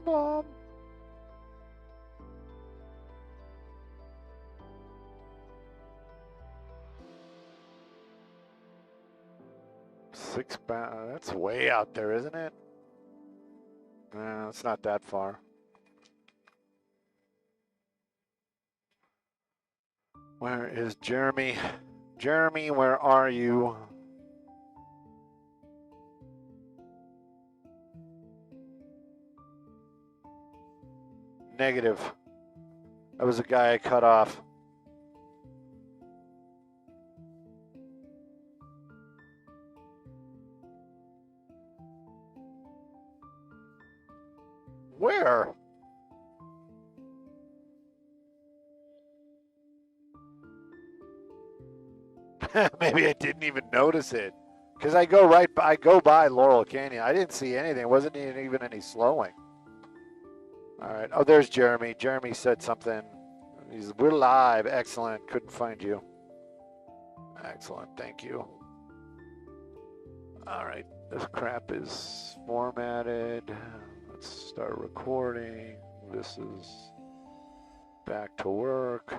problem. That's way out there, isn't it? No, it's not that far. Where is Jeremy? Jeremy, where are you? Negative. That was a guy I cut off. Where? Maybe I didn't even notice it. Because I go by Laurel Canyon. I didn't see anything. It wasn't even any slowing. All right. Oh, there's Jeremy. Jeremy said something. We're live. Excellent. Couldn't find you. Excellent. Thank you. All right. This crap is formatted. Let's start recording. This is back to work.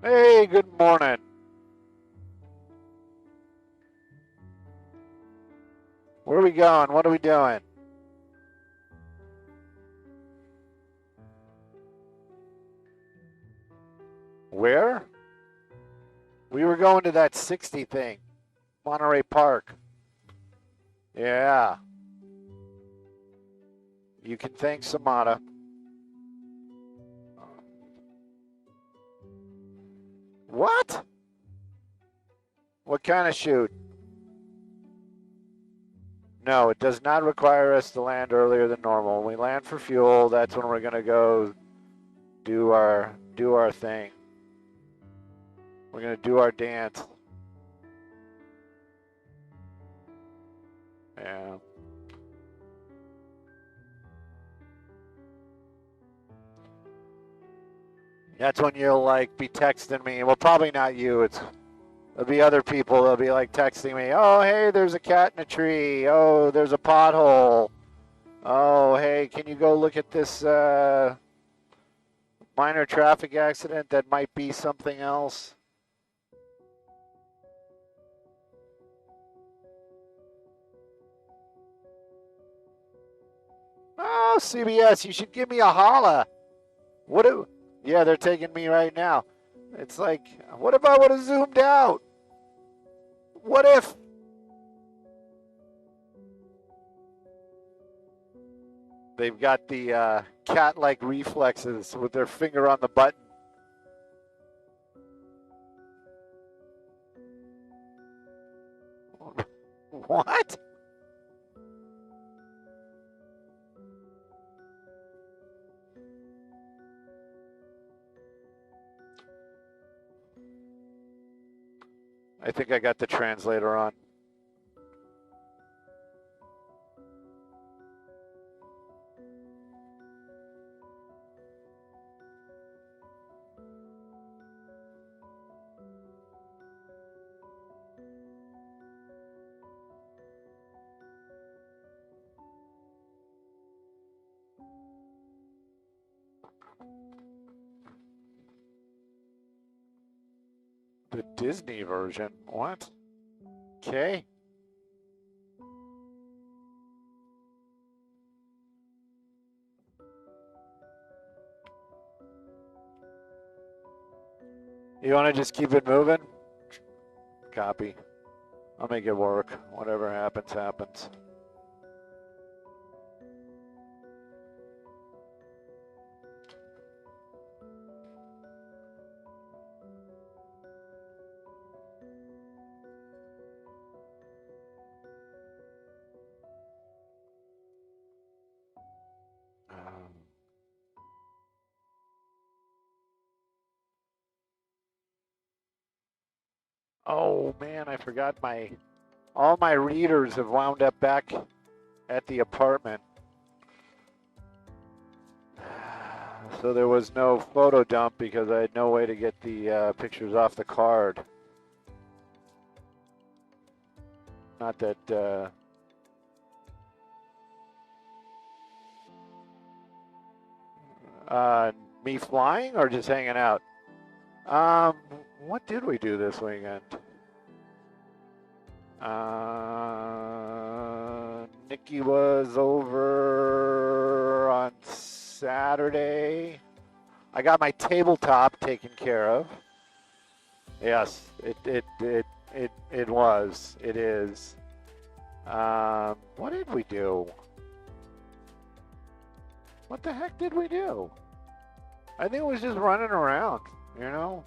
Hey, good morning. Where are we going? What are we doing? Where? We were going to that 60 thing. Monterey Park. Yeah. You can thank Samata. What? What kind of shoot? No, it does not require us to land earlier than normal. When we land for fuel, that's when we're going to go do our thing. We're going to do our dance. Yeah. That's when you'll like be texting me. Well, probably not you. There'll be other people. They'll be like texting me. Oh, hey, there's a cat in a tree. Oh, there's a pothole. Oh, hey, can you go look at this minor traffic accident that might be something else? Oh, CBS, you should give me a holla. Yeah, they're taking me right now. It's like, what if I would have zoomed out? What if? They've got the cat-like reflexes with their finger on the button. What? I think I got the translator on. The Disney version. What? Okay. You want to just keep it moving? Copy. I'll make it work. Whatever happens, happens. Oh man, I forgot all my readers have wound up back at the apartment. So there was no photo dump because I had no way to get the pictures off the card. Not that... me flying or just hanging out? What did we do this weekend? Nikki was over on Saturday. I got my tabletop taken care of. Yes, it was. It is. What did we do? What the heck did we do? I think it was just running around, you know?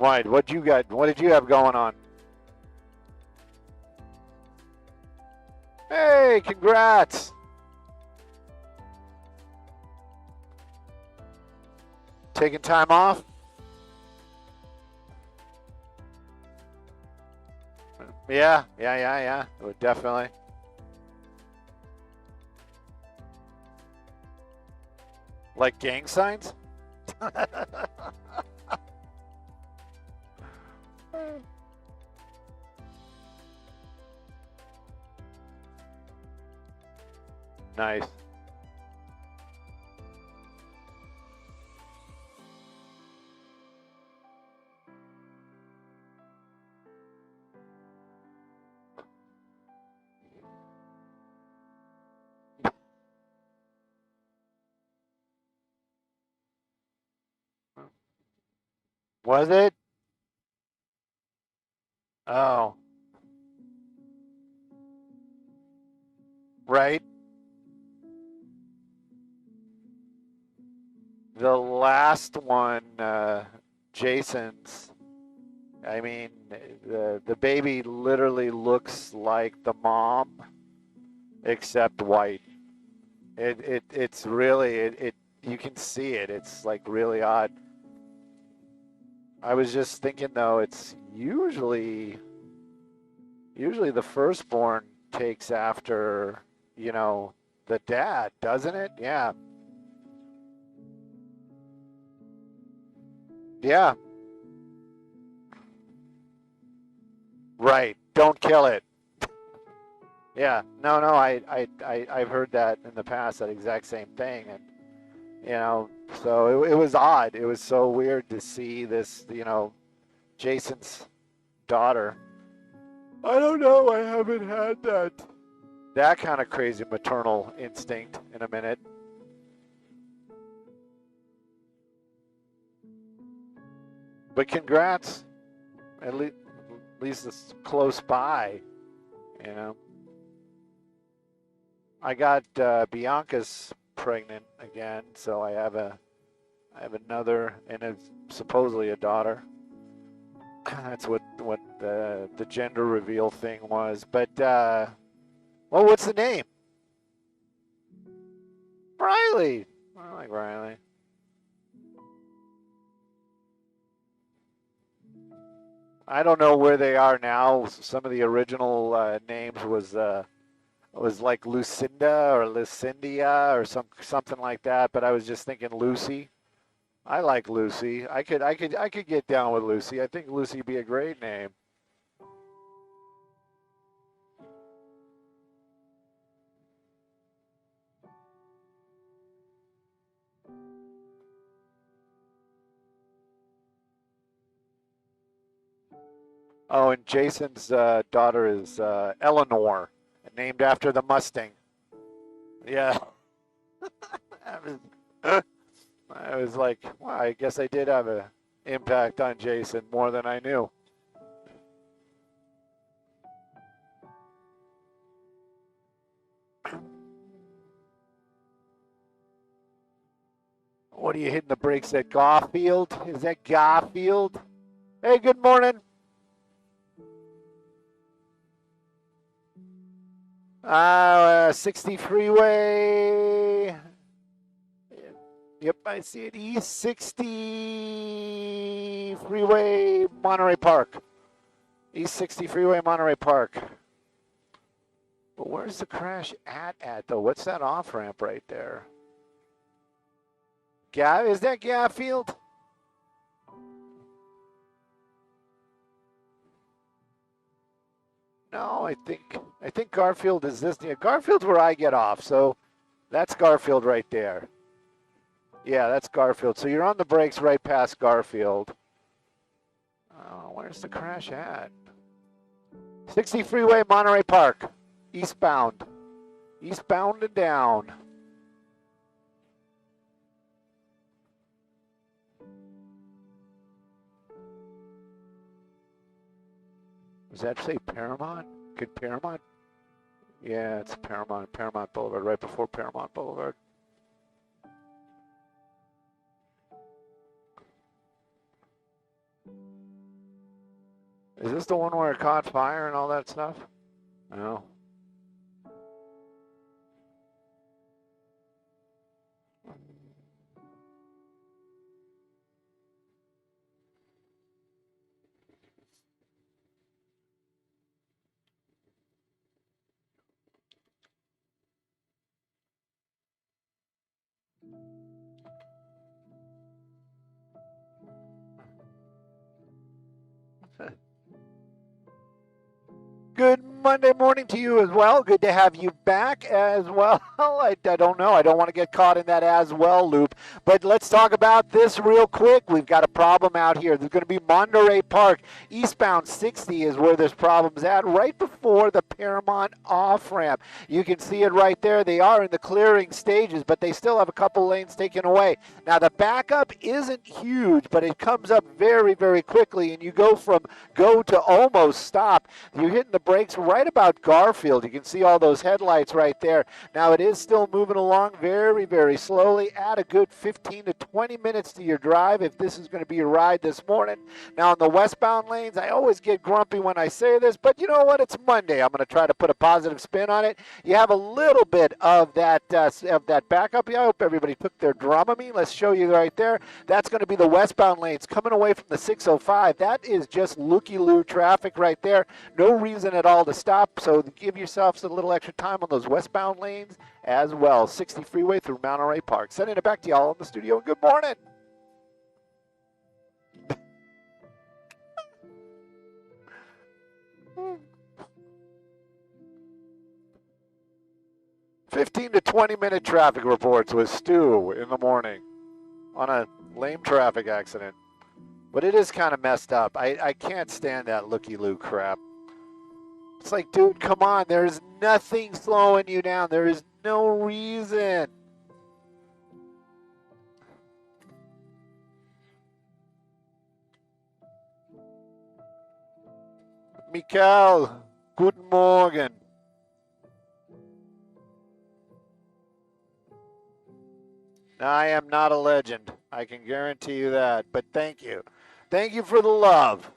Right, what did you have going on? Hey, congrats! Taking time off? Yeah, definitely. Like gang signs? Nice. Was it? Oh. Right. The last one, Jason's, I mean, the baby literally looks like the mom, except white. It's really, you can see it. It's like really odd. I was just thinking though, it's usually the firstborn takes after, you know, the dad, doesn't it? Yeah. Yeah. Right. Don't kill it. Yeah. No, I've heard that in the past, that exact same thing. And, you know, so it was odd. It was so weird to see this, you know, Jason's daughter. I don't know. I haven't had that kind of crazy maternal instinct in a minute. But congrats. At least it's close by, you know. I got Bianca's pregnant again, so I have another, and it's supposedly a daughter. That's what the gender reveal thing was. But well, what's the name? Riley. I like Riley. I don't know where they are now. Some of the original names was like Lucinda or Lucindia or something like that. But I was just thinking Lucy. I like Lucy. I could get down with Lucy. I think Lucy'd be a great name. Oh, and Jason's daughter is Eleanor, named after the Mustang. Yeah. I was, I was like, wow, I guess I did have an impact on Jason more than I knew. What are you hitting the brakes at, Garfield? Is that Garfield? Hey, good morning. 60 freeway. Yep, I see it. East 60 freeway, Monterey Park. East 60 freeway, Monterey Park. But where's the crash at though? What's that off ramp right there? Is that Garfield? No, I think Garfield is this. Yeah, Garfield's where I get off, so that's Garfield right there. Yeah, that's Garfield. So you're on the brakes right past Garfield. Oh, where's the crash at? 60 freeway, Monterey Park, eastbound. Eastbound and down. Does that say Paramount? Could Paramount? Yeah, it's Paramount Boulevard, right before Paramount Boulevard. Is this the one where it caught fire and all that stuff? No. Good Monday morning to you as well. Good to have you back as well. I don't know. I don't want to get caught in that as well loop. But let's talk about this real quick. We've got a problem out here. There's going to be Monterey Park. Eastbound 60 is where this problem's at, right before the Paramount off-ramp. You can see it right there. They are in the clearing stages, but they still have a couple lanes taken away. Now, the backup isn't huge, but it comes up very, very quickly, and you go from go to almost stop. You're hitting the brakes right about Garfield. You can see all those headlights right there. Now, it is still moving along very, very slowly. Add a good 15 to 20 minutes to your drive if this is going to be your ride this morning. Now, in the westbound lanes, I always get grumpy when I say this, but you know what? It's Monday. I'm going to try to put a positive spin on it. You have a little bit of that backup. I hope everybody took their Dramamine. Let's show you right there. That's going to be the westbound lanes coming away from the 605. That is just looky-loo traffic right there. No reason at all to stop, so give yourselves a little extra time on those westbound lanes as well. 60 freeway through Monterey Park. Sending it back to y'all in the studio, and good morning. "15 to 20-minute traffic reports with Stu in the morning on a lame traffic accident." But it is kind of messed up. I can't stand that looky-loo crap. It's like, dude, come on. There's nothing slowing you down. There is no reason. Mikael, guten Morgen. I am not a legend. I can guarantee you that. But thank you. Thank you for the love.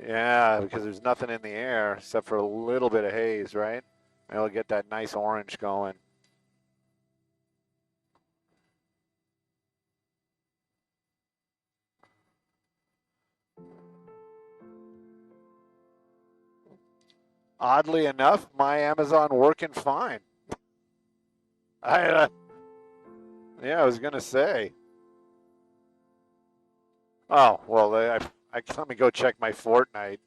Yeah, because there's nothing in the air except for a little bit of haze, right? And it'll get that nice orange going. Oddly enough, my Amazon working fine. Yeah, I was gonna say. Oh well, let me go check my Fortnite.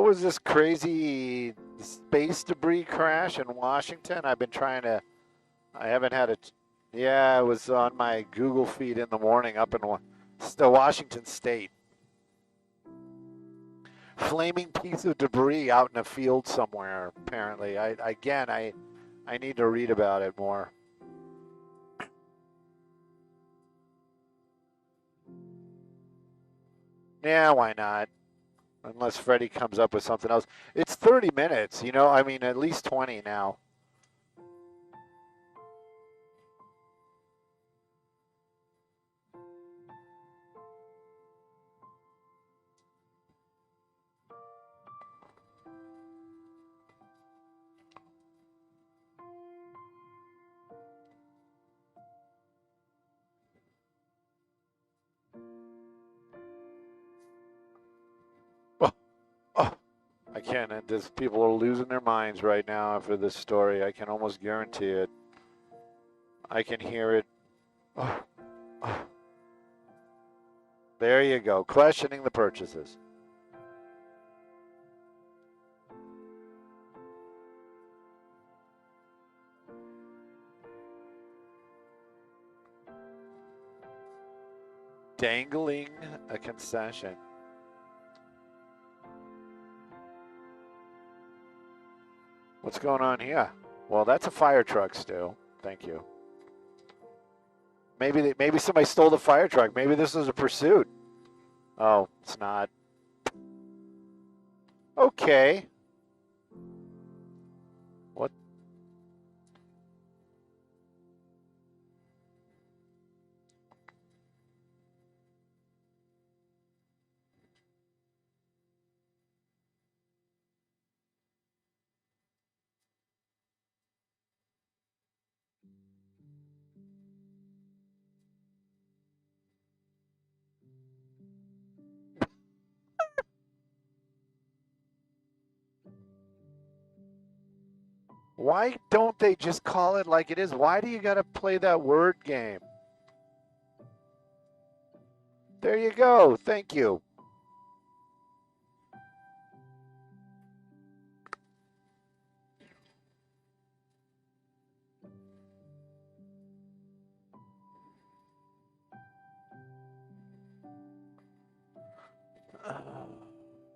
was this crazy space debris crash in Washington? I've been trying to. I haven't had it. Yeah, it was on my Google feed in the morning up in the Washington State. Flaming piece of debris out in a field somewhere. Apparently, I need to read about it more. Yeah, why not? Unless Freddie comes up with something else. It's 30 minutes, you know? I mean, at least 20 now. Oh, oh, I can't. People are losing their minds right now after this story. I can almost guarantee it. I can hear it. Oh, oh. There you go. Questioning the purchases. Dangling a concession. What's going on here? Well, that's a fire truck still. Thank you. Maybe somebody stole the fire truck. Maybe this was a pursuit. Oh, it's not. Okay. What? Why don't they just call it like it is? Why do you got to play that word game? There you go. Thank you.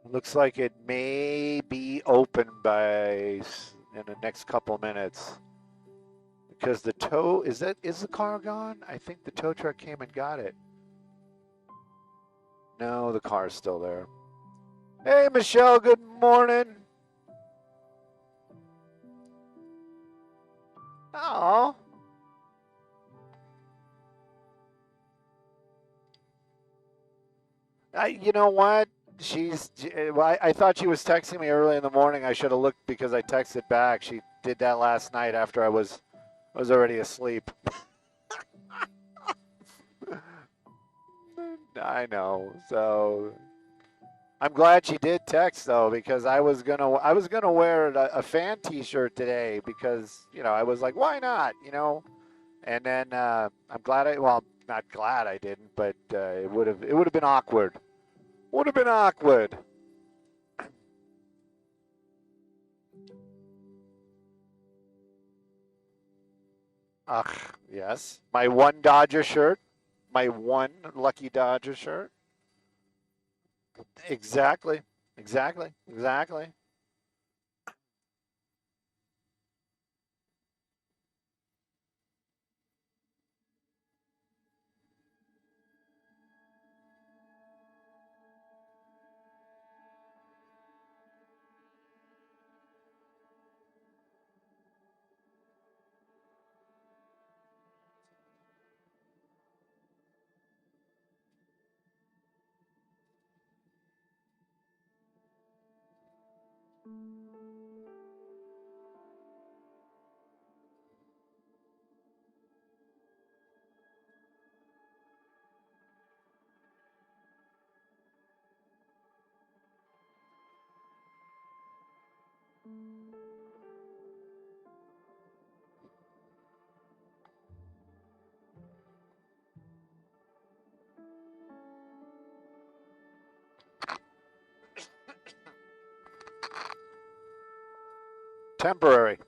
Looks like it may be open in the next couple minutes. Because the tow, is the car gone? I think the tow truck came and got it. No, the car's still there. Hey, Michelle, good morning. Oh. You know what? I thought she was texting me early in the morning. I should have looked because I texted back. She did that last night after I was already asleep. I know. So I'm glad she did text though, because I was gonna wear a fan T-shirt today because I was like, why not? And then I'm glad not glad I didn't, but it would have been awkward. Would have been awkward. Ugh, yes. My one Dodger shirt. My one lucky Dodger shirt. Exactly. Exactly. Exactly. Temporary.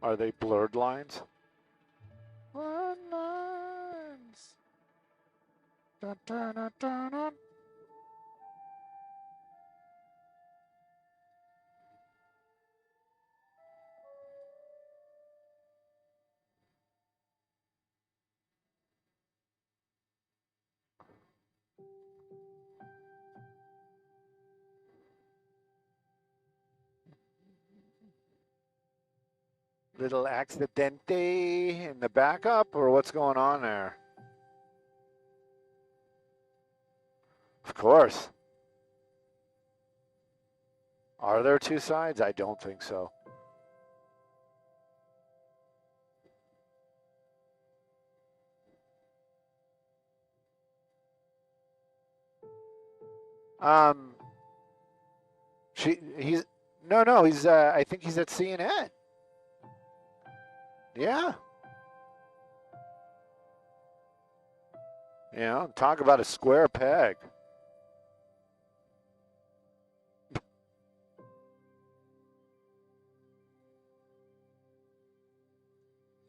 Are they blurred lines? Blurred lines. Dun, dun, dun, dun, dun. Little accidente in the backup, or what's going on there? Of course. Are there two sides? I don't think so. He's no, he's I think he's at CNN. Yeah. You know, talk about a square peg.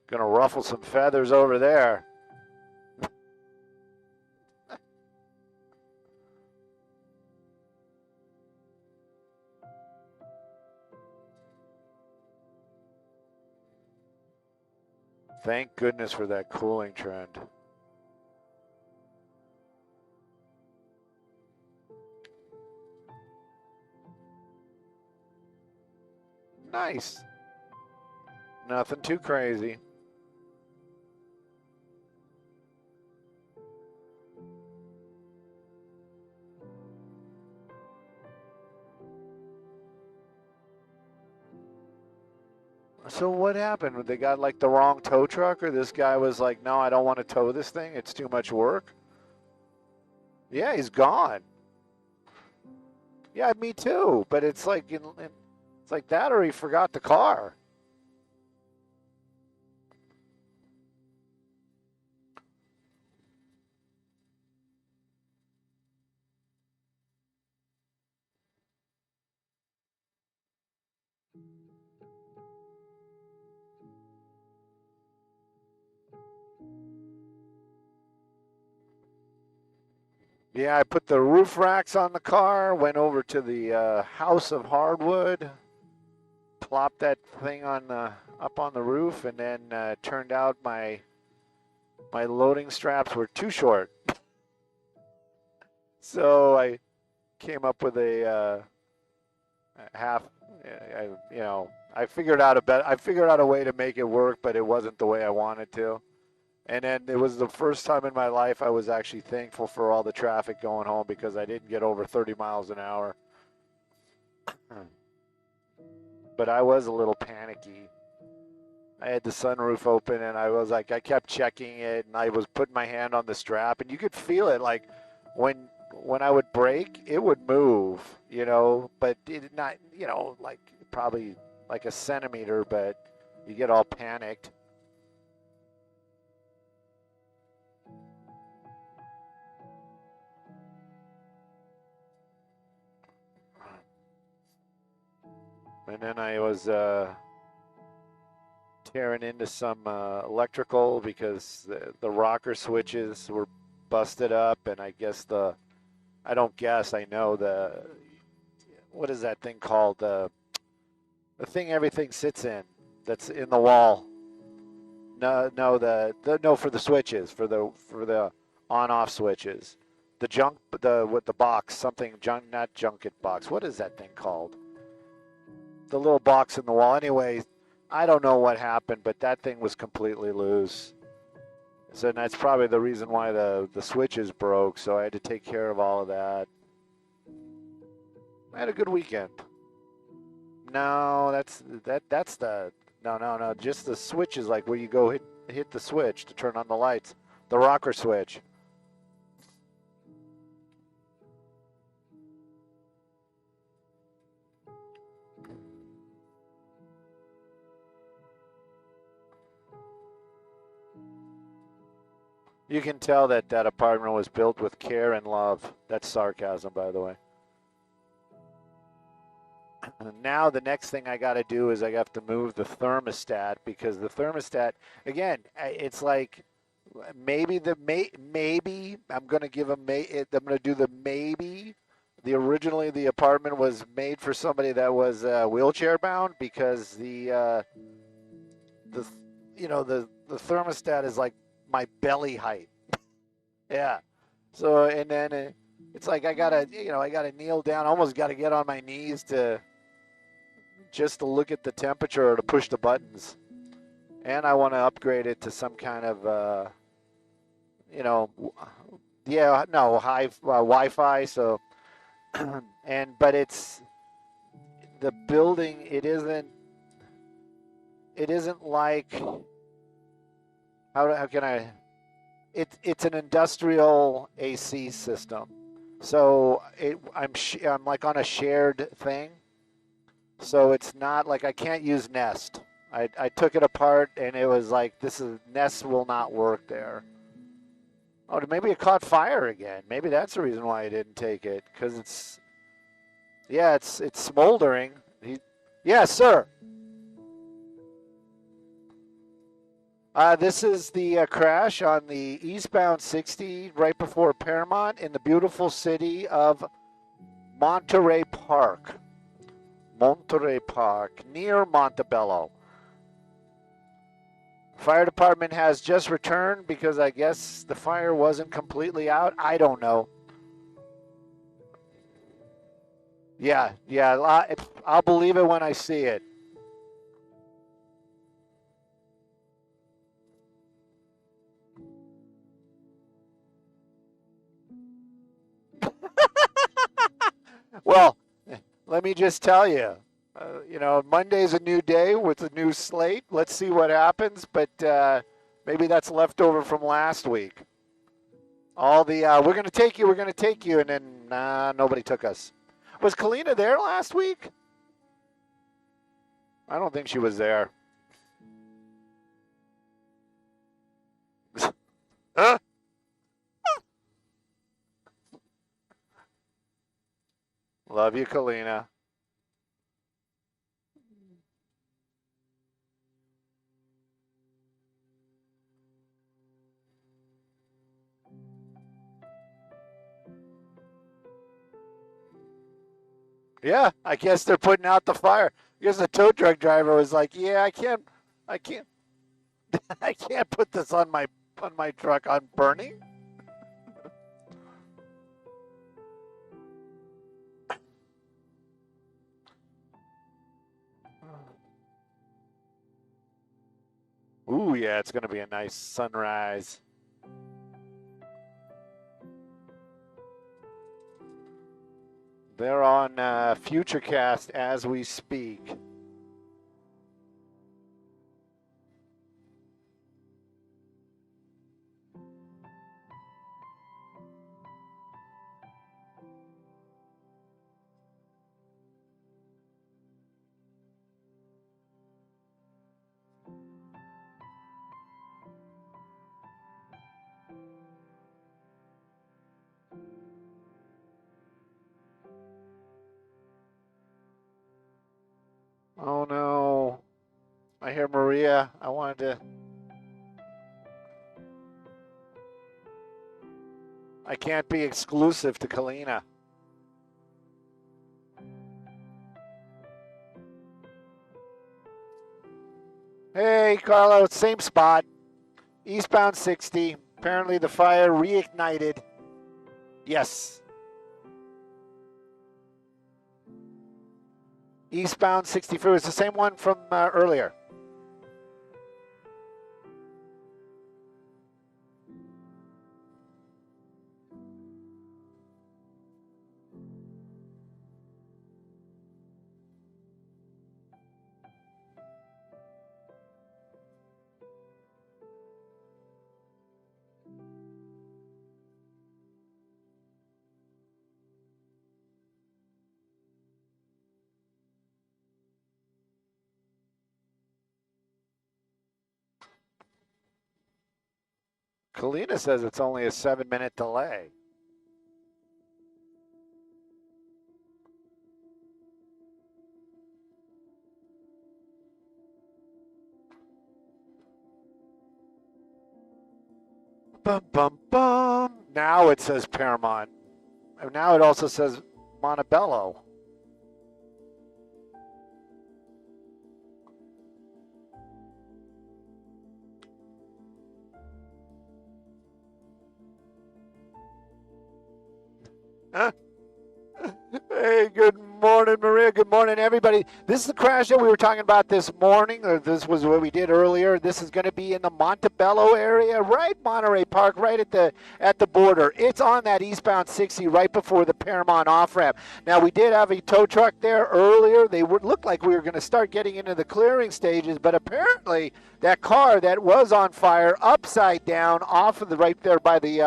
Gonna ruffle some feathers over there. Thank goodness for that cooling trend. Nice. Nothing too crazy. So what happened? They got like the wrong tow truck, or this guy was like, no, I don't want to tow this thing. It's too much work. Yeah, he's gone. Yeah, me too. But it's like, it's like that, or he forgot the car. Yeah, I put the roof racks on the car, went over to the house of hardwood, plopped that thing on up on the roof, and then turned out my loading straps were too short. So I came up with a half. I figured out a way to make it work, but it wasn't the way I wanted to. And then it was the first time in my life I was actually thankful for all the traffic going home because I didn't get over 30 miles an hour. But I was a little panicky. I had the sunroof open and I kept checking it, and I was putting my hand on the strap, and you could feel it, like when I would brake, it would move, but it not, like probably like a centimeter, but you get all panicked. And then I was tearing into some electrical because the rocker switches were busted up, and I know what is that thing called? The thing everything sits in, that's in the wall. No, for the switches, for the on-off switches. With the box, something junk, not junket box. What is that thing called? The little box in the wall. Anyway, I don't know what happened, but that thing was completely loose. So that's probably the reason why the switches broke. So I had to take care of all of that. I had a good weekend. No, that's the no. Just the switch is like where you go hit the switch to turn on the lights. The rocker switch. You can tell that that apartment was built with care and love. That's sarcasm, by the way. Now the next thing I got to do is I have to move the thermostat because the thermostat, again, it's like maybe maybe I'm going to give a I'm going to do the maybe. Originally the apartment was made for somebody that was wheelchair bound because the the thermostat is like my belly height. Yeah. So and then it's like I gotta kneel down. I almost got to get on my knees to just to look at the temperature or to push the buttons. And I want to upgrade it to some kind of high Wi-Fi. So but it's the building. It isn't like how can I? It's an industrial AC system, so I'm like on a shared thing, so it's not like I can't use Nest. I took it apart and it was like Nest will not work there. Oh, maybe it caught fire again. Maybe that's the reason why I didn't take it because it's smoldering. Yes, sir. This is the crash on the eastbound 60 right before Paramount in the beautiful city of Monterey Park. Monterey Park, near Montebello. Fire department has just returned because I guess the fire wasn't completely out. I don't know. Yeah, I'll believe it when I see it. Well, let me just tell you, Monday's a new day with a new slate. Let's see what happens, but maybe that's left over from last week. All the, we're going to take you, and then nobody took us. Was Kalina there last week? I don't think she was there. Huh? Love you, Kalina. Yeah, I guess they're putting out the fire. I guess the tow truck driver was like, "Yeah, I can't, I can't put this on my truck on burning." Ooh, yeah, it's going to be a nice sunrise. They're on Futurecast as we speak. Oh no. I hear Maria. I wanted to. I can't be exclusive to Kalina. Hey, Carlo, same spot. Eastbound 60. Apparently the fire reignited. Yes. Eastbound 63. It's the same one from earlier. Kalina says it's only a 7-minute delay. Bum, bum, bum. Now it says Paramount. And now it also says Montebello. Hey, good morning, Maria. Good morning, everybody. This is the crash that we were talking about this morning, or this was what we did earlier. This is going to be in the Montebello area, right? Monterey Park, right at the border. It's on that eastbound 60 right before the Paramount off-ramp. Now, we did have a tow truck there earlier. They looked like we were going to start getting into the clearing stages, but apparently that car that was on fire upside down off of the right there by the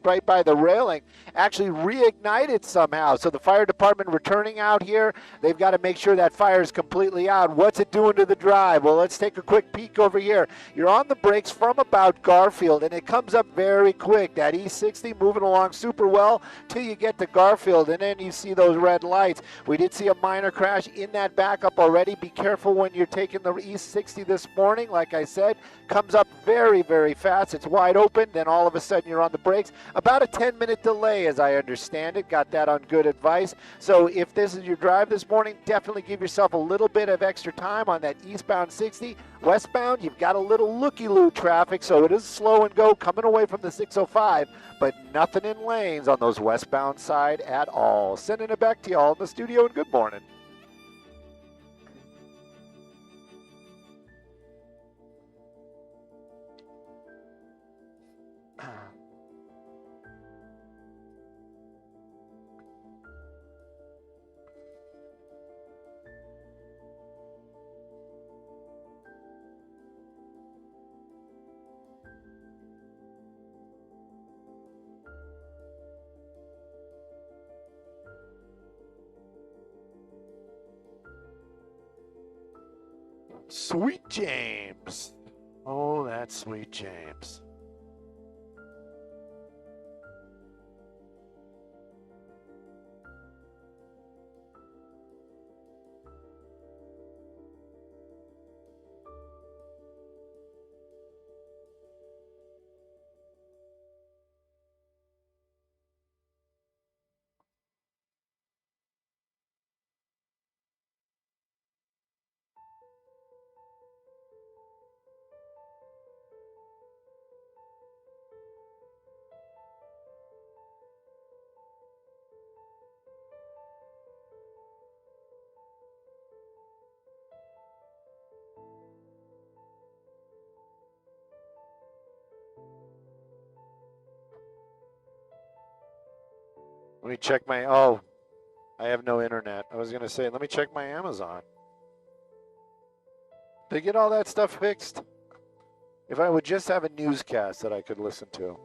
right by the railing actually reignited somehow. So the fire department returning out here, they've got to make sure that fire is completely out. What's it doing to the drive? Well, let's take a quick peek over here. You're on the brakes from about Garfield, and it comes up very quick. That E60 moving along super well till you get to Garfield, and then you see those red lights. We did see a minor crash in that backup already. Be careful when you're taking the E60 this morning. Like I said, comes up very, very fast. It's wide open. Then all of a sudden you're on the brakes. About a 10-minute delay, as I understand it. Got that on good advice. So if this is your drive this morning, definitely give yourself a little bit of extra time on that eastbound 60. Westbound, you've got a little looky-loo traffic, so it is slow and go coming away from the 605, but nothing in lanes on those westbound side at all. Sending it back to y'all in the studio, and good morning. Sweet James. Oh, that's Sweet James. Let me check my, oh, I have no internet. I was going to say, let me check my Amazon. They get all that stuff fixed? If I would just have a newscast that I could listen to.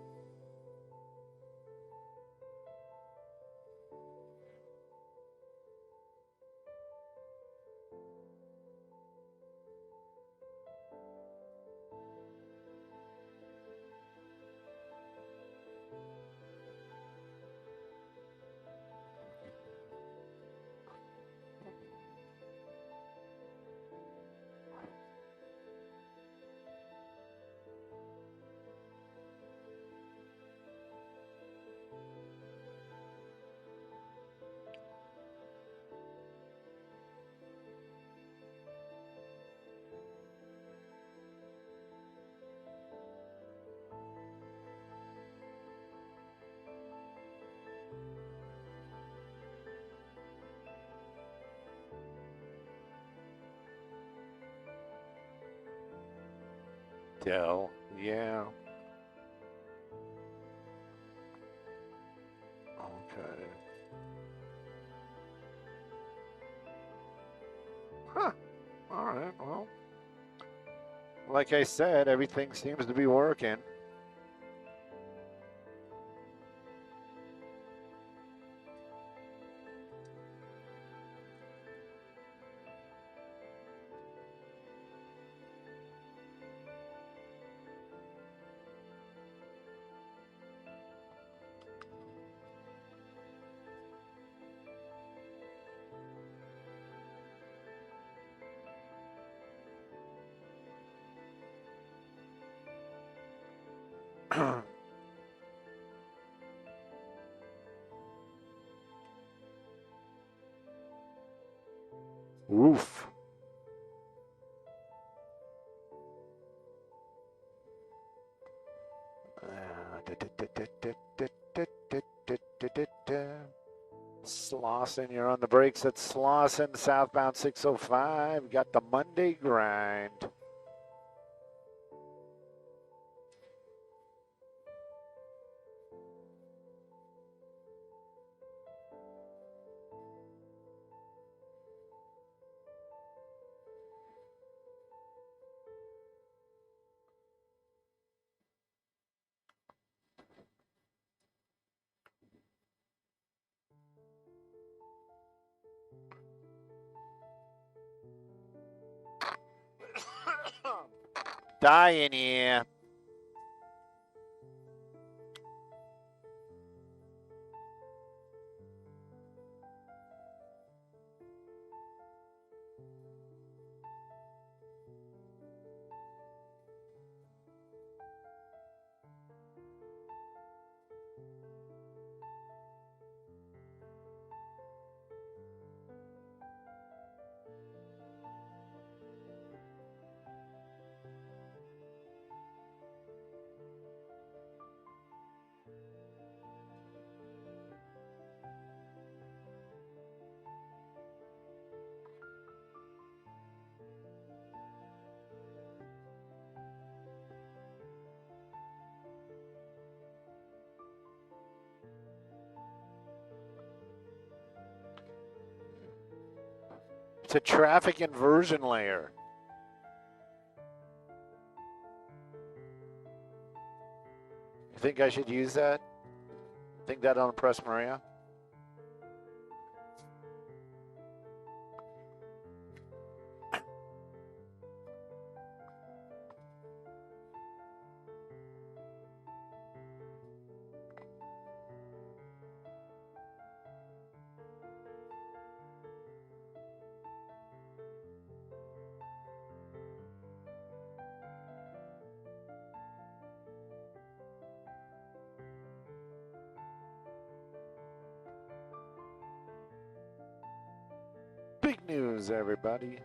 Dell, yeah. Okay. Huh. All right, well. Like I said, everything seems to be working. Oof. Slauson, you're on the brakes at Slauson, southbound 605. Got the Monday grind. Dying here. It's a traffic inversion layer. You think I should use that? Think that on Press Maria? Big news, everybody.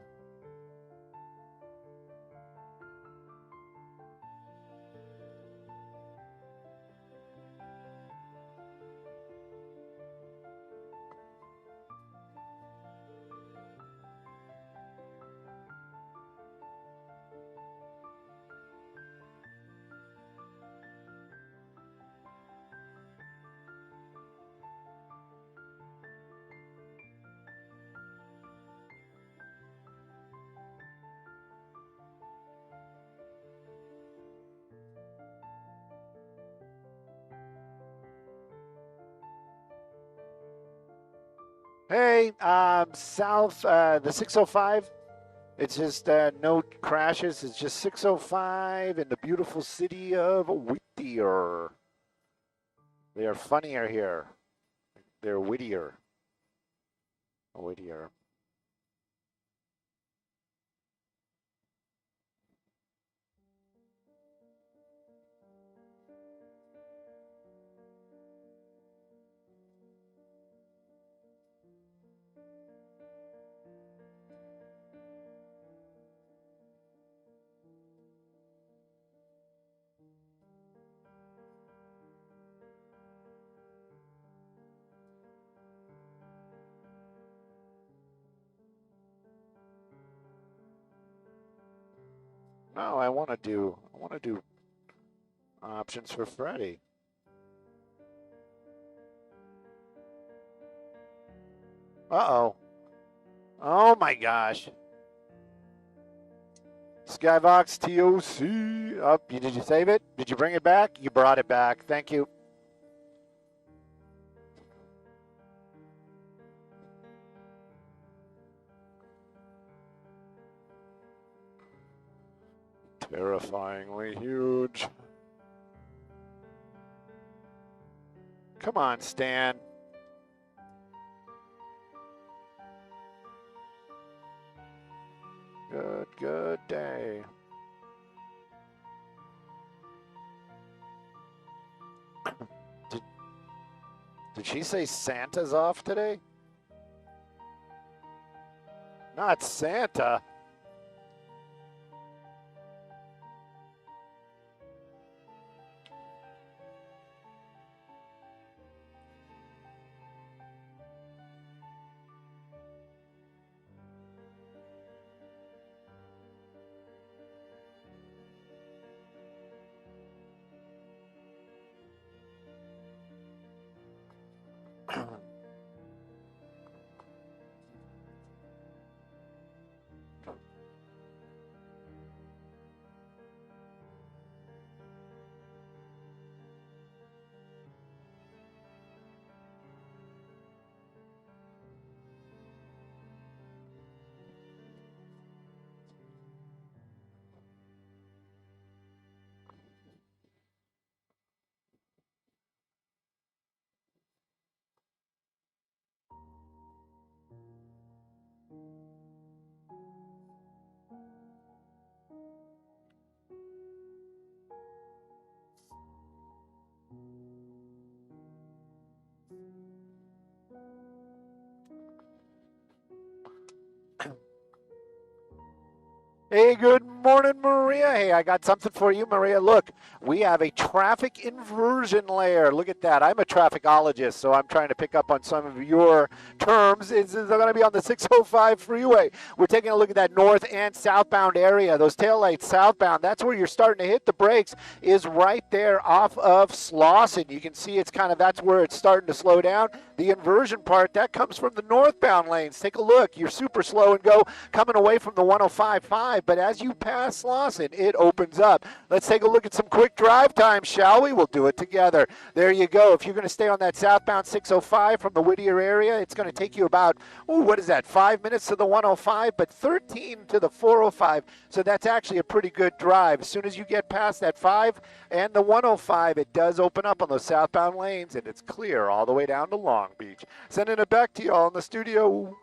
Hey, south, the 605, it's just no crashes. It's just 605 in the beautiful city of Whittier. They are funnier here. They're wittier. Whittier. No, I want to do options for Freddie. Uh-oh. Oh my gosh. Skyvox TOC. Oh, did you save it? Did you bring it back? You brought it back. Thank you. Terrifyingly huge. Come on, Stan. Good day. Did she say Santa's off today? Not Santa. Hey, good morning, Maria. Hey, I got something for you, Maria. Look, we have a traffic inversion layer. Look at that. I'm a trafficologist, so I'm trying to pick up on some of your terms. It's going to be on the 605 freeway. We're taking a look at that north and southbound area. Those taillights southbound, that's where you're starting to hit the brakes, is right there off of Slauson. You can see it's kind of, that's where it's starting to slow down. The inversion part, that comes from the northbound lanes. Take a look. You're super slow and go coming away from the 105.5. But as you pass Slauson, it opens up. Let's take a look at some quick drive time, shall we? We'll do it together. There you go. If you're going to stay on that southbound 605 from the Whittier area, it's going to take you about, what is that, 5 minutes to the 105, but 13 to the 405. So that's actually a pretty good drive. As soon as you get past that 5 and the 105, it does open up on those southbound lanes, and it's clear all the way down to Long Beach. Sending it back to y'all in the studio.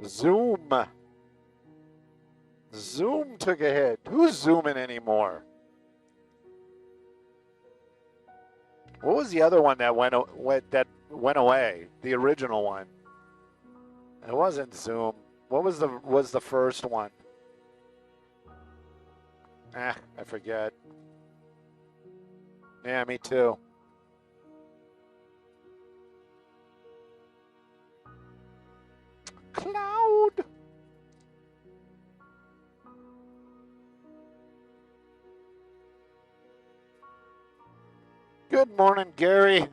Zoom. Zoom took a hit. Who's zooming anymore? What was the other one that went away? The original one. It wasn't Zoom. What was the first one? I forget. Yeah, me too. Cloud. Good morning, Gary.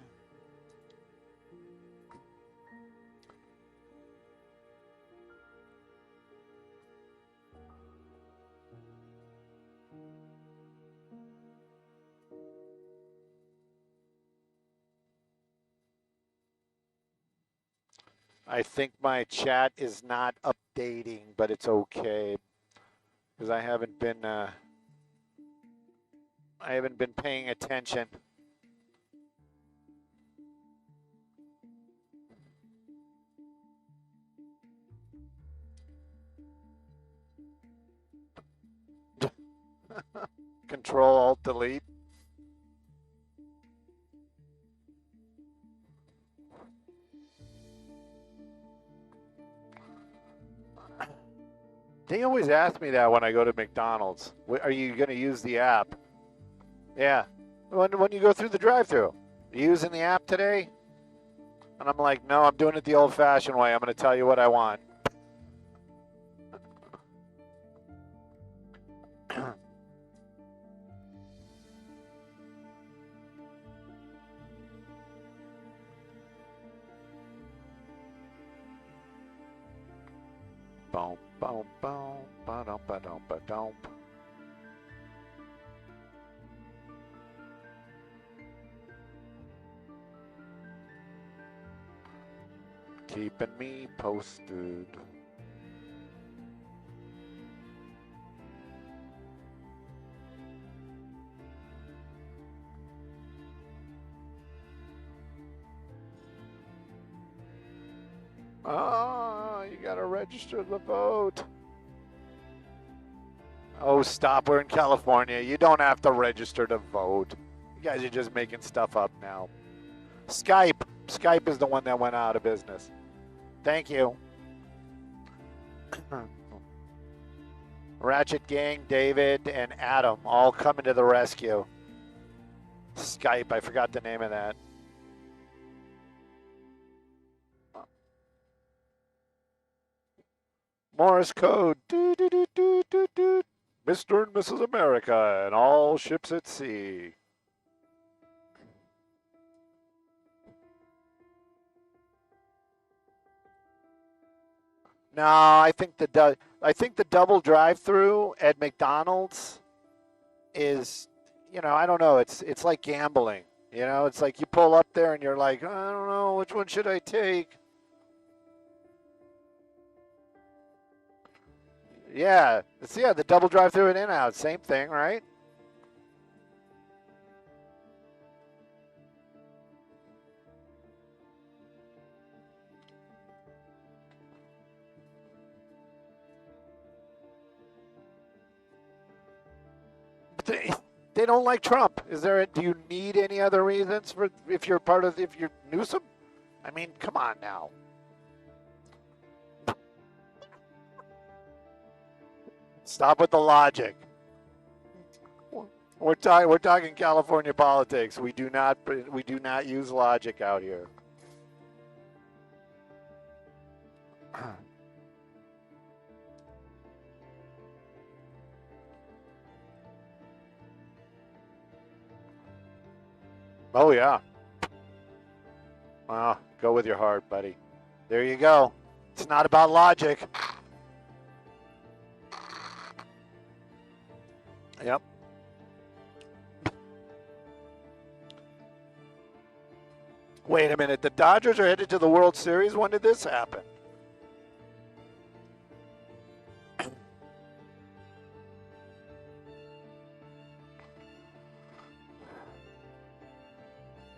I think my chat is not updating, but it's okay because I haven't been paying attention. Control Alt Delete. They always ask me that when I go to McDonald's. Are you going to use the app? Yeah. When you go through the drive-thru. Are you using the app today? And I'm like, no, I'm doing it the old-fashioned way. I'm going to tell you what I want. Boom, boom, boom, ba-dum, ba-dum, ba-dum. Keeping me posted. Oh, you gotta register the vote. Oh, stop. We're in California. You don't have to register to vote. You guys are just making stuff up now. Skype. Skype is the one that went out of business. Thank you. Ratchet Gang, David, and Adam all coming to the rescue. Skype. I forgot the name of that. Morse code. Doo, doo, doo, doo, doo, doo. Mr. and Mrs. America and all ships at sea. No, I think the double drive-through at McDonald's is, I don't know. It's like gambling. It's like you pull up there and you're like, I don't know, which one should I take? Yeah, the double drive-through at In-N-Out, same thing, right? They don't like Trump. Do you need any other reasons if you're Newsom? I mean, come on now. Stop with the logic. We're talking California politics. We do not use logic out here. Oh yeah. Well, go with your heart, buddy. There you go. It's not about logic. Yep. Wait a minute. The Dodgers are headed to the World Series. When did this happen?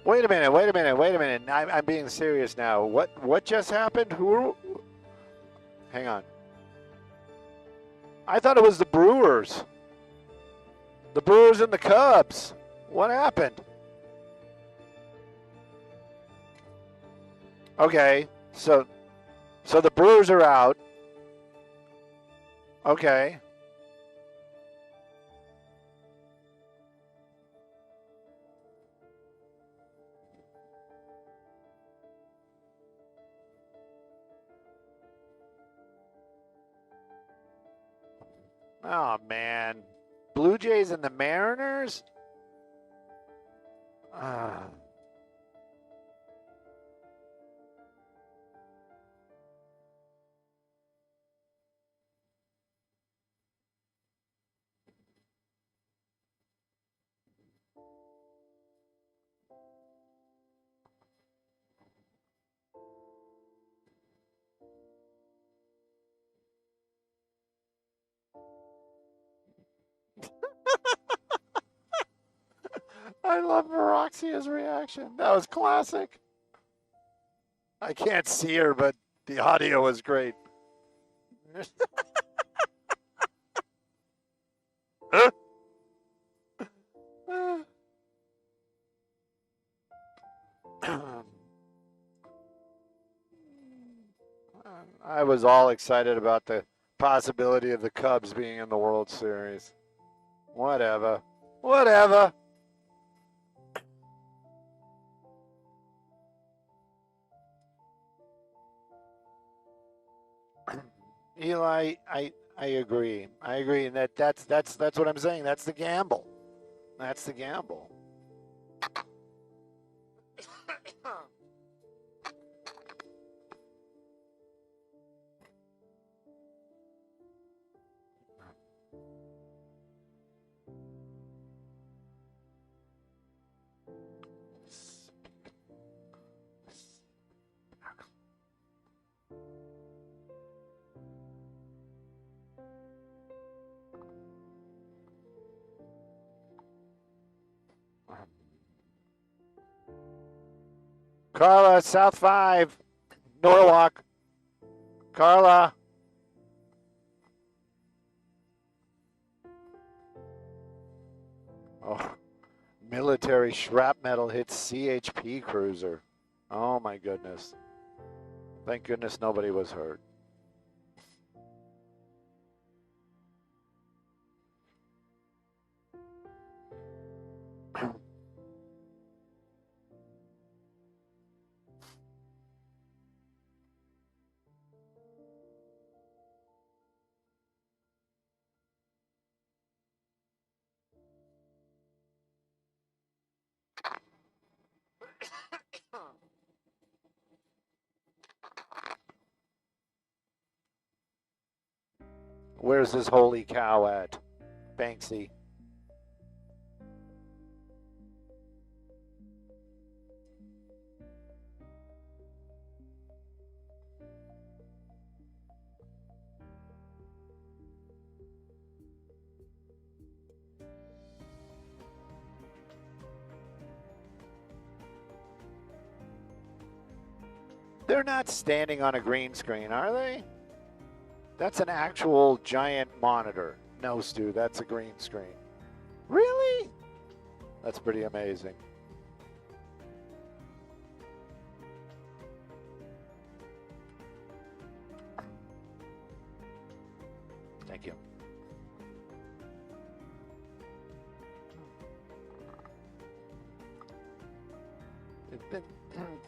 Wait a minute. I'm being serious now. What just happened? Hang on. I thought it was the Brewers. The Brewers and the Cubs. What happened? Okay, so the Brewers are out. Okay. Oh man, Blue Jays and the Mariners. I love Maroxia's reaction. That was classic. I can't see her, but the audio was great. I was all excited about the possibility of the Cubs being in the World Series. Whatever. Eli, I agree. And that's what I'm saying. That's the gamble. Carla, South 5, Norwalk. Carla. Oh, military shrapnel hits CHP cruiser. Oh my goodness. Thank goodness nobody was hurt. Where's this holy cow at, Banksy? They're not standing on a green screen, are they? That's an actual giant monitor. No, Stu, that's a green screen. Really? That's pretty amazing. Thank you.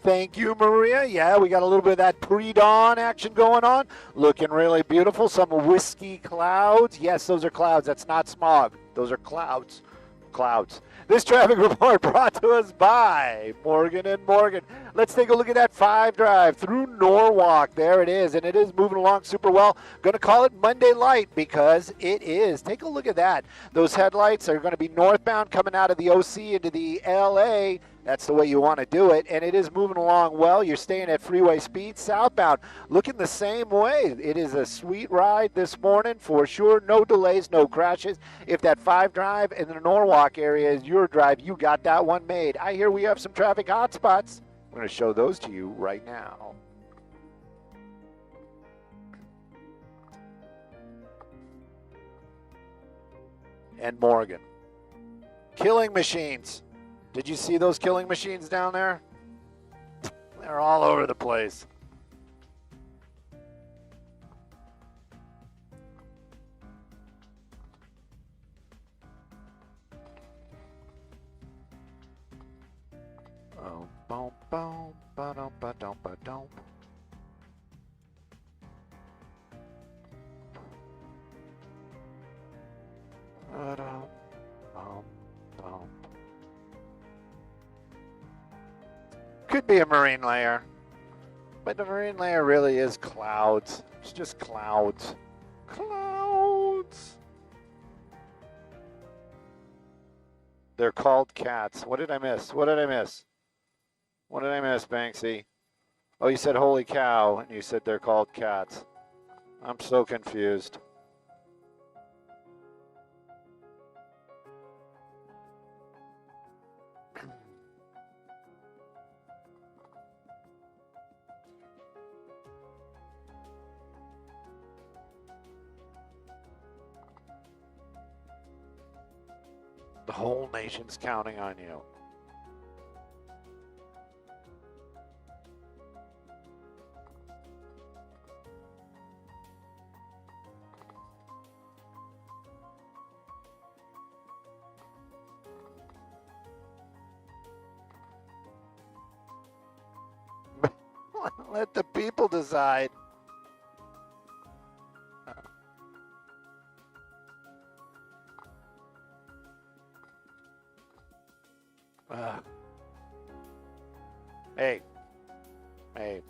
Thank you, Maria. Yeah, we got a little bit of that pre-dawn action going on. Looking really beautiful. Some whiskey clouds. Yes, those are clouds. That's not smog. Those are clouds. Clouds. This traffic report brought to us by Morgan & Morgan. Let's take a look at that 5 drive through Norwalk. There it is, and it is moving along super well. Going to call it Monday Light because it is. Take a look at that. Those headlights are going to be northbound coming out of the OC into the LA. That's the way you want to do it, and it is moving along well. You're staying at freeway speed southbound, looking the same way. It is a sweet ride this morning for sure. No delays, no crashes. If that 5 drive in the Norwalk area is your drive, you got that one made. I hear we have some traffic hotspots. I'm going to show those to you right now. And Morgan. Killing machines. Did you see those killing machines down there? They're all over the place. Oh, boom, boom, ba-dum, ba-dum, ba-dum. Ba-dum, bum, bum. Could be a marine layer, but the marine layer really is clouds. It's just clouds. Clouds. They're called cats. What did I miss? What did I miss? What did I miss, Banksy? Oh, you said holy cow, and you said they're called cats. I'm so confused. The whole nation's counting on you. Let the people decide. Hey. Hey.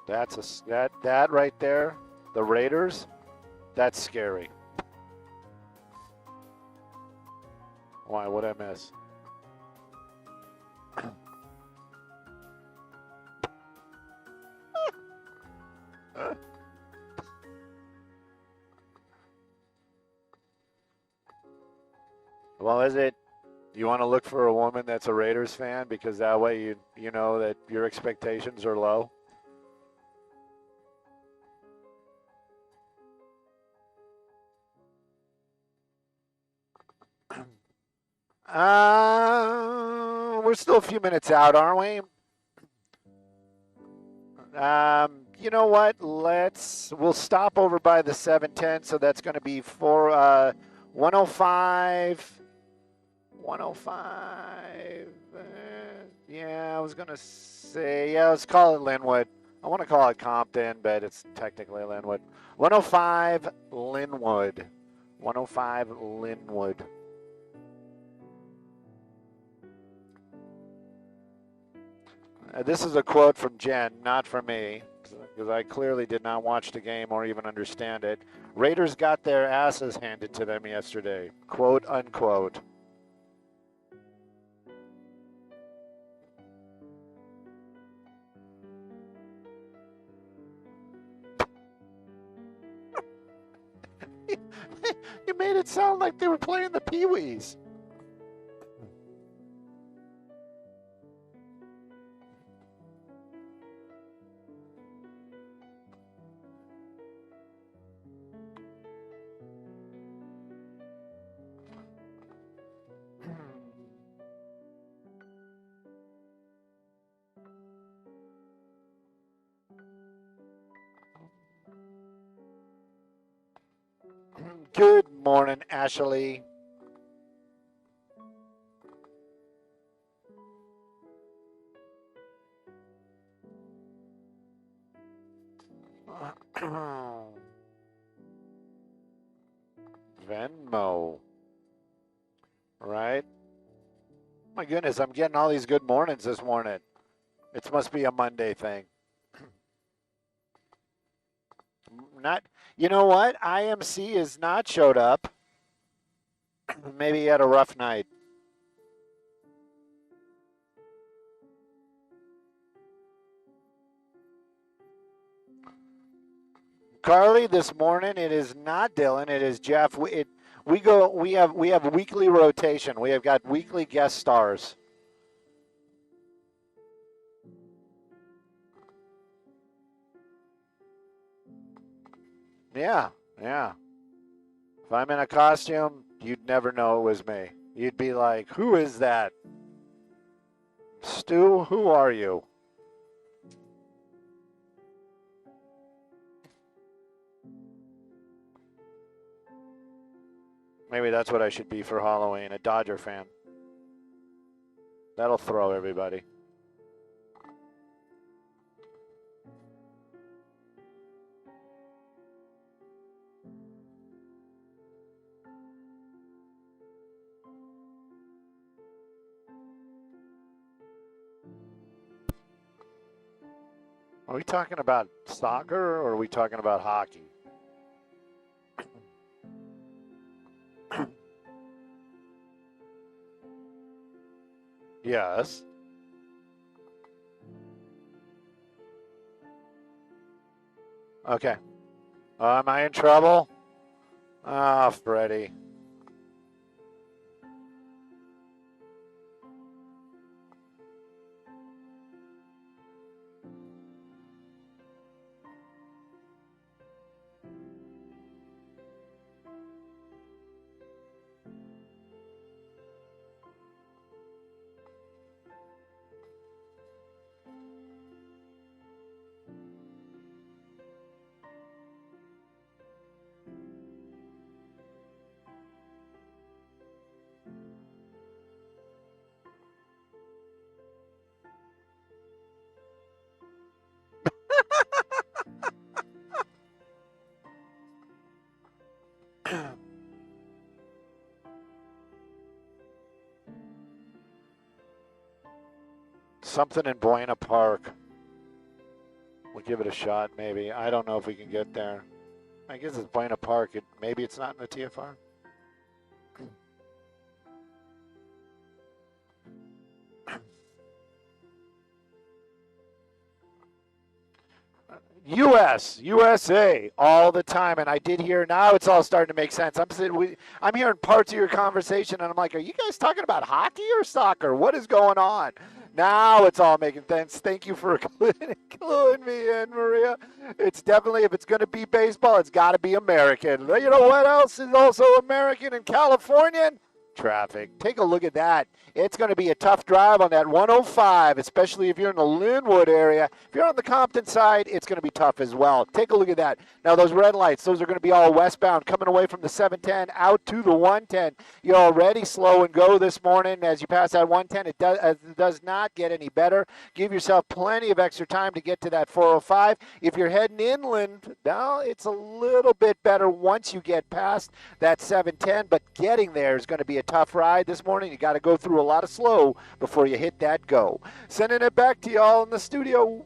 That right there, the Raiders, that's scary. Why? What'd I miss? Well, is it? You want to look for a woman that's a Raiders fan because that way you know that your expectations are low. We're still a few minutes out, aren't we? You know what? We'll stop over by the 710, so that's going to be 105. 105. Yeah, I was going to say, yeah, let's call it Linwood. I want to call it Compton, but it's technically Linwood. 105 Linwood. 105 Linwood. This is a quote from Jen, not from me, because I clearly did not watch the game or even understand it. Raiders got their asses handed to them yesterday, quote unquote. You made it sound like they were playing the Pee-wees. Good morning, Ashley. Venmo. Right? My goodness, I'm getting all these good mornings this morning. It must be a Monday thing. Not, you know what? IMC has not showed up. Maybe he had a rough night. Carly, this morning it is not Dylan. It is Jeff. We have weekly rotation. We have got weekly guest stars. Yeah, yeah. If I'm in a costume, you'd never know it was me. You'd be like, "Who is that?" Stu, who are you? Maybe that's what I should be for Halloween, a Dodger fan. That'll throw everybody. Are we talking about soccer or are we talking about hockey? Yes. Okay. Am I in trouble? Ah, Freddie. Something in Buena Park. We'll give it a shot, maybe. I don't know if we can get there. I guess it's Buena Park. Maybe it's not in the TFR. USA, all the time, and I did hear. Now it's all starting to make sense. I'm hearing parts of your conversation, and I'm like, are you guys talking about hockey or soccer? What is going on? Now it's all making sense. Thank you for cluing me in, Maria. It's definitely, if it's going to be baseball, it's got to be American. You know what else is also American and Californian? Traffic. Take a look at that. It's going to be a tough drive on that 105, especially if you're in the Linwood area. If you're on the Compton side, it's going to be tough as well. Take a look at that. Now, those red lights, those are going to be all westbound, coming away from the 710 out to the 110. You're already slow and go this morning as you pass that 110. It does not get any better. Give yourself plenty of extra time to get to that 405. If you're heading inland, now it's a little bit better once you get past that 710, but getting there is going to be a tough ride this morning. You got to go through a lot of slow before you hit that go. Sending it back to y'all in the studio.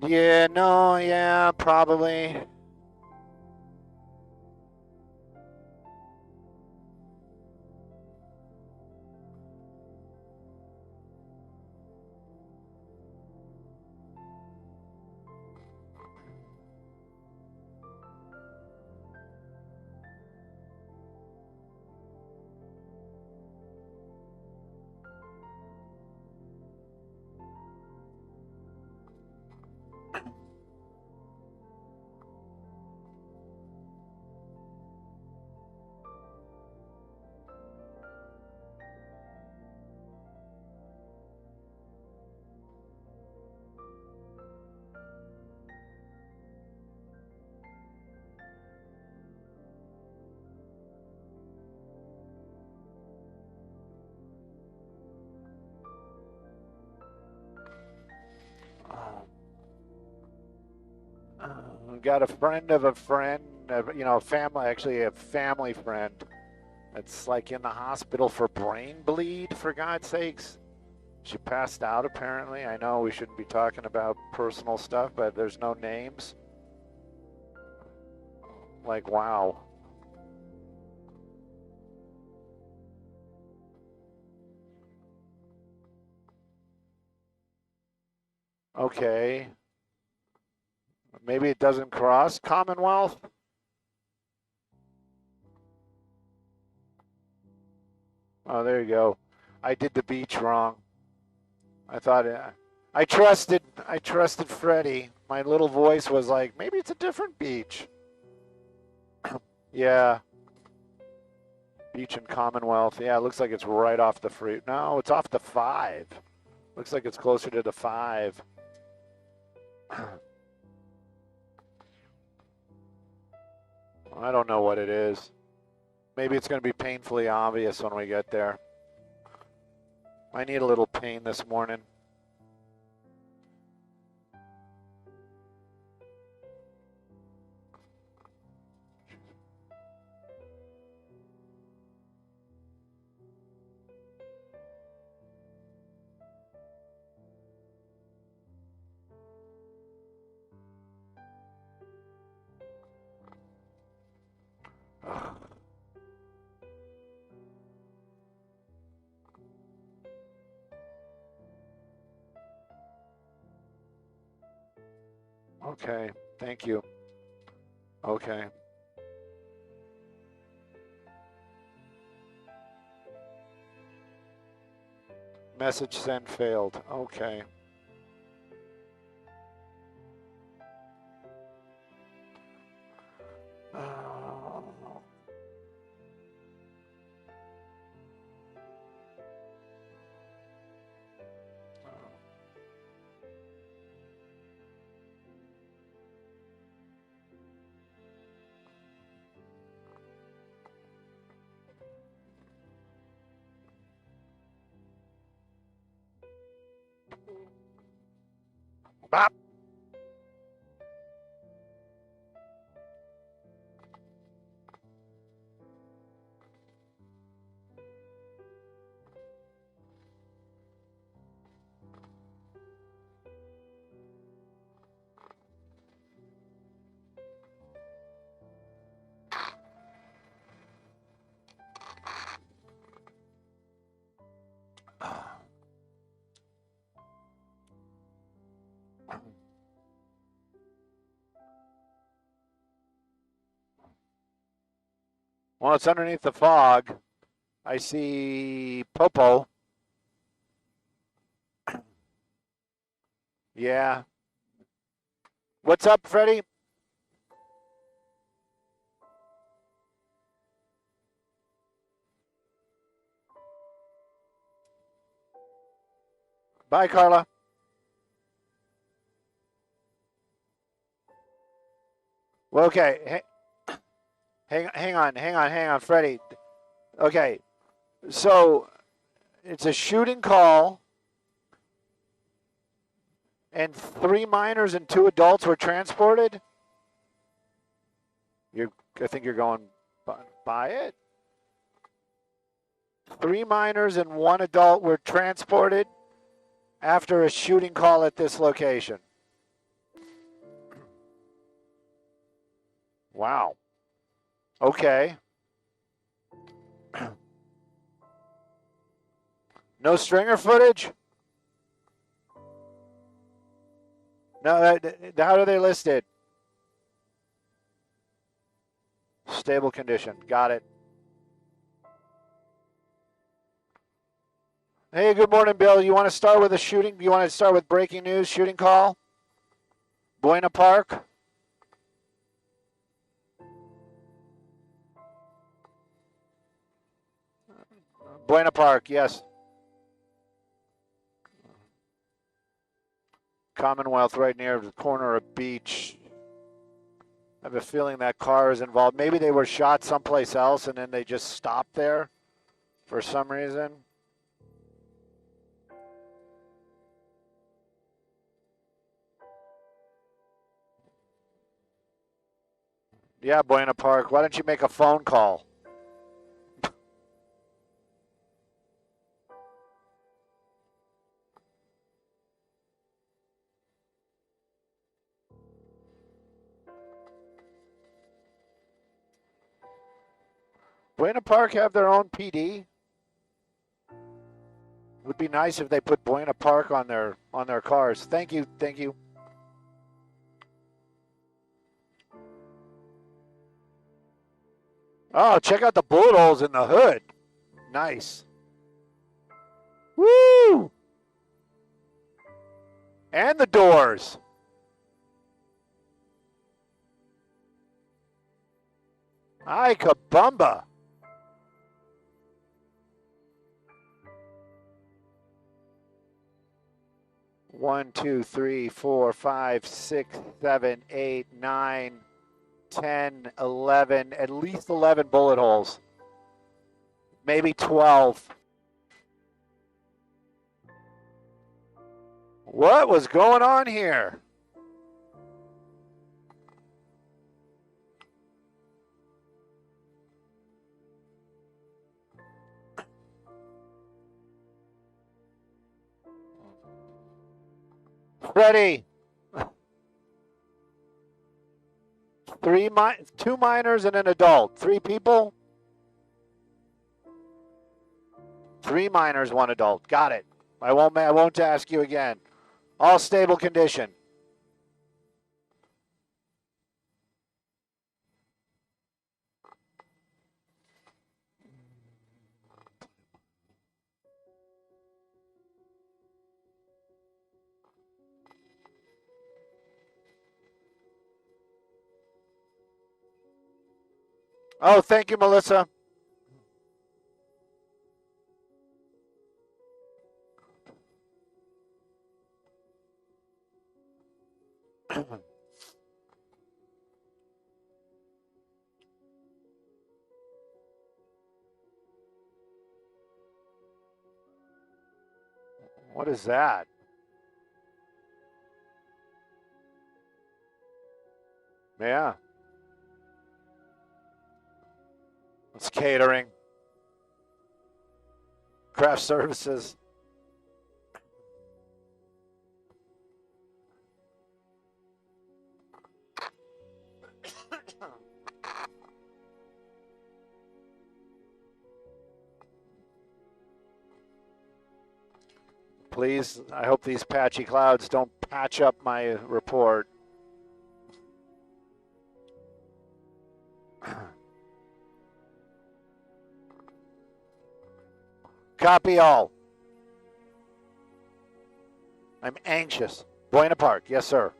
Yeah, probably. Got a friend of a friend, actually a family friend that's like in the hospital for brain bleed, for God's sakes. She passed out, apparently. I know we shouldn't be talking about personal stuff, but there's no names. Like, wow. Okay. Maybe it doesn't cross Commonwealth. Oh, there you go. I did the beach wrong. I thought I trusted Freddie. My little voice was like, maybe it's a different beach. Yeah. Beach in Commonwealth. Yeah, it looks like it's right off the free. No, it's off the 5. Looks like it's closer to the 5. I don't know what it is. Maybe it's going to be painfully obvious when we get there. I need a little pain this morning. Okay, thank you. Okay. Message send failed. Okay. Bop. Well, it's underneath the fog. I see Popo. Yeah. What's up, Freddie? Bye, Carla. Well, okay. Hang on, Freddie. Okay. So it's a shooting call, and 3 minors and 2 adults were transported. I think you're going by it. 3 minors and 1 adult were transported after a shooting call at this location. Wow. Okay. No stringer footage? No, how are they listed? Stable condition. Got it. Hey, good morning, Bill. You want to start with a shooting? You want to start with breaking news, shooting call? Buena Park? Buena Park, yes. Commonwealth right near the corner of Beach. I have a feeling that car is involved. Maybe they were shot someplace else and then they just stopped there for some reason. Yeah, Buena Park. Why don't you make a phone call? Buena Park have their own PD? Would be nice if they put Buena Park on their cars. Thank you. Oh, check out the bullet holes in the hood. Nice. Woo! And the doors. Ay, kabumba. One, two, three, four, five, 6, 7, 8, 9, 10, 11, at least 11 bullet holes. Maybe 12. What was going on here? Freddie. 2 minors and an adult. 3 people? 3 minors, 1 adult. Got it. I won't ask you again. All stable condition. Oh, thank you, Melissa. What is that? Yeah. It's catering. Craft services. Please, I hope these patchy clouds don't patch up my report. Copy all. I'm anxious. Buena Park, yes, sir.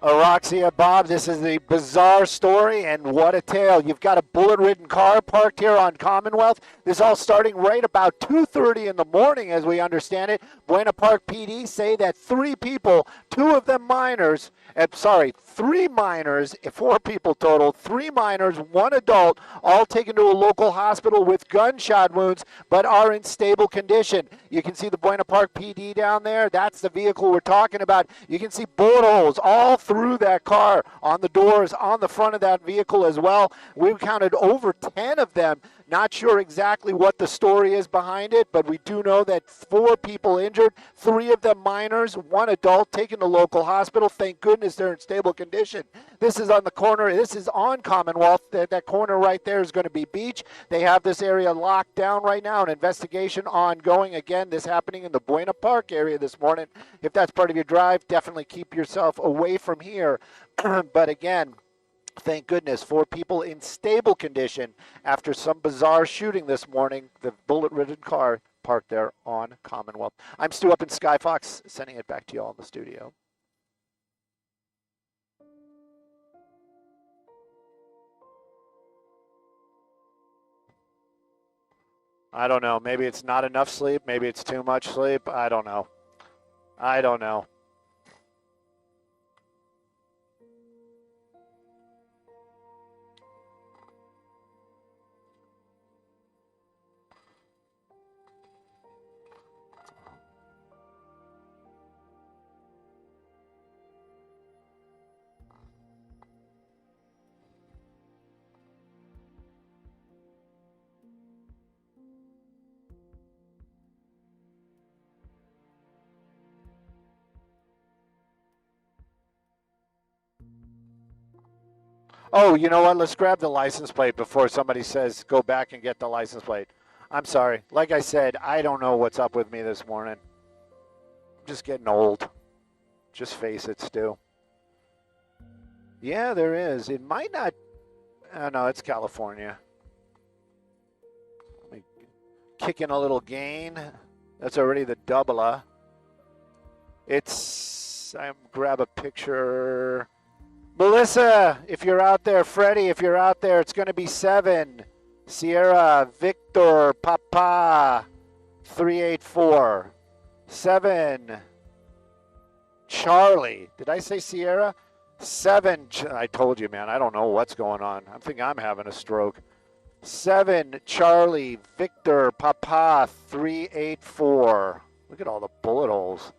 Roxia, Bob, this is the bizarre story, and what a tale. You've got a bullet-ridden car parked here on Commonwealth. This all starting right about 2:30 in the morning, as we understand it. Buena Park PD say that 3 people, 2 of them minors, 3 minors, 4 people total, 3 minors, 1 adult, all taken to a local hospital with gunshot wounds, but are in stable condition. You can see the Buena Park PD down there. That's the vehicle we're talking about. You can see bullet holes all through that car, on the doors, on the front of that vehicle as well. We've counted over 10 of them. Not sure exactly what the story is behind it, but we do know that 4 people injured, 3 of them minors, 1 adult taken to local hospital. Thank goodness they're in stable condition. This is on the corner. This is on Commonwealth. That corner right there is going to be Beach. They have this area locked down right now. An investigation ongoing. Again, this happening in the Buena Park area this morning. If that's part of your drive, definitely keep yourself away from here. But again, thank goodness, 4 people in stable condition after some bizarre shooting this morning. The bullet-ridden car parked there on Commonwealth. I'm Stu up in Skyfox, sending it back to you all in the studio. I don't know. Maybe it's not enough sleep. Maybe it's too much sleep. I don't know. I don't know. Oh, you know what? Let's grab the license plate before somebody says go back and get the license plate. I'm sorry. Like I said, I don't know what's up with me this morning. I'm just getting old. Just face it, Stu. Yeah, there is. It might not. Oh, no, it's California. Kicking a little gain. That's already the double. It's. Grab a picture. Melissa, if you're out there, Freddie, if you're out there, it's going to be 7. Sierra, Victor, Papa, 384. 7. Charlie. Did I say Sierra? 7. I told you, man. I don't know what's going on. I think I'm having a stroke. 7. Charlie, Victor, Papa, 384. Look at all the bullet holes.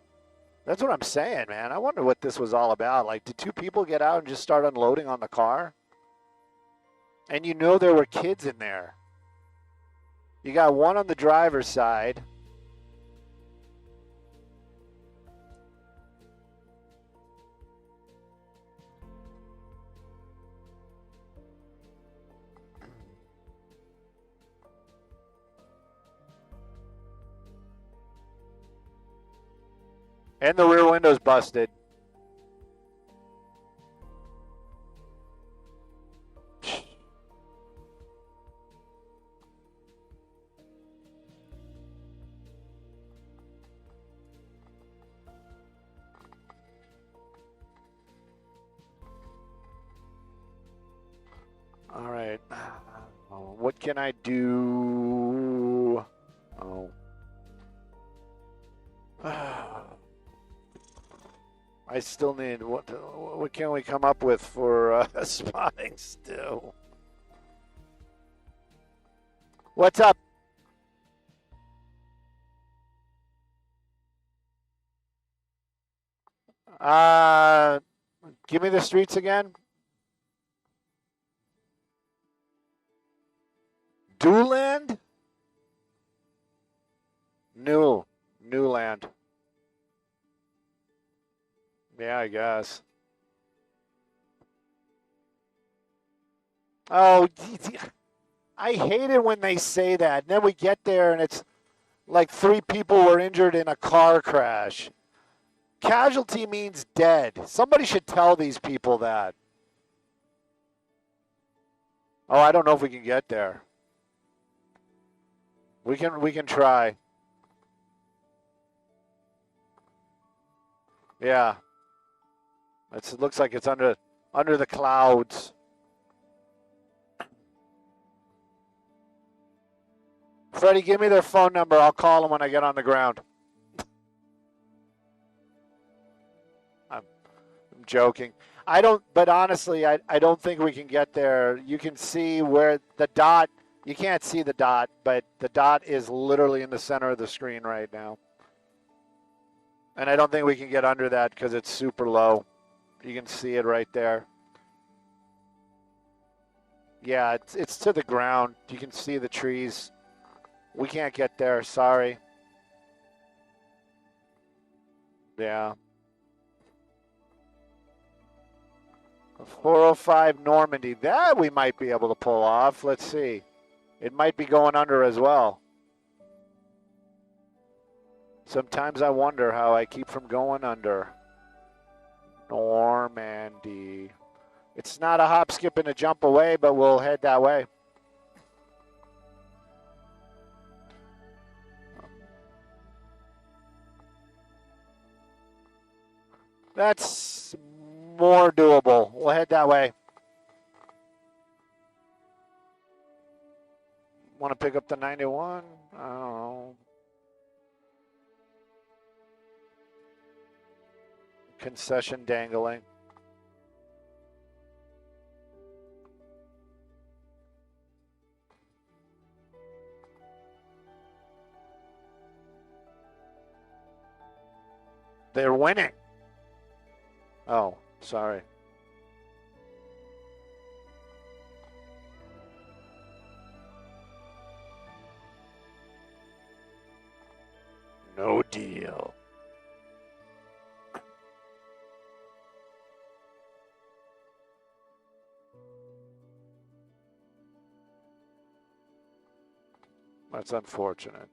That's what I'm saying, man. I wonder what this was all about. Like, did 2 people get out and just start unloading on the car? And you know there were kids in there. You got 1 on the driver's side. And the rear window's busted. All right. What can I do? Oh. I still need, what can we come up with for spotting still? What's up? Give me the streets again. Dooland? New land. Yeah, I guess. Oh, I hate it when they say that. And then we get there and it's like 3 people were injured in a car crash. Casualty means dead. Somebody should tell these people that. Oh, I don't know if we can get there. We can try. Yeah. It looks like it's under the clouds. Freddie, give me their phone number. I'll call them when I get on the ground. I'm joking. But honestly, I don't think we can get there. You can see where the dot, you can't see the dot, but the dot is literally in the center of the screen right now. And I don't think we can get under that because it's super low. You can see it right there. Yeah, it's to the ground. You can see the trees. We can't get there, sorry. Yeah. 405 Normandy. That we might be able to pull off. Let's see. It might be going under as well. Sometimes I wonder how I keep from going under. Normandy. It's not a hop, skip, and a jump away, but we'll head that way. That's more doable. We'll head that way. Want to pick up the 91? I don't know. Concession dangling. They're winning. Oh, sorry. No deal. That's unfortunate.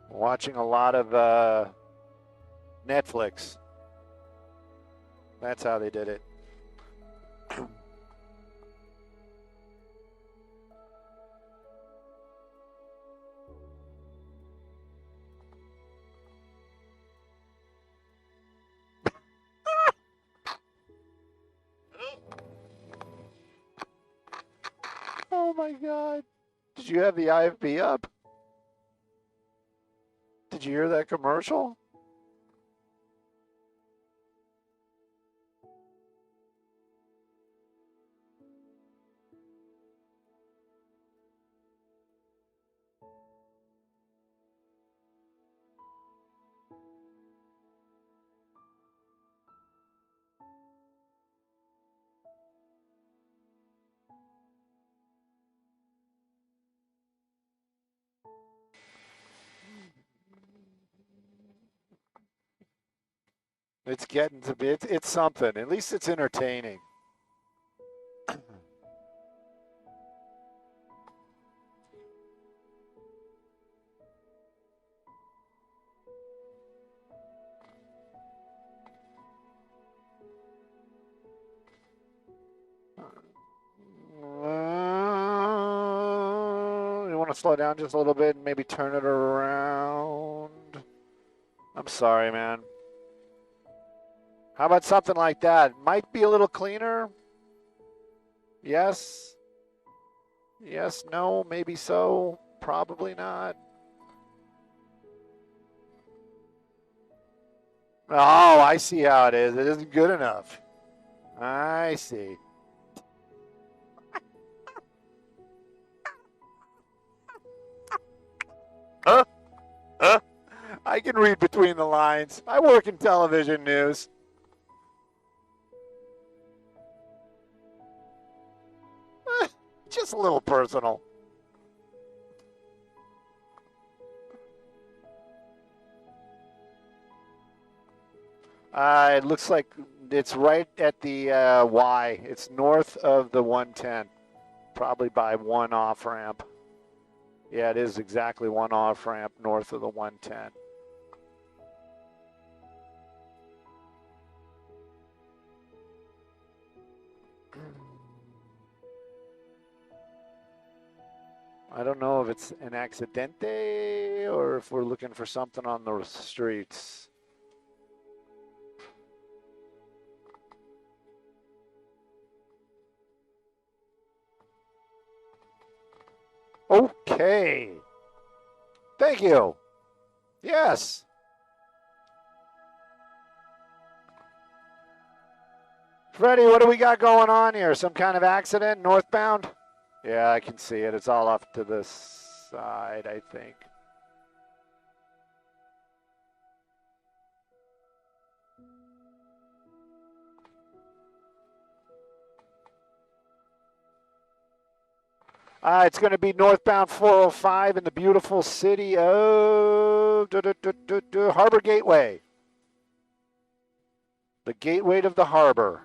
Watching a lot of Netflix. That's how they did it. Oh my God. Did you have the IFB up? Did you hear that commercial? It's getting to be, it's something. At least it's entertaining. You want to slow down just a little bit and maybe turn it around? I'm sorry, man. How about something like that? Might be a little cleaner. Yes. Yes, no, maybe so. Probably not. Oh, I see how it is. It isn't good enough. I see. I can read between the lines. I work in television news. Just a little personal. It looks like it's right at the Y. It's north of the 110, probably by one off ramp. Yeah, it is exactly one off ramp north of the 110. I don't know if it's an accidente or if we're looking for something on the streets. Okay. Thank you. Yes. Freddie, what do we got going on here? Some kind of accident northbound? Yeah, I can see it. It's all off to the side, I think. It's going to be northbound 405 in the beautiful city of Harbor Gateway. The gateway of the harbor.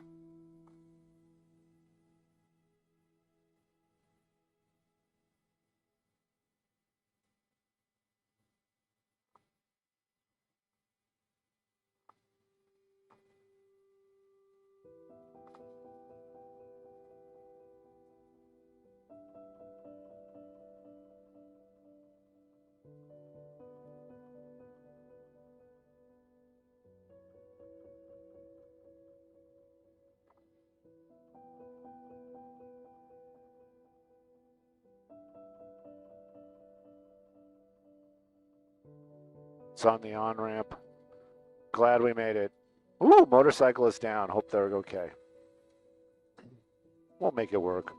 It's on the on-ramp. Glad we made it. Ooh, motorcyclist down. Hope they're okay. We'll make it work.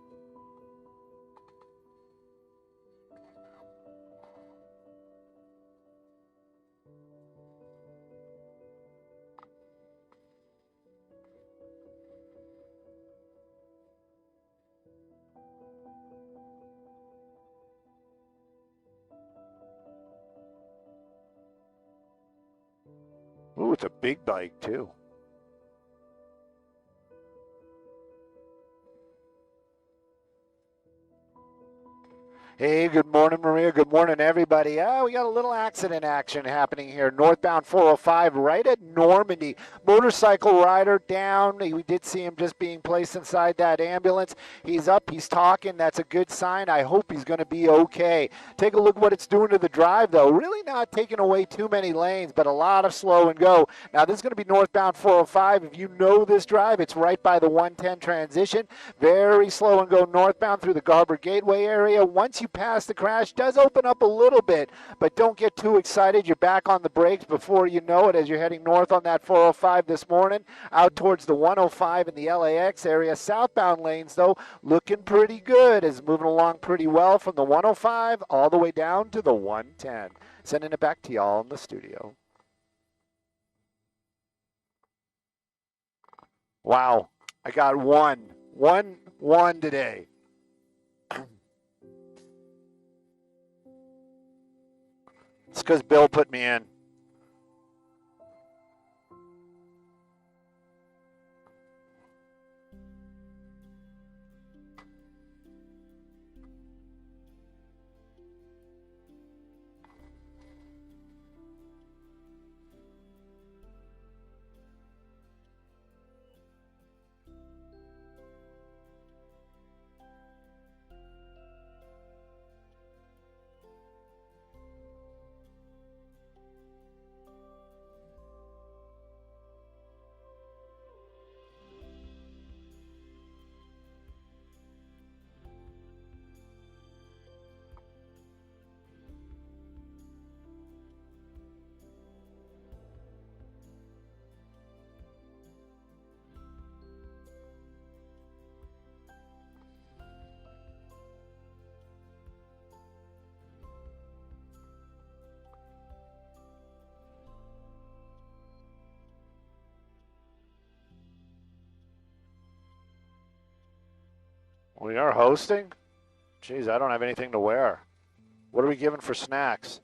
Ooh, it's a big bike, too. Hey, good morning, Maria. Good morning, everybody. We got a little accident action happening here. Northbound 405 right at Normandy. Motorcycle rider down. We did see him just being placed inside that ambulance. He's up. He's talking. That's a good sign. I hope he's going to be okay. Take a look what it's doing to the drive, though. Really not taking away too many lanes, but a lot of slow and go. Now, this is going to be northbound 405. If you know this drive, it's right by the 110 transition. Very slow and go northbound through the Garber Gateway area. Once you pass the crash, does open up a little bit, but don't get too excited. You're back on the brakes before you know it as you're heading north on that 405 this morning, out towards the 105 in the LAX area. Southbound lanes, though, looking pretty good, is moving along pretty well from the 105 all the way down to the 110. Sending it back to y'all in the studio. Wow, I got one today. It's because Bill put me in. We are hosting? Jeez, I don't have anything to wear. What are we giving for snacks?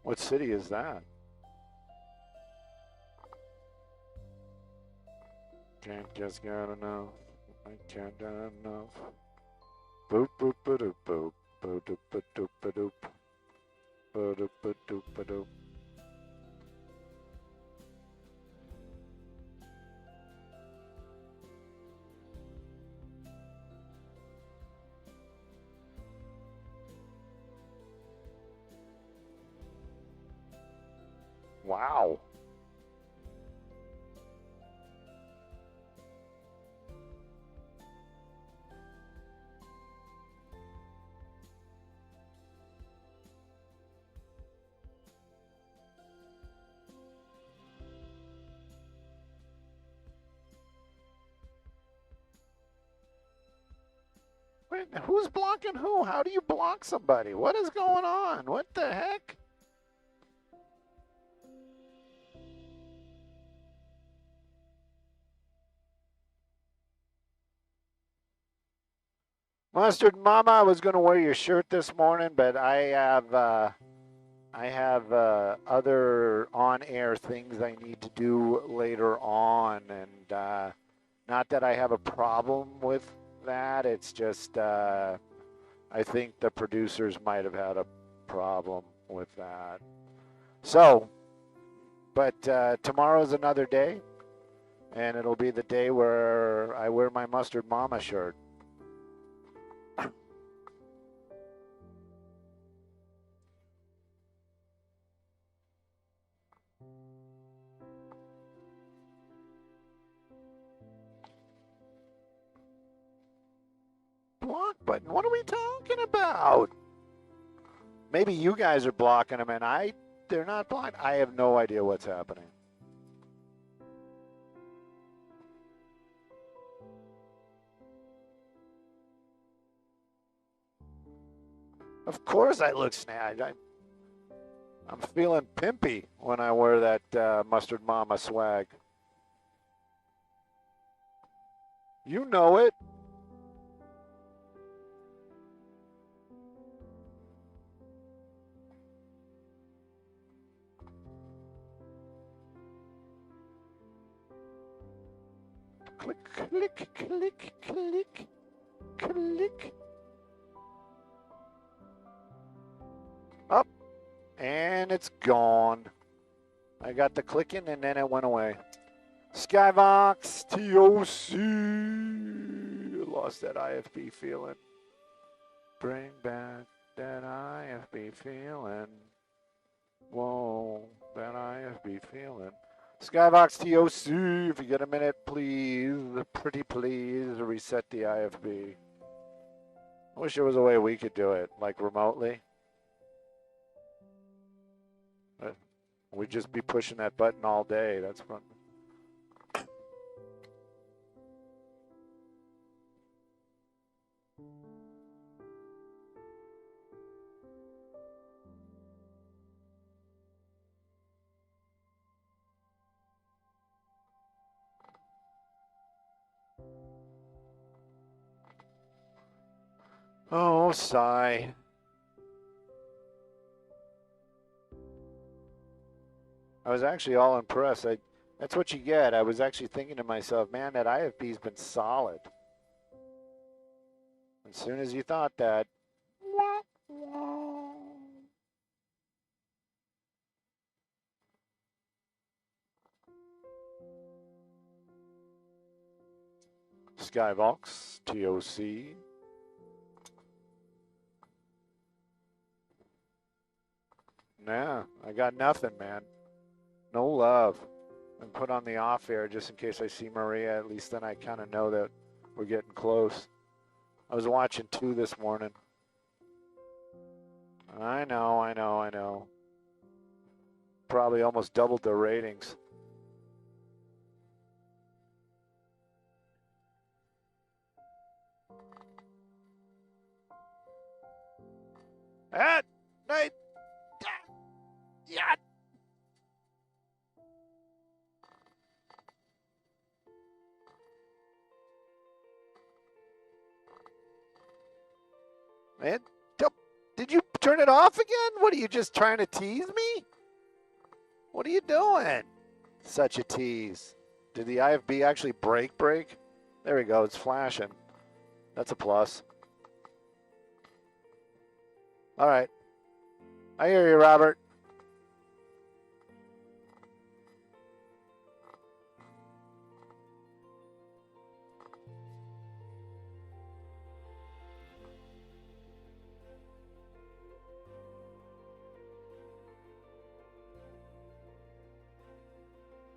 What city is that? Can't just get enough. I can't get enough. Boop boop ba doop boop. Boop doop ba doop ba doop. Boop ba doop ba doop. Wow. Wait, who's blocking who? How do you block somebody? What is going on? What the heck? Mustard Mama, I was going to wear your shirt this morning, but I have other on-air things I need to do later on, and not that I have a problem with that. It's just I think the producers might have had a problem with that. So, but tomorrow's another day, and it'll be the day where I wear my Mustard Mama shirt. Block button? What are we talking about? Maybe you guys are blocking them and they're not blocked. I have no idea what's happening. Of course I look snazzy. I'm feeling pimpy when I wear that Mustard Mama swag. You know it. Click, click, click, click, click. Up. And it's gone. I got the clicking and then it went away. Skybox TOC. Lost that IFB feeling. Bring back that IFB feeling. Whoa, that IFB feeling. Skybox TOC, if you get a minute, please, pretty please, reset the IFB. I wish there was a way we could do it, like remotely. We'd just be pushing that button all day. That's fun. Oh, sigh. I was actually all impressed. That's what you get. I was actually thinking to myself, man, that IFB's been solid. As soon as you thought that, Skybox TOC. Nah, I got nothing, man. No love. And put on the off air just in case I see Maria. At least then I kind of know that we're getting close. I was watching 2 this morning. I know. Probably almost doubled their ratings. At night. Yeah. Man, did you turn it off again? What are you just trying to tease me? What are you doing? Such a tease. Did the IFB actually break? There we go. It's flashing. That's a plus. All right. I hear you, Robert.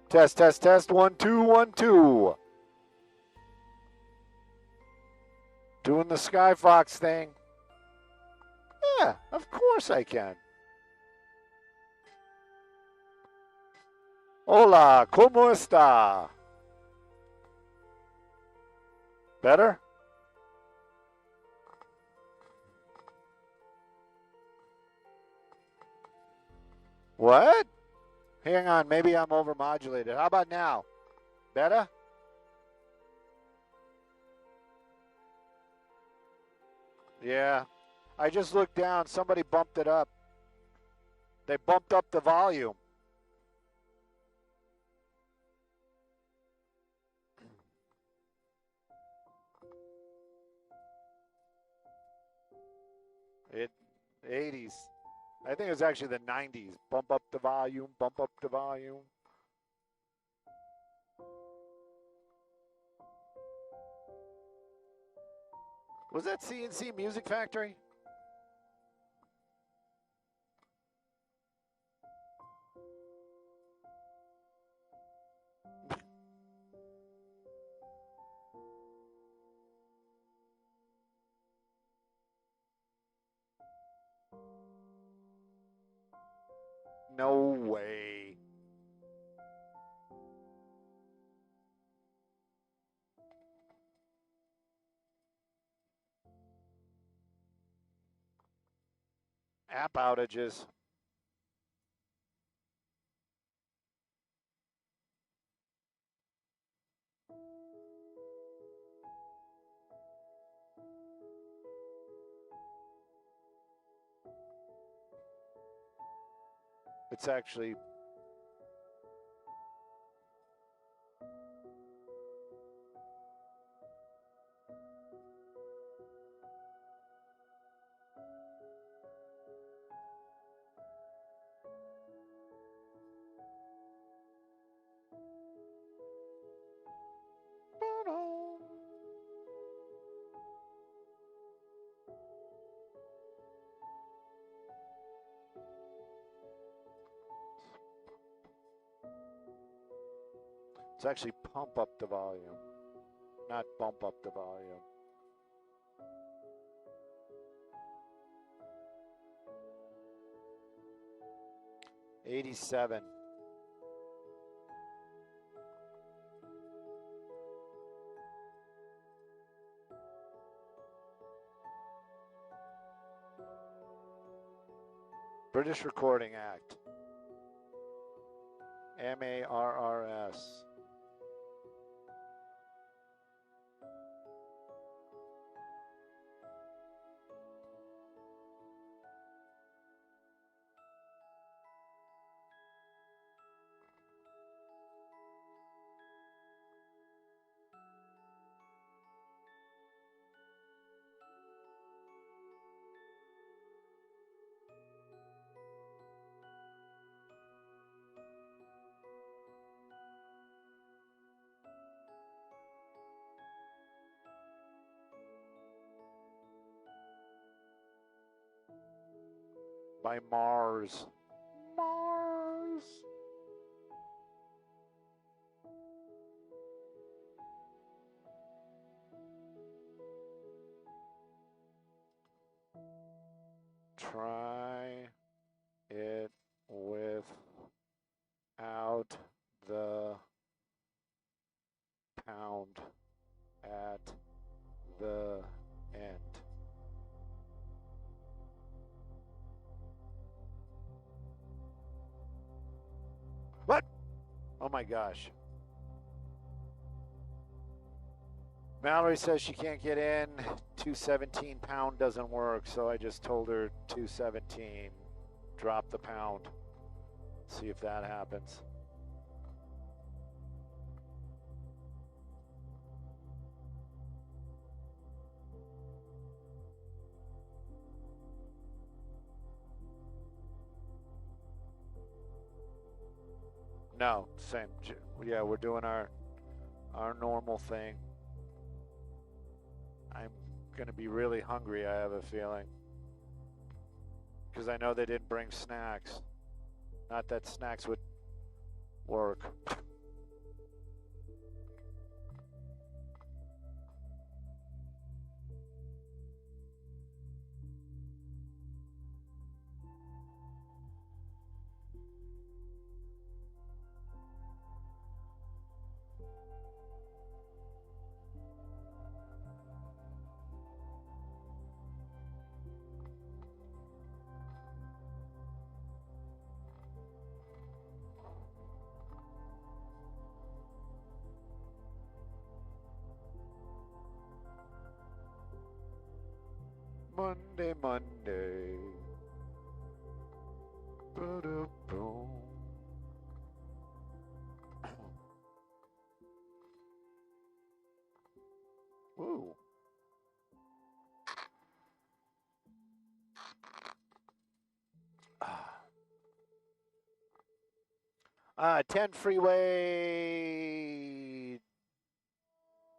Test, test, test. 1, 2, 1, 2. Doing the Skyfox thing. Yeah, of course I can. Hola, ¿cómo está? Better? What? Hang on, maybe I'm overmodulated. How about now? Better? Yeah. I just looked down. Somebody bumped it up. They bumped up the volume. It 80s. I think it was actually the 90s. Bump up the volume, bump up the volume. Was that CNC Music Factory? No way. App outages. It's actually pump up the volume, not bump up the volume. '87. British Recording Act. MARRS. By Mars. Mars. Try it without the pound at the end. What? Oh my gosh. Mallory says she can't get in. 217 pound doesn't work, so I just told her 217. Drop the pound. See if that happens. No, same. Yeah, we're doing our normal thing. I'm gonna be really hungry, I have a feeling. Because I know they didn't bring snacks. Not that snacks would work. Monday, Monday. Ba-da-boom. Ooh. 10 Freeway,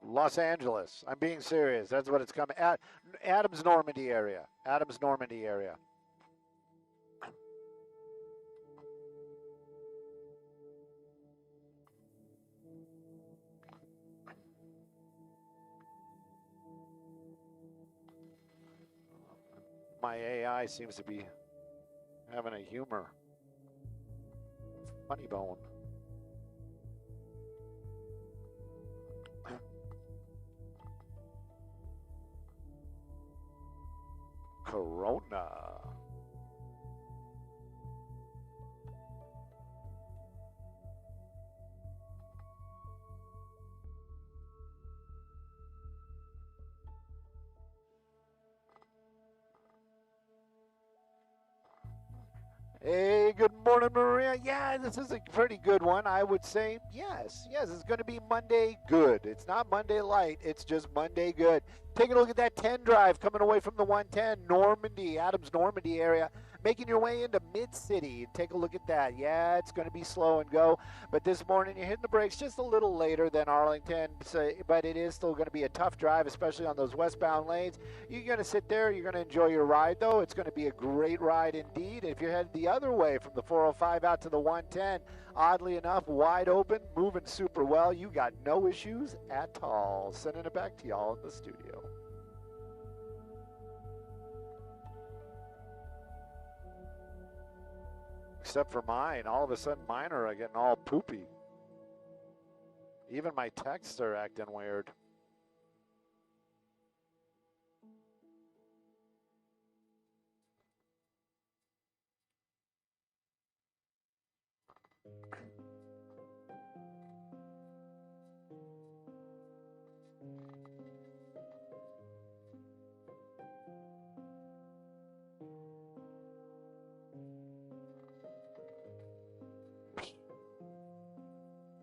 Los Angeles. I'm being serious. That's what it's coming at. Adams, Normandy area. Adams, Normandy area. My AI seems to be having a humor. Funny bone. Corona. Hey, good morning, Maria. Yeah, this is a pretty good one. I would say yes, it's going to be Monday good. It's not Monday light, it's just Monday good. Taking a look at that 10 drive coming away from the 110, Normandy, Adams Normandy area, making your way into Mid City. Take a look at that. Yeah, it's going to be slow and go, but this morning you're hitting the brakes just a little later than Arlington, so, but it is still going to be a tough drive, especially on those westbound lanes. You're going to sit there. You're going to enjoy your ride, though. It's going to be a great ride indeed. If you're headed the other way from the 405 out to the 110, oddly enough, wide open, moving super well. You got no issues at all. Sending it back to y'all in the studio. Except for mine. All of a sudden, mine are getting all poopy. Even my texts are acting weird.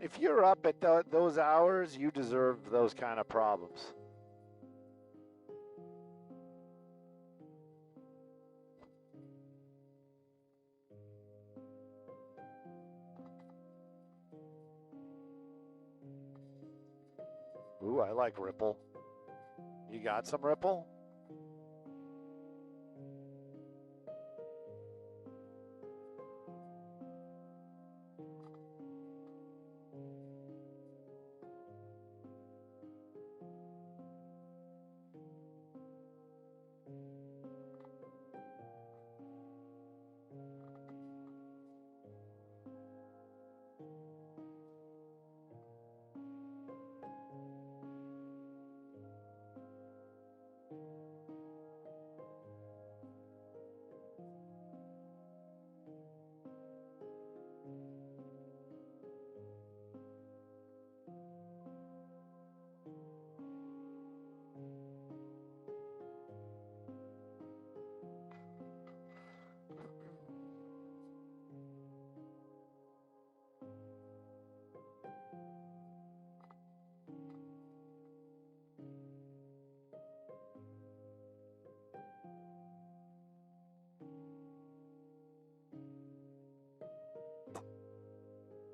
If you're up at those hours, you deserve those kind of problems. Ooh, I like Ripple. You got some Ripple?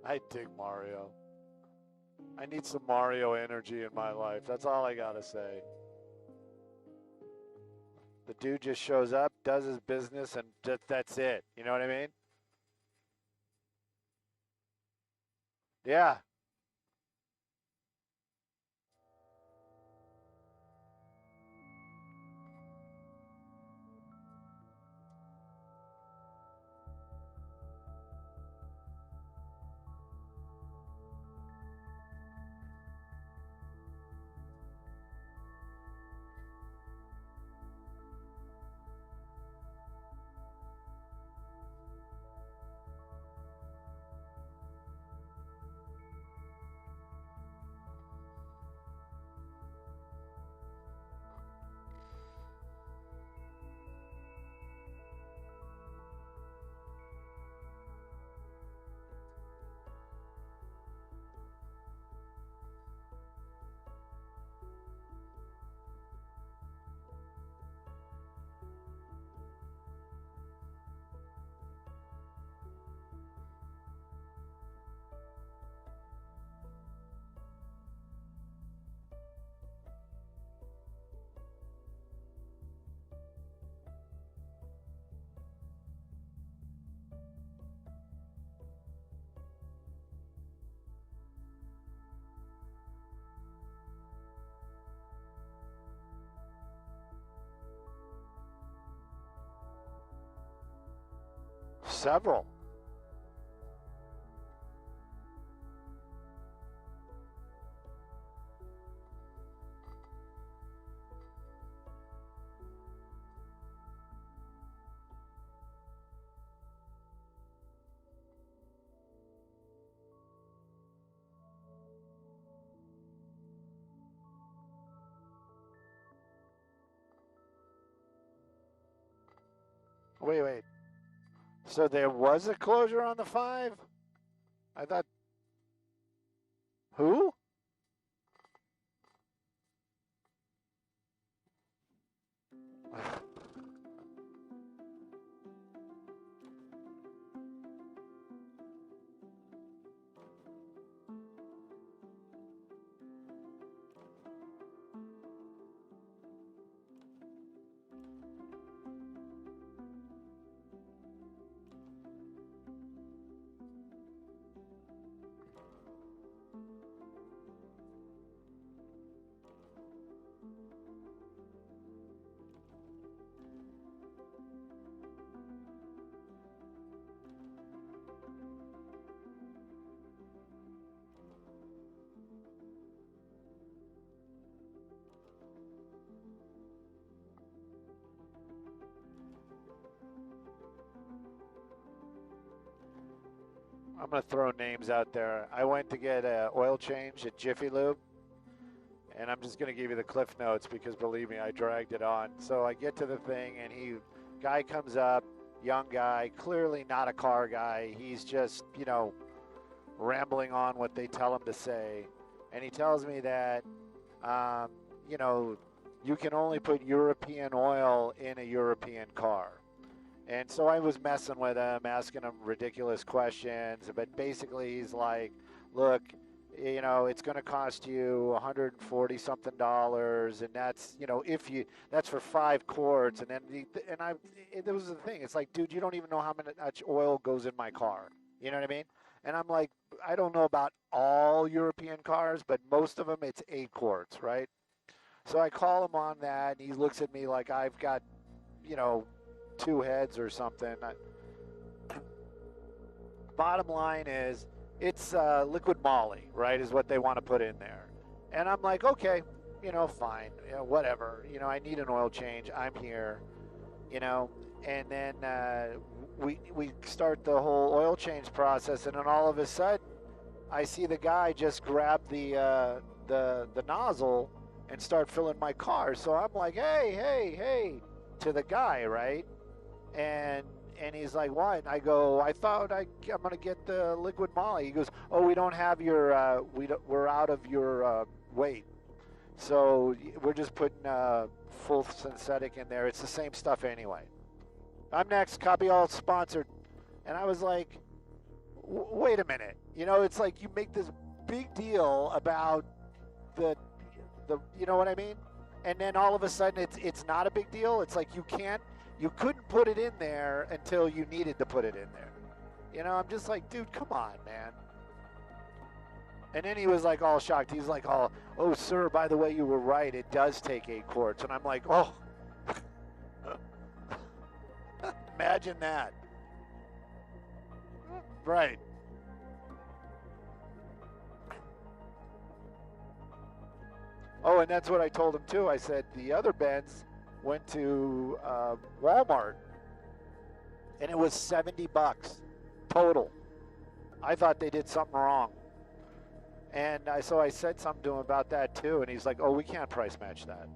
I dig Mario. I need some Mario energy in my life. That's all I gotta say. The dude just shows up, does his business, and that's it. You know what I mean? Yeah. Several. Wait. So there was a closure on the 5? I thought. Who? I'm going to throw names out there. I went to get an oil change at Jiffy Lube, and I'm just going to give you the cliff notes because believe me, I dragged it on. So I get to the thing, and guy comes up, young guy, clearly not a car guy. He's just, rambling on what they tell him to say. And he tells me that, you can only put European oil in a European car. And so I was messing with him, asking him ridiculous questions. But basically, he's like, look, it's going to cost you $140 something, and that's, that's for 5 quarts. And then, there was the thing. It's like, dude, you don't even know how much oil goes in my car. You know what I mean? And I'm like, I don't know about all European cars, but most of them, it's 8 quarts, right? So I call him on that, and he looks at me like I've got, 2 heads or something. Bottom line is, it's liquid moly, right, is what they want to put in there. And I'm like, okay, fine, whatever. I need an oil change. I'm here, and then we start the whole oil change process, and then all of a sudden, I see the guy just grab the nozzle and start filling my car. So I'm like, hey, to the guy, right? And he's like, what? I go, I thought I'm going to get the liquid moly. He goes, oh, we don't have your, we're out of your weight. So we're just putting full synthetic in there. It's the same stuff anyway. I'm next, copy all sponsored. And I was like, wait a minute. It's like you make this big deal about the you know what I mean? And then all of a sudden it's not a big deal. It's like you couldn't put it in there until you needed to put it in there. I'm just like, dude, come on, man. And then he was like all shocked. He's like, oh, sir, by the way, you were right. It does take 8 quarts. And I'm like, oh, imagine that. Right. Oh, and that's what I told him too. I said the other Benz went to Walmart, and it was $70 total. I thought they did something wrong, and so I said something to him about that too. And he's like, "Oh, we can't price match that,"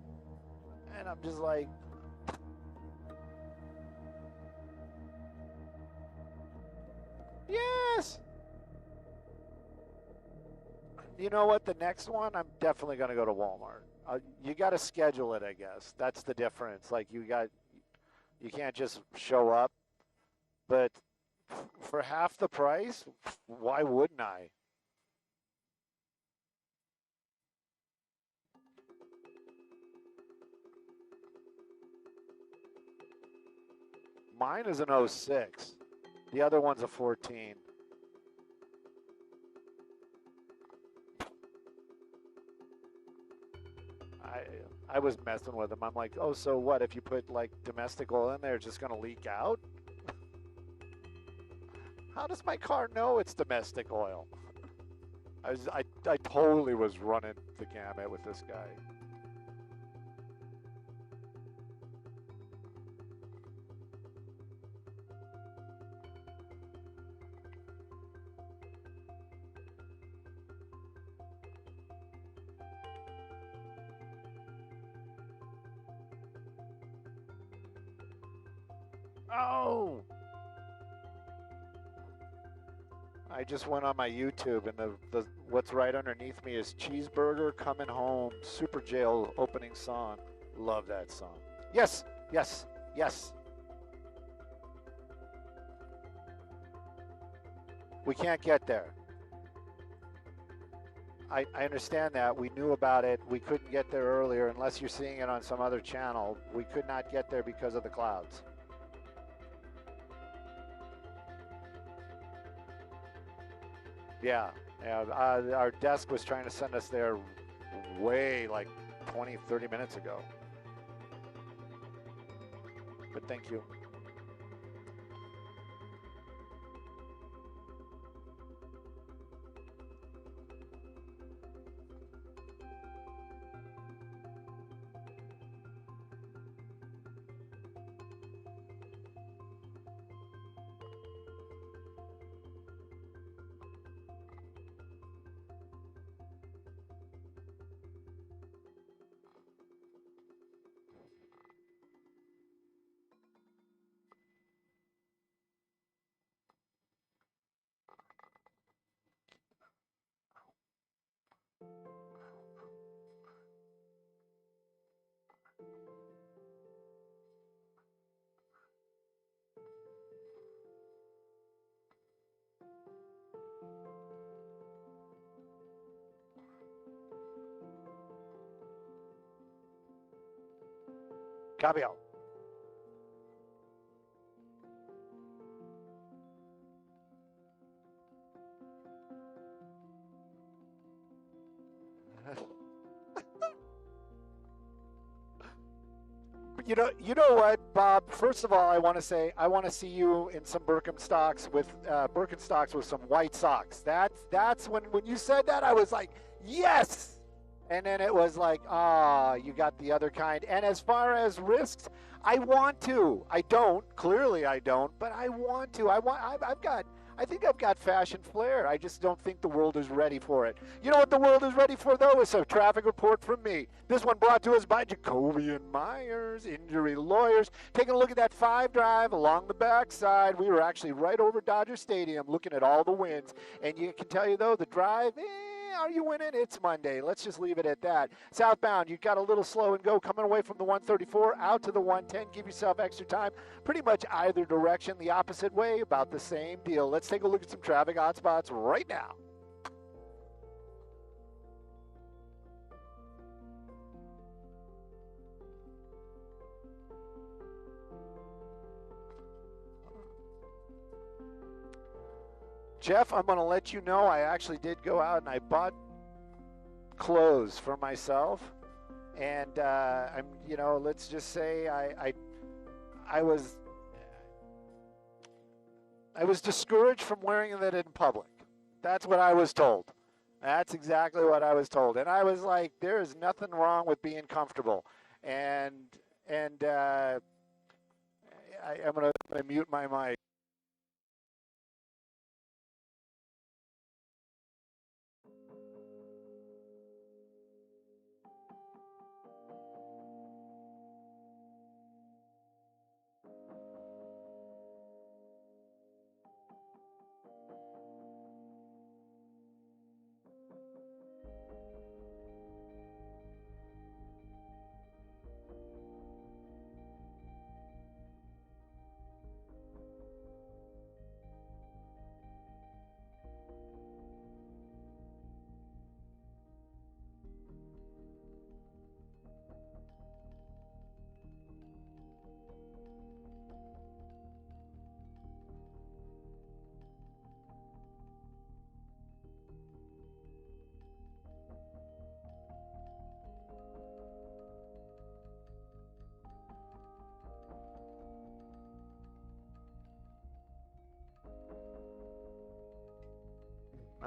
and I'm just like, "Yes." You know what? The next one, I'm definitely going to go to Walmart. You got to schedule it, I guess. That's the difference. Like you can't just show up. But for half the price, why wouldn't I? Mine is an '06. The other one's a 14. I was messing with him. I'm like, oh, so what? If you put like domestic oil in there, it's just going to leak out? How does my car know it's domestic oil? I totally was running the gamut with this guy. Oh! I just went on my YouTube, and the what's right underneath me is Cheeseburger Coming Home, Super Jail opening song. Love that song. Yes, yes, yes. We can't get there. I understand that. We knew about it. We couldn't get there earlier unless you're seeing it on some other channel. We could not get there because of the clouds. Yeah, yeah. Our desk was trying to send us there way like 20, 30 minutes ago. But thank you. Cabio. You know what, Bob? First of all, I want to say I want to see you in some Birkenstocks with some white socks. That's when you said that, I was like, yes. And then it was like, you got the other kind. And as far as risks, I want to. I don't. Clearly, I don't. But I want to. I think I've got fashion flair. I just don't think the world is ready for it. You know what the world is ready for, though? Is a traffic report from me. This one brought to us by Jacoby and Myers, Injury Lawyers. Taking a look at that 5 drive along the backside. We were actually right over Dodger Stadium looking at all the wins. And you can tell you, though, the drive, are you winning? It's Monday. Let's just leave it at that. Southbound, you've got a little slow and go coming away from the 134 out to the 110. Give yourself extra time. Pretty much either direction, the opposite way, about the same deal. Let's take a look at some traffic hotspots right now. Jeff, I'm going to let you know I actually did go out and I bought clothes for myself, and let's just say I was discouraged from wearing that in public. That's what I was told. That's exactly what I was told, and I was like, there is nothing wrong with being comfortable, and I'm going to mute my mic.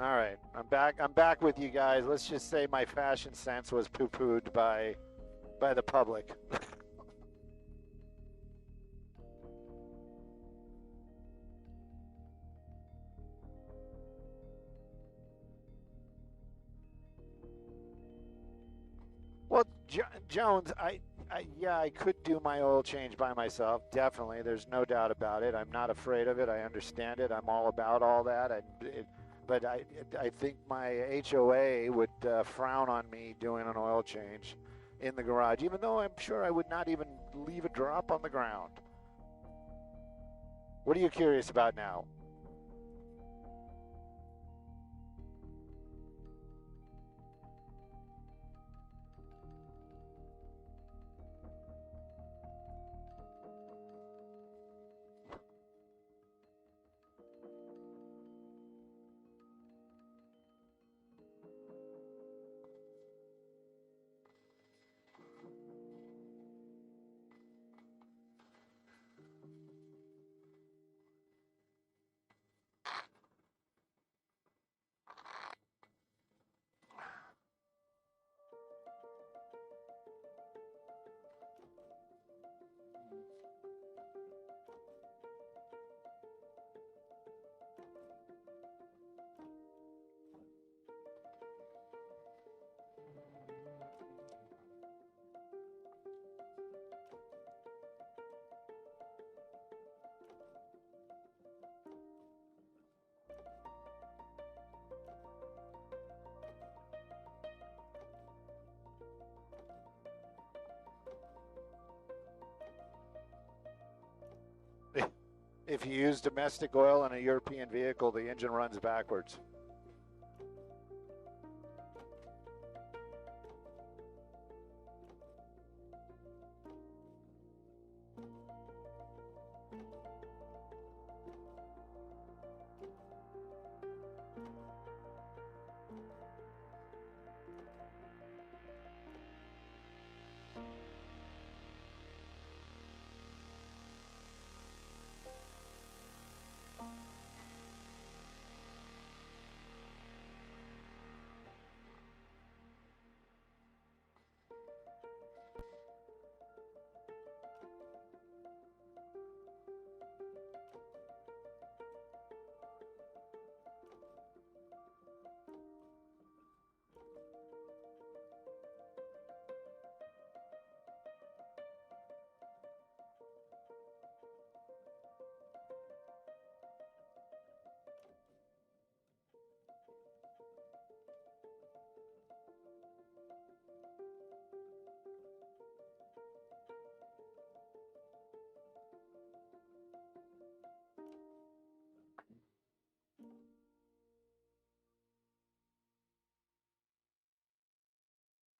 All right, I'm back. I'm back with you guys. Let's just say my fashion sense was poo-pooed by the public. Well, Jones, Yeah, I could do my oil change by myself. Definitely, there's no doubt about it. I'm not afraid of it. I understand it. I'm all about all that. But I think my HOA would frown on me doing an oil change in the garage, even though I'm sure I would not even leave a drop on the ground. What are you curious about now? If you use domestic oil in a European vehicle, the engine runs backwards.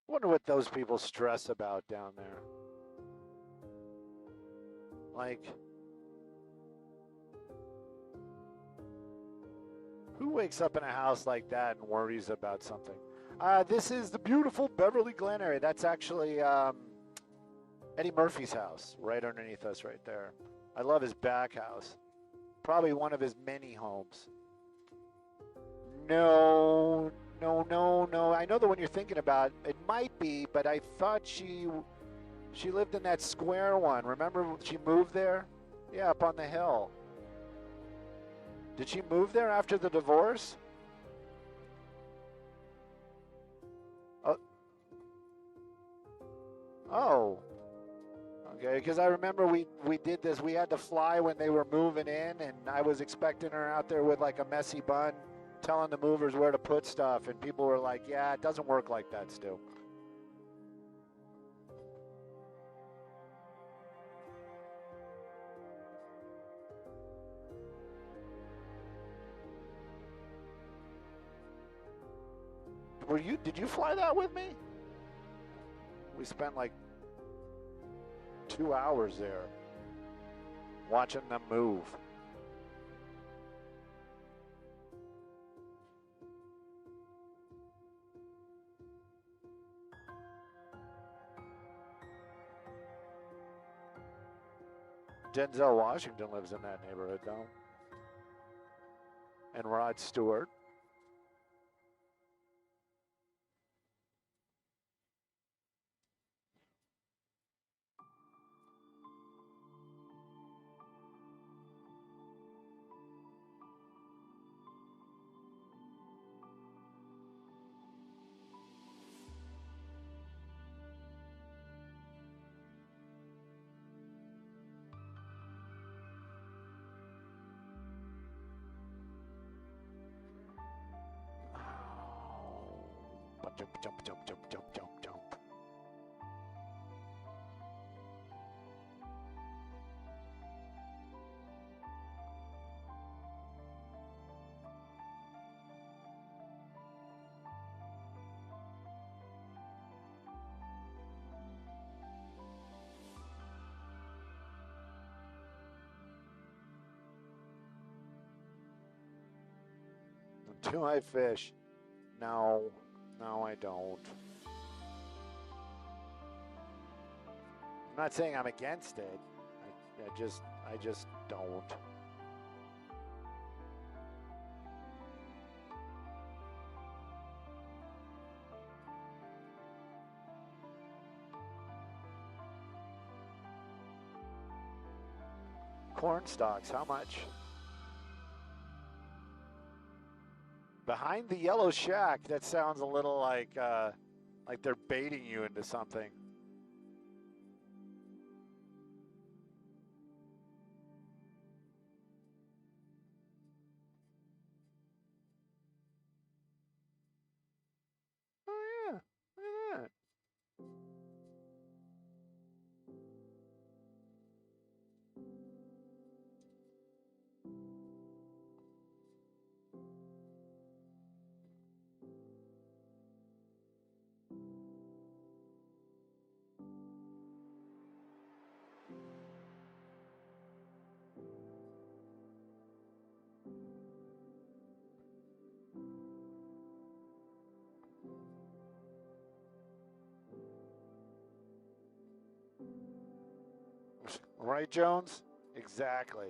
Wonder what those people stress about down there. Like, who wakes up in a house like that and worries about something? This is the beautiful Beverly Glen area. That's actually Eddie Murphy's house right underneath us right there. I love his back house. Probably one of his many homes. No, no, no, no. I know the one you're thinking about. It might be, but I thought she lived in that square one. Remember she moved there? Yeah, up on the hill. Did she move there after the divorce? Oh, oh. Okay, because I remember we did this. We had to fly when they were moving in, and I was expecting her out there with like a messy bun, telling the movers where to put stuff, and people were like, "Yeah, it doesn't work like that, Stu." Did you fly that with me? We spent like 2 hours there watching them move. Denzel Washington lives in that neighborhood, though. And Rod Stewart. jump, jump, jump, jump, jump, jump, jump. Do I fish? No, no, I don't. I'm not saying I'm against it. I just don't. Corn stalks, how much? Behind the yellow shack, that sounds a little like they're baiting you into something. Oh yeah, look at that. Right, Jones? Exactly.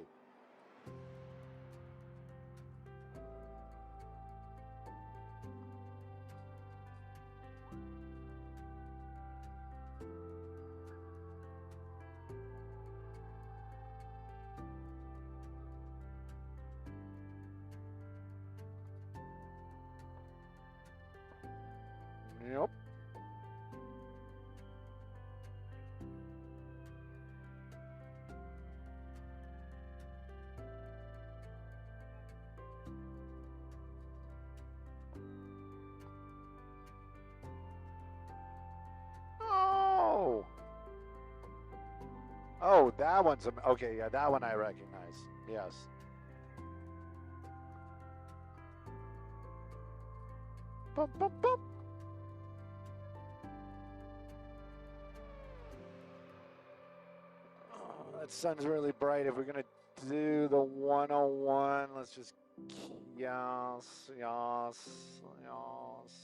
Yep. Oh. Oh, that one's okay. Yeah, that one I recognize. Yes. Bum, bum, bum. Oh, that sun's really bright. If we're gonna do the 101, let's just yes, yes, yes.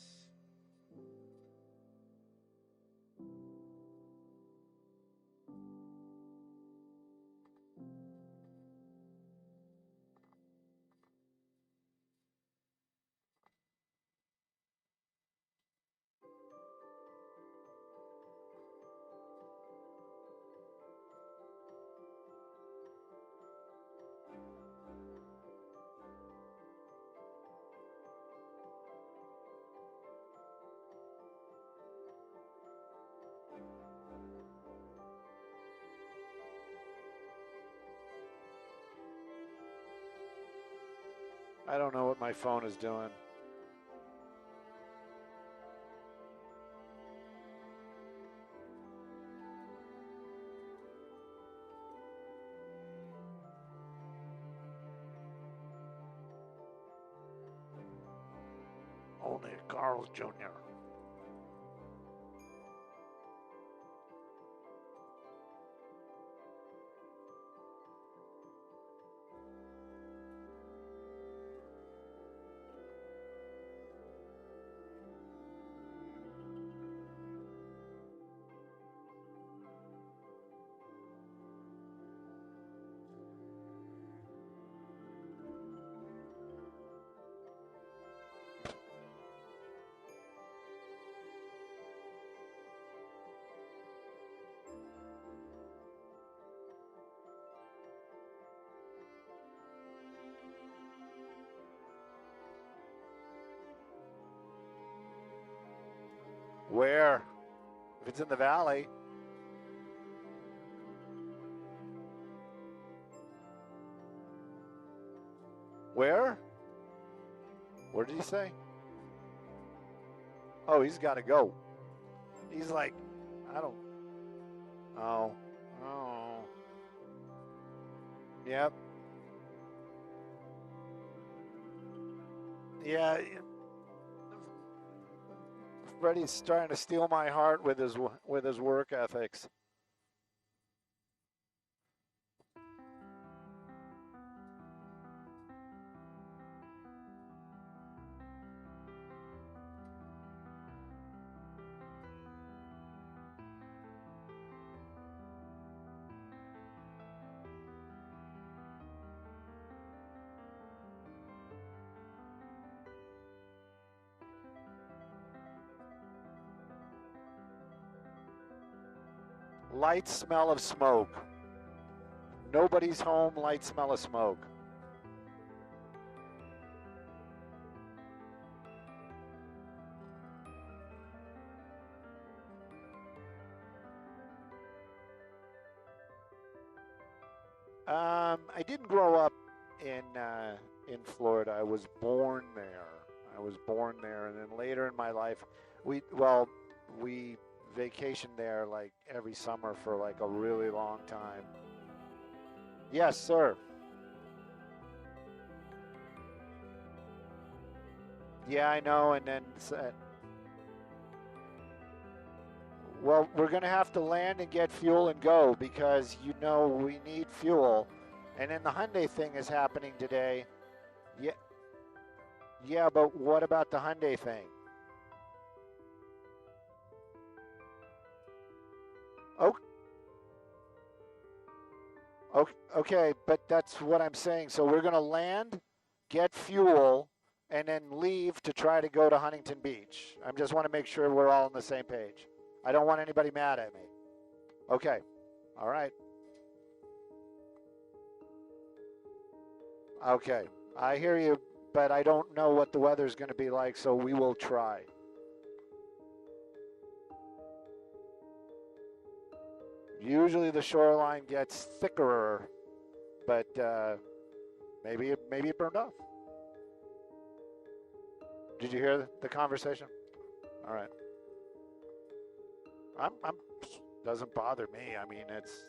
I don't know what my phone is doing. Only Carl Jr. Where? If it's in the valley. Where? Where did he say? Oh, he's got to go. He's like, I don't. Oh. Oh. Yep. Yeah. Freddie's trying to steal my heart with his work ethics. Light smell of smoke. Nobody's home, light smell of smoke. I didn't grow up in Florida. I was born there. And then later in my life, we vacationed there like every summer for like a really long time. Yes, sir. Yeah, I know. And then, well, we're going to have to land and get fuel and go because we need fuel. And then the Hyundai thing is happening today. Yeah, yeah, but what about the Hyundai thing? Oh, okay, but that's what I'm saying. So we're going to land, get fuel, and then leave to try to go to Huntington Beach. I just want to make sure we're all on the same page. I don't want anybody mad at me. Okay. All right. Okay. I hear you, but I don't know what the weather's going to be like, so we will try. Usually the shoreline gets thicker, but maybe it burned off. Did you hear the conversation? All right. I'm doesn't bother me. I mean, it's,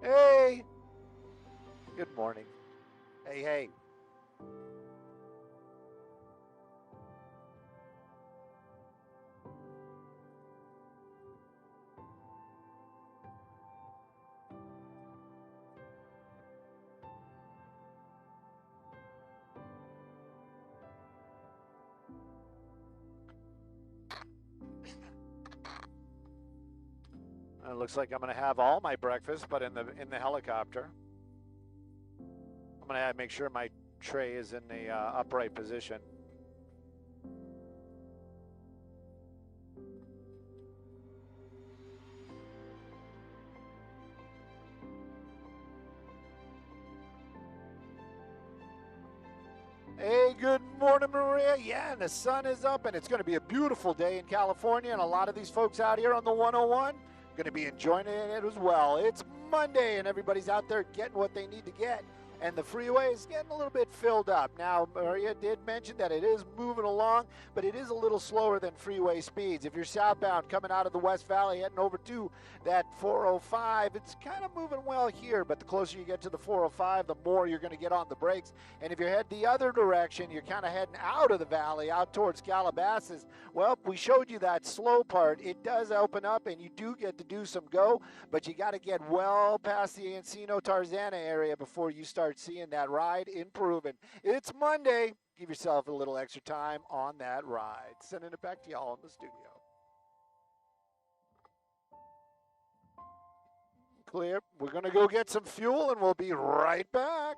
hey, good morning. Hey. It looks like I'm going to have all my breakfast, but in the helicopter. I'm going to make sure my tray is in the upright position. Hey, good morning, Maria. Yeah, and the sun is up, and it's going to be a beautiful day in California, and a lot of these folks out here on the 101 going to be enjoying it as well. It's Monday, and everybody's out there getting what they need to get, and the freeway is getting a little bit filled up. Now, Maria did mention that it is moving along, but it is a little slower than freeway speeds. If you're southbound coming out of the West Valley heading over to that 405, it's kind of moving well here, but the closer you get to the 405, the more you're going to get on the brakes. And if you're heading the other direction, you're kind of heading out of the valley, out towards Calabasas. Well, we showed you that slow part. It does open up, and you do get to do some go, but you got to get well past the Encino-Tarzana area before you start seeing that ride improving. It's Monday. Give yourself a little extra time on that ride. Sending it back to y'all in the studio. Clear. We're going to go get some fuel, and we'll be right back.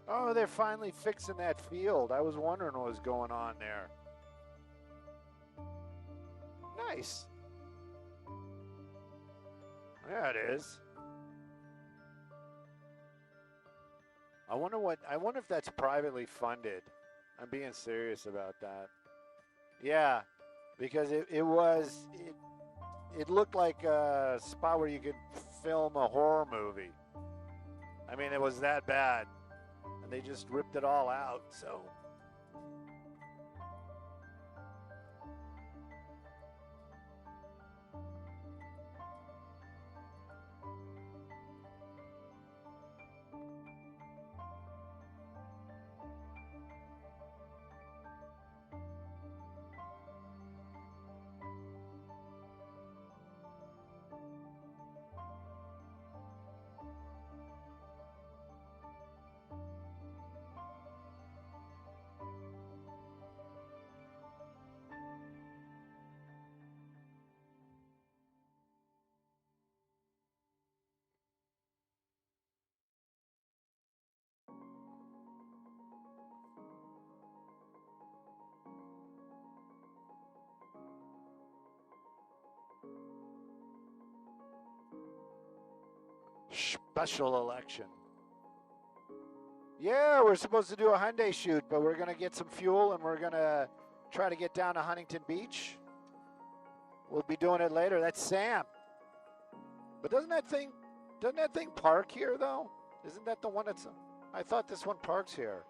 Oh, they're finally fixing that field. I was wondering what was going on there. Nice. Yeah, it is. I wonder if that's privately funded. I'm being serious about that. Yeah, because it looked like a spot where you could film a horror movie. I mean, it was that bad. And they just ripped it all out, so. Special election. Yeah, we're supposed to do a Hyundai shoot, but we're going to get some fuel and we're going to try to get down to Huntington Beach. We'll be doing it later. That's Sam. But doesn't that thing park here, though? Isn't that the one that's... I thought this one parks here.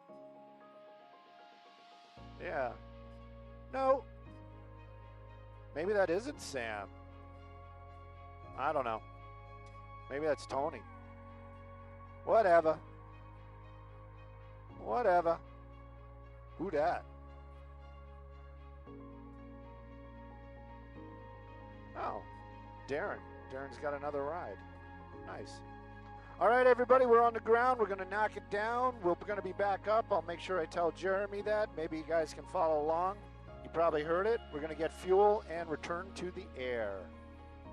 Yeah. No. Maybe that isn't Sam. I don't know. Maybe that's Tony. Whatever. Whatever. Who dat? Oh, Darren. Darren's got another ride. Nice. All right, everybody, we're on the ground. We're going to knock it down. We're going to be back up. I'll make sure I tell Jeremy that. Maybe you guys can follow along. You probably heard it. We're going to get fuel and return to the air.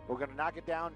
We're going to knock it down.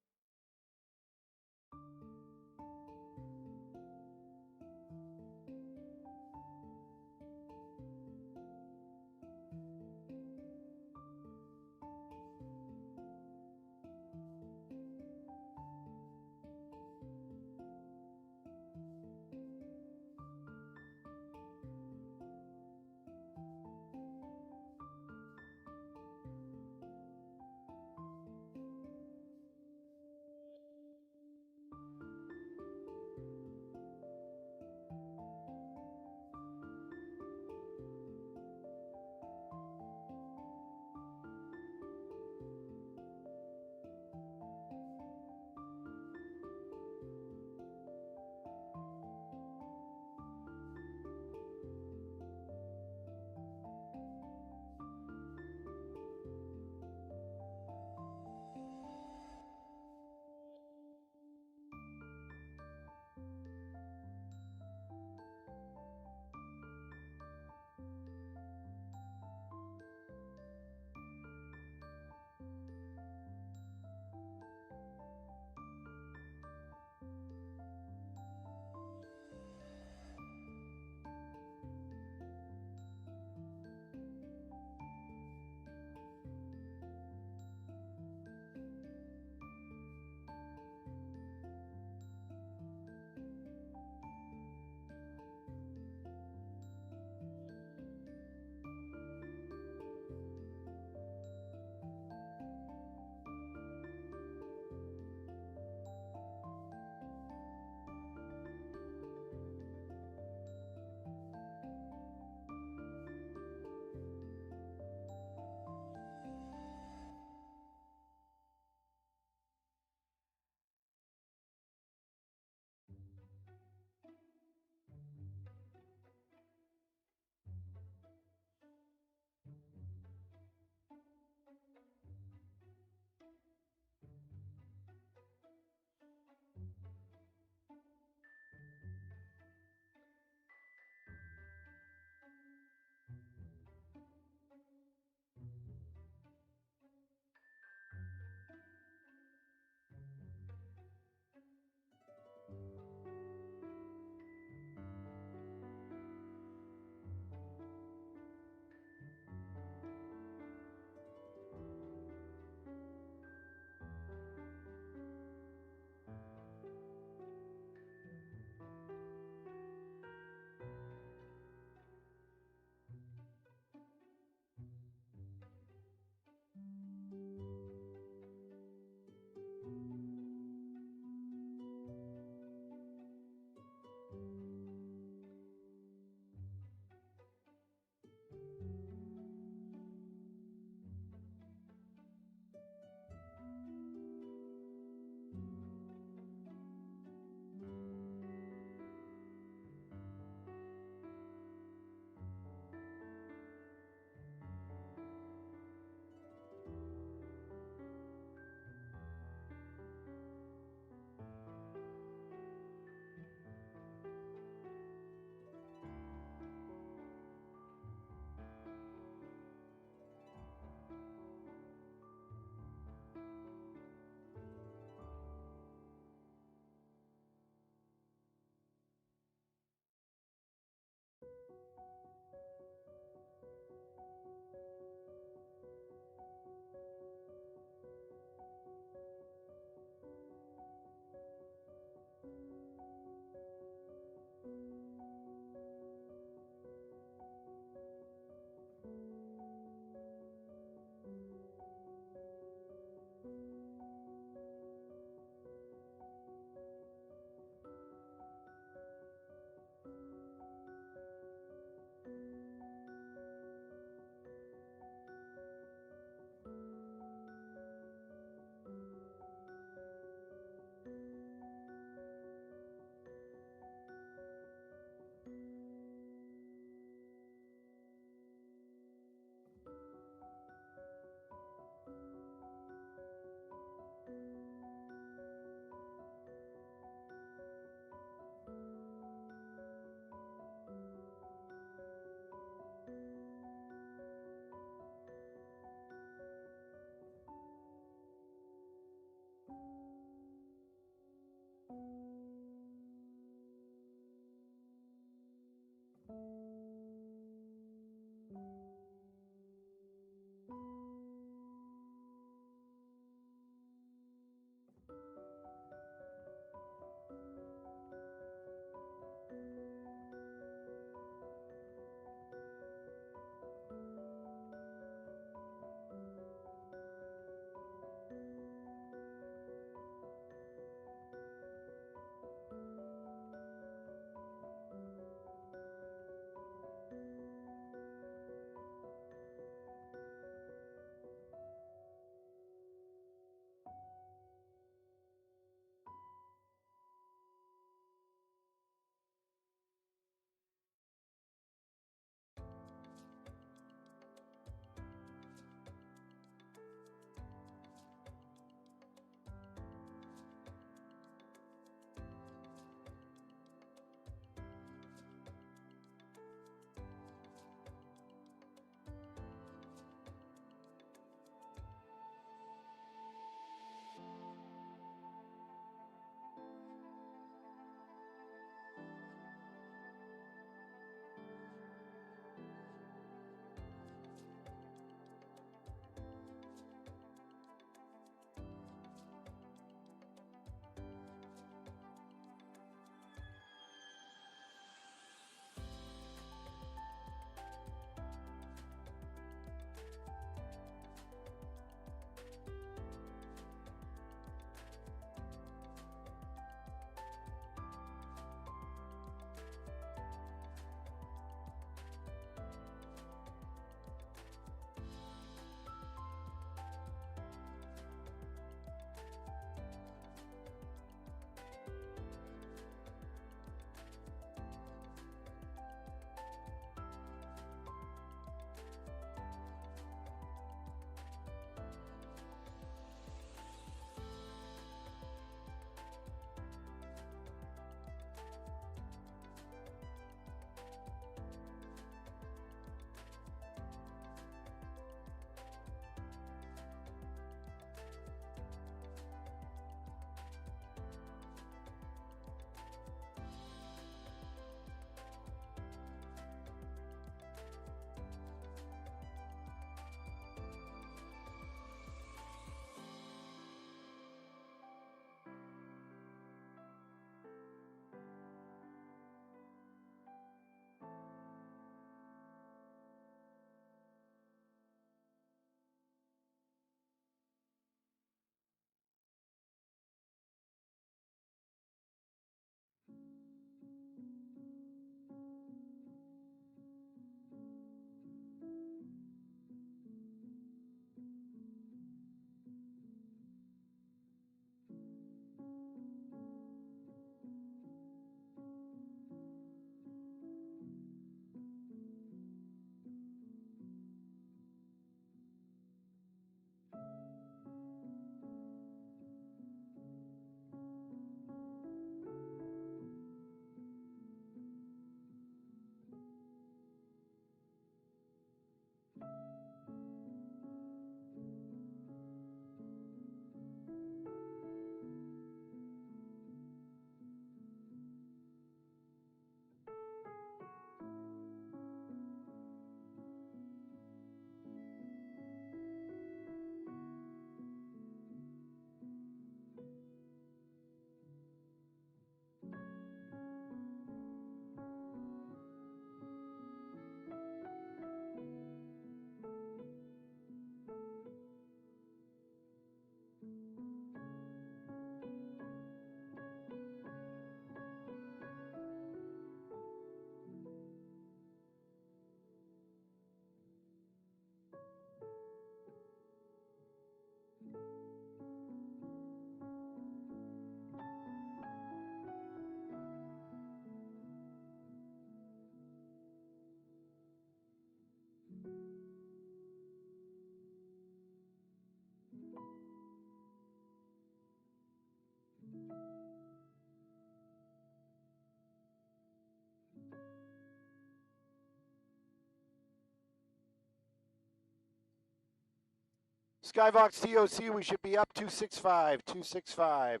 Skyvox TOC, we should be up 265, 265.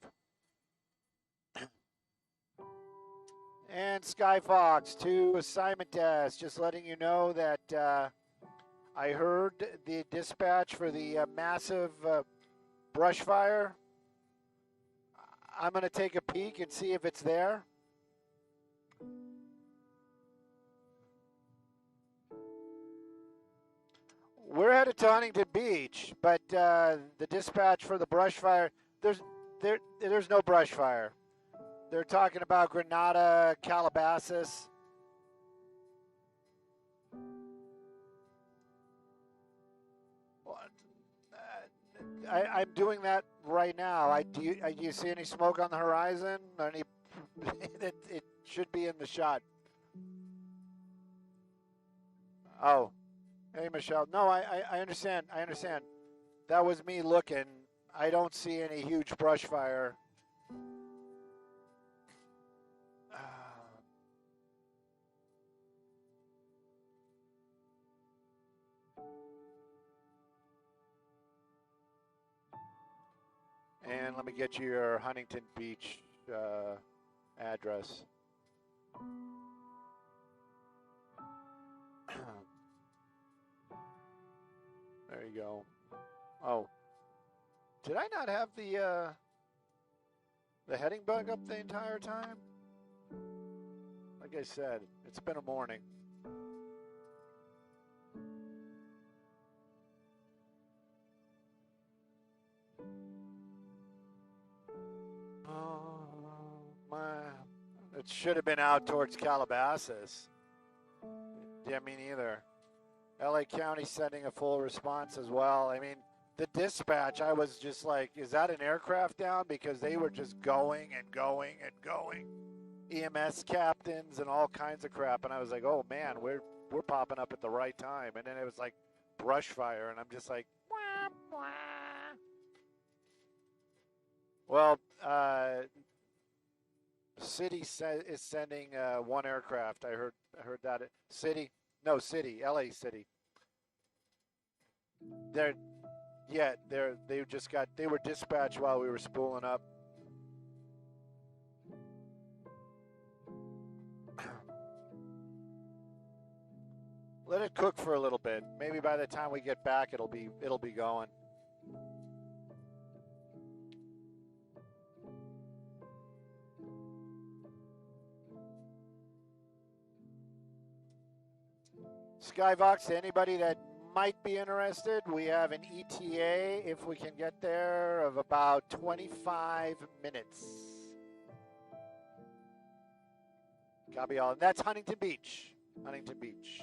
And Skyfox, 2 assignment test. Just letting you know that I heard the dispatch for the massive brush fire. I'm going to take a peek and see if it's there. We're headed to Huntington Beach, but the dispatch for the brush fire, there's no brush fire. They're talking about Granada, Calabasas. I'm doing that right now. Do you see any smoke on the horizon? It should be in the shot. Oh, hey Michelle. No, I understand. I understand. That was me looking. I don't see any huge brush fire. And let me get you your Huntington Beach address. There you go. Oh, did I not have the heading bug up the entire time? Like I said, it's been a morning. It should have been out towards Calabasas. Yeah, me neither. LA County sending a full response as well. I mean, the dispatch, I was just like, is that an aircraft down? Because they were just going and going and going. EMS captains and all kinds of crap. And I was like, oh man, we're popping up at the right time. And then it was like brush fire. And I'm just like, wah, wah. Well, City is sending one aircraft. I heard that. City, LA City. They were dispatched while we were spooling up. Let it cook for a little bit. Maybe by the time we get back, it'll be going. Skyvox, to anybody that might be interested, we have an ETA, if we can get there, of about 25 minutes. Copy all. And that's Huntington Beach. Huntington Beach.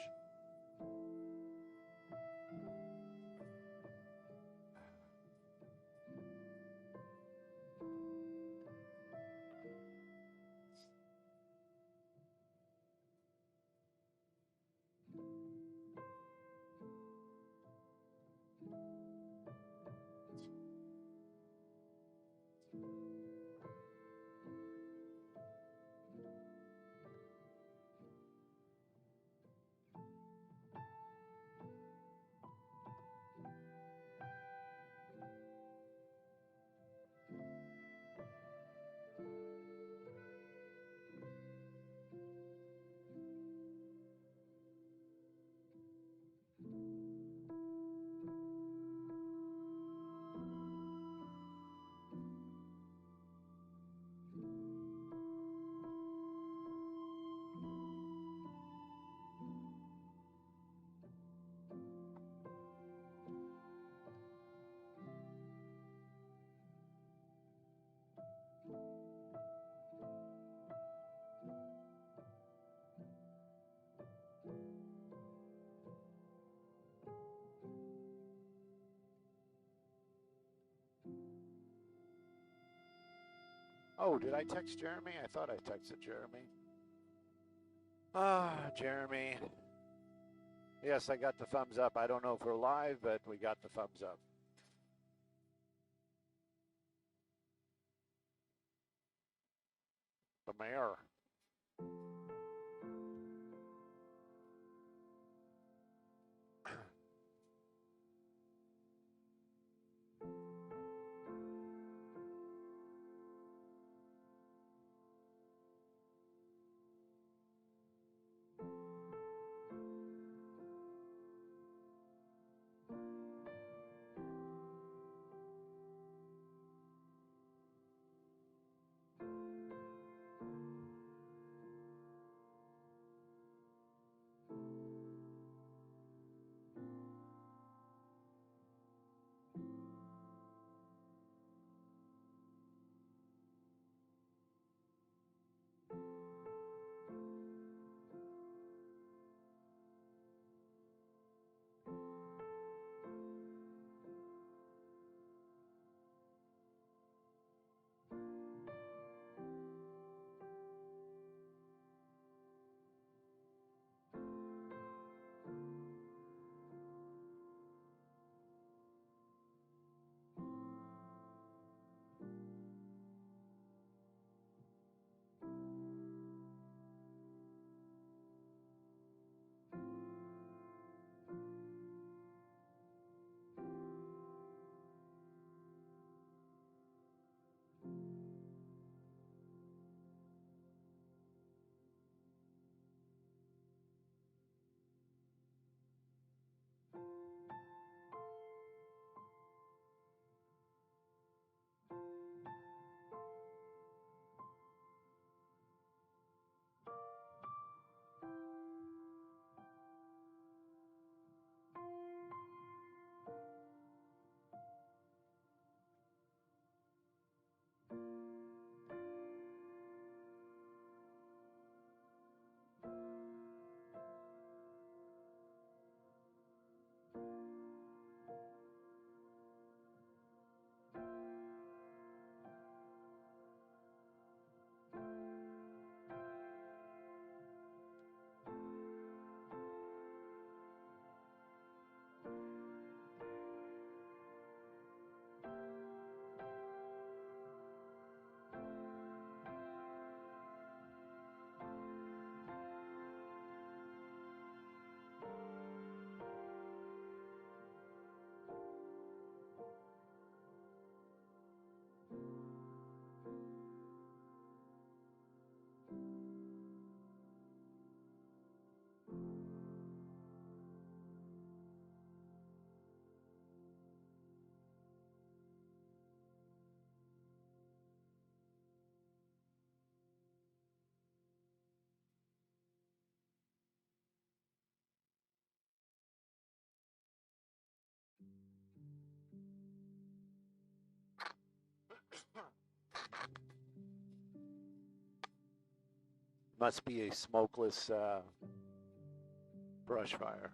Oh, did I text Jeremy? I thought I texted Jeremy. Jeremy. Yes, I got the thumbs up. I don't know if we're live, but we got the thumbs up. The mayor. Must be a smokeless brush fire.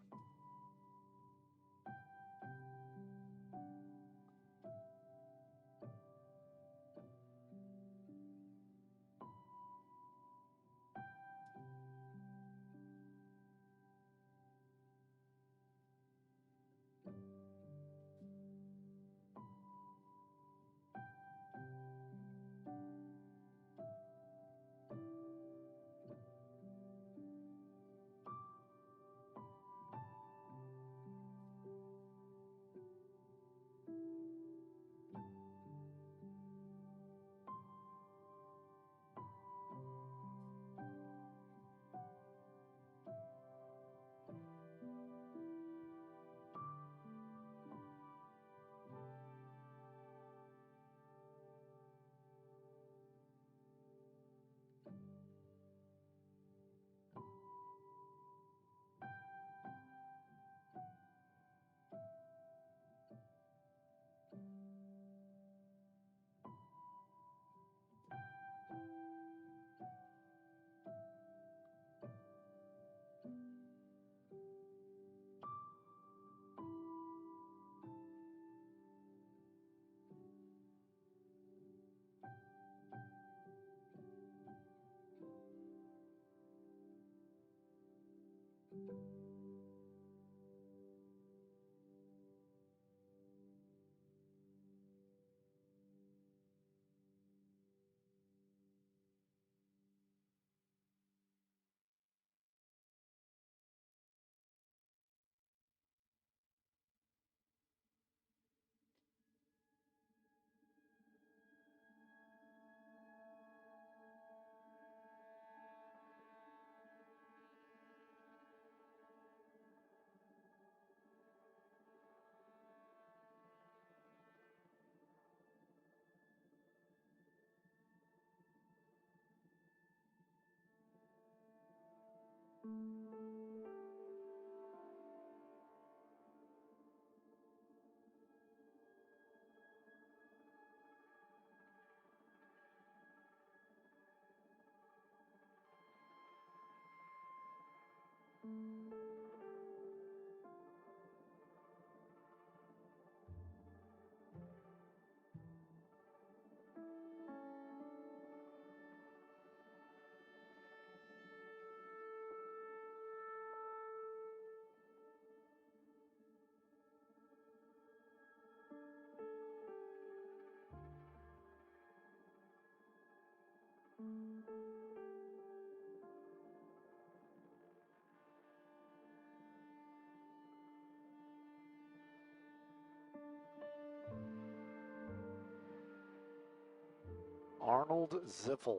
Arnold Ziffel.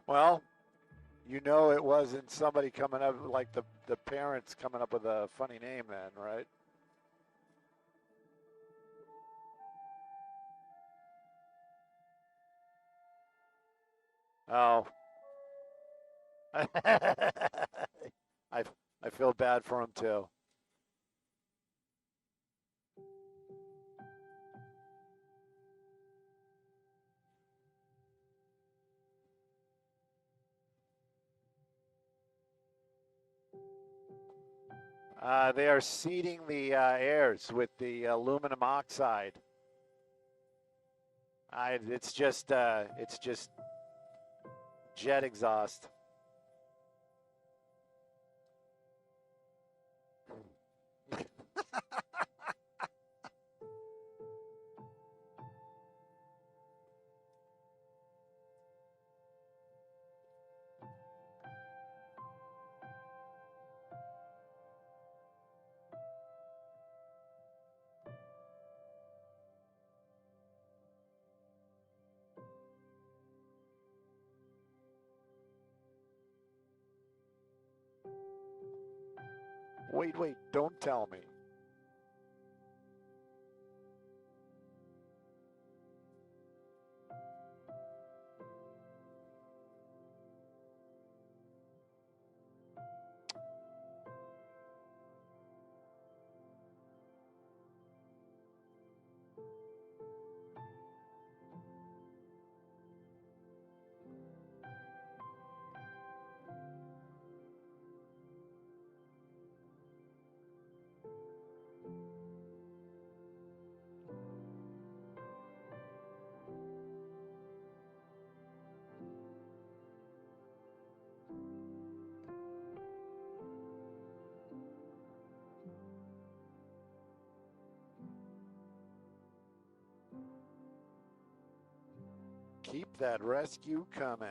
Well, you know it wasn't somebody coming up, like the parents coming up with a funny name then, right? Oh. I, I feel bad for him too. They are seeding the airs with the aluminum oxide. It's just jet exhaust. Wait, don't tell me. Keep that rescue coming.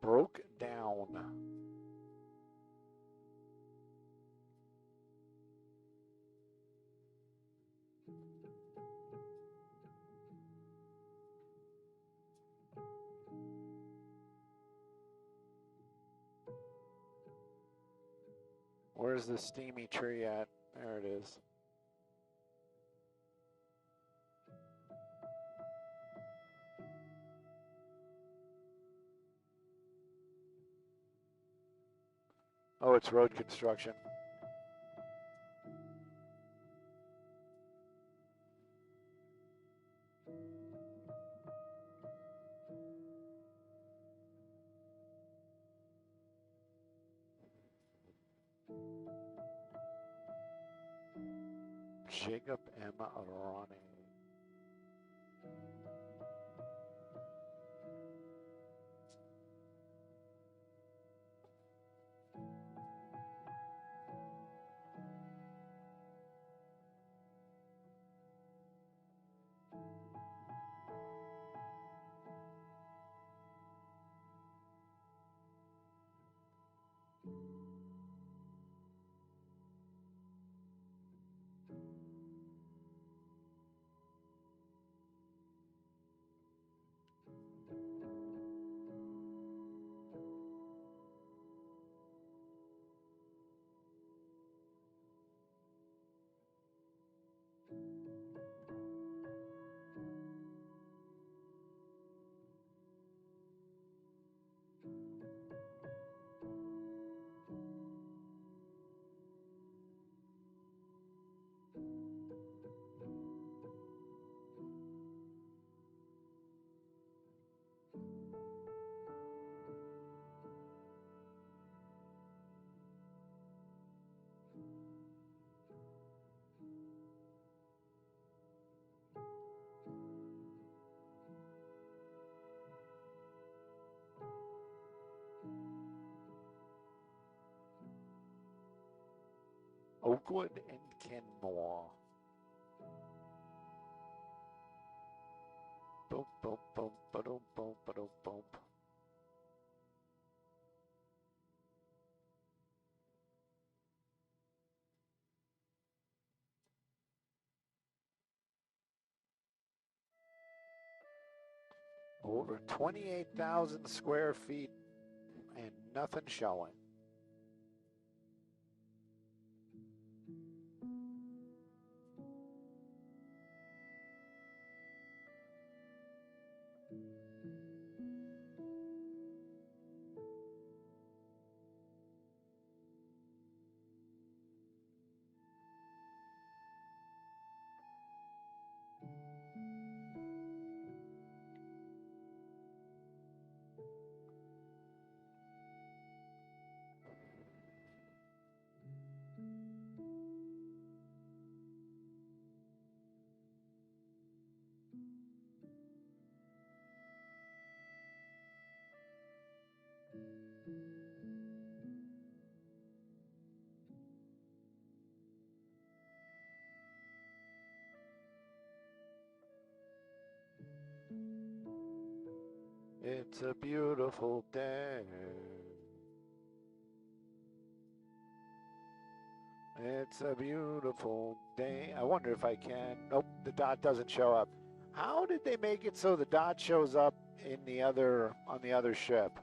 Broke down. Where's the steamy tree at? There it is. Oh, it's road construction. Jacob Emma Ronnie. Oakwood and Kenmore. Boom, boom, boom, ba-dum, boom, ba-dum, boom. Over 28,000 square feet and nothing showing. It's a beautiful day. It's a beautiful day. I wonder if I can. Nope, the dot doesn't show up. How did they make it so the dot shows up in the other on the other ship?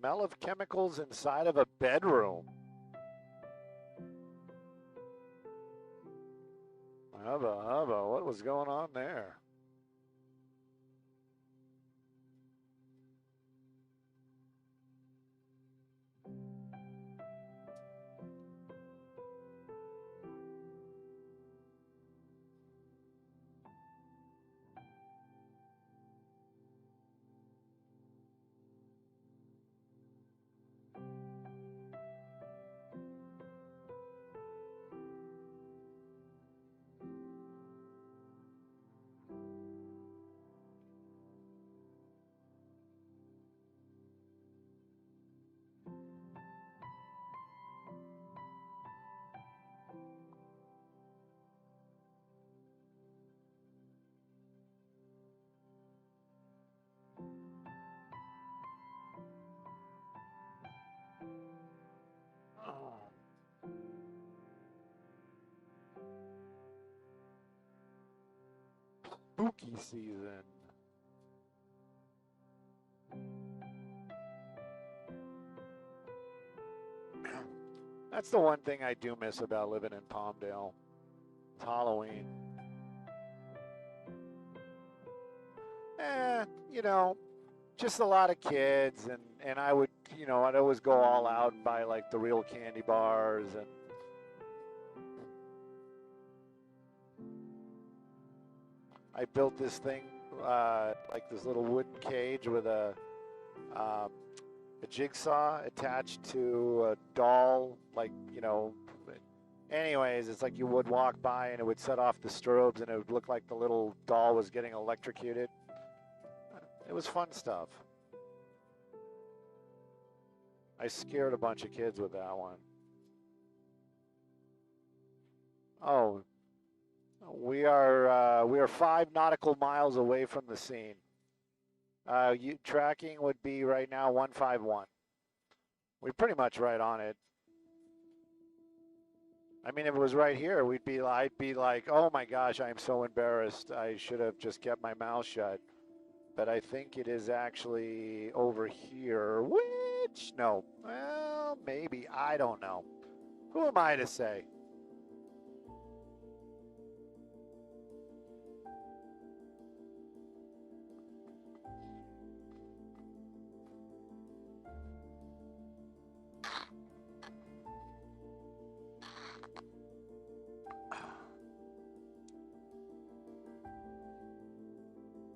Smell of chemicals inside of a bedroom. Hubba, hubba, what was going on there? Spooky season. That's the one thing I do miss about living in Palmdale. It's Halloween. You know, just a lot of kids, and I would, you know, I'd always go all out and buy like the real candy bars, and I built this thing, like this little wooden cage with a jigsaw attached to a doll, like, you know. Anyways, it's like you would walk by and it would set off the strobes and it would look like the little doll was getting electrocuted. It was fun stuff. I scared a bunch of kids with that one. Oh, we are 5 nautical miles away from the scene. Tracking would be right now 151. We're pretty much right on it. I mean, if it was right here, I'd be like, oh my gosh, I'm so embarrassed. I should have just kept my mouth shut. But I think it is actually over here. Which, no, well, maybe, I don't know. Who am I to say?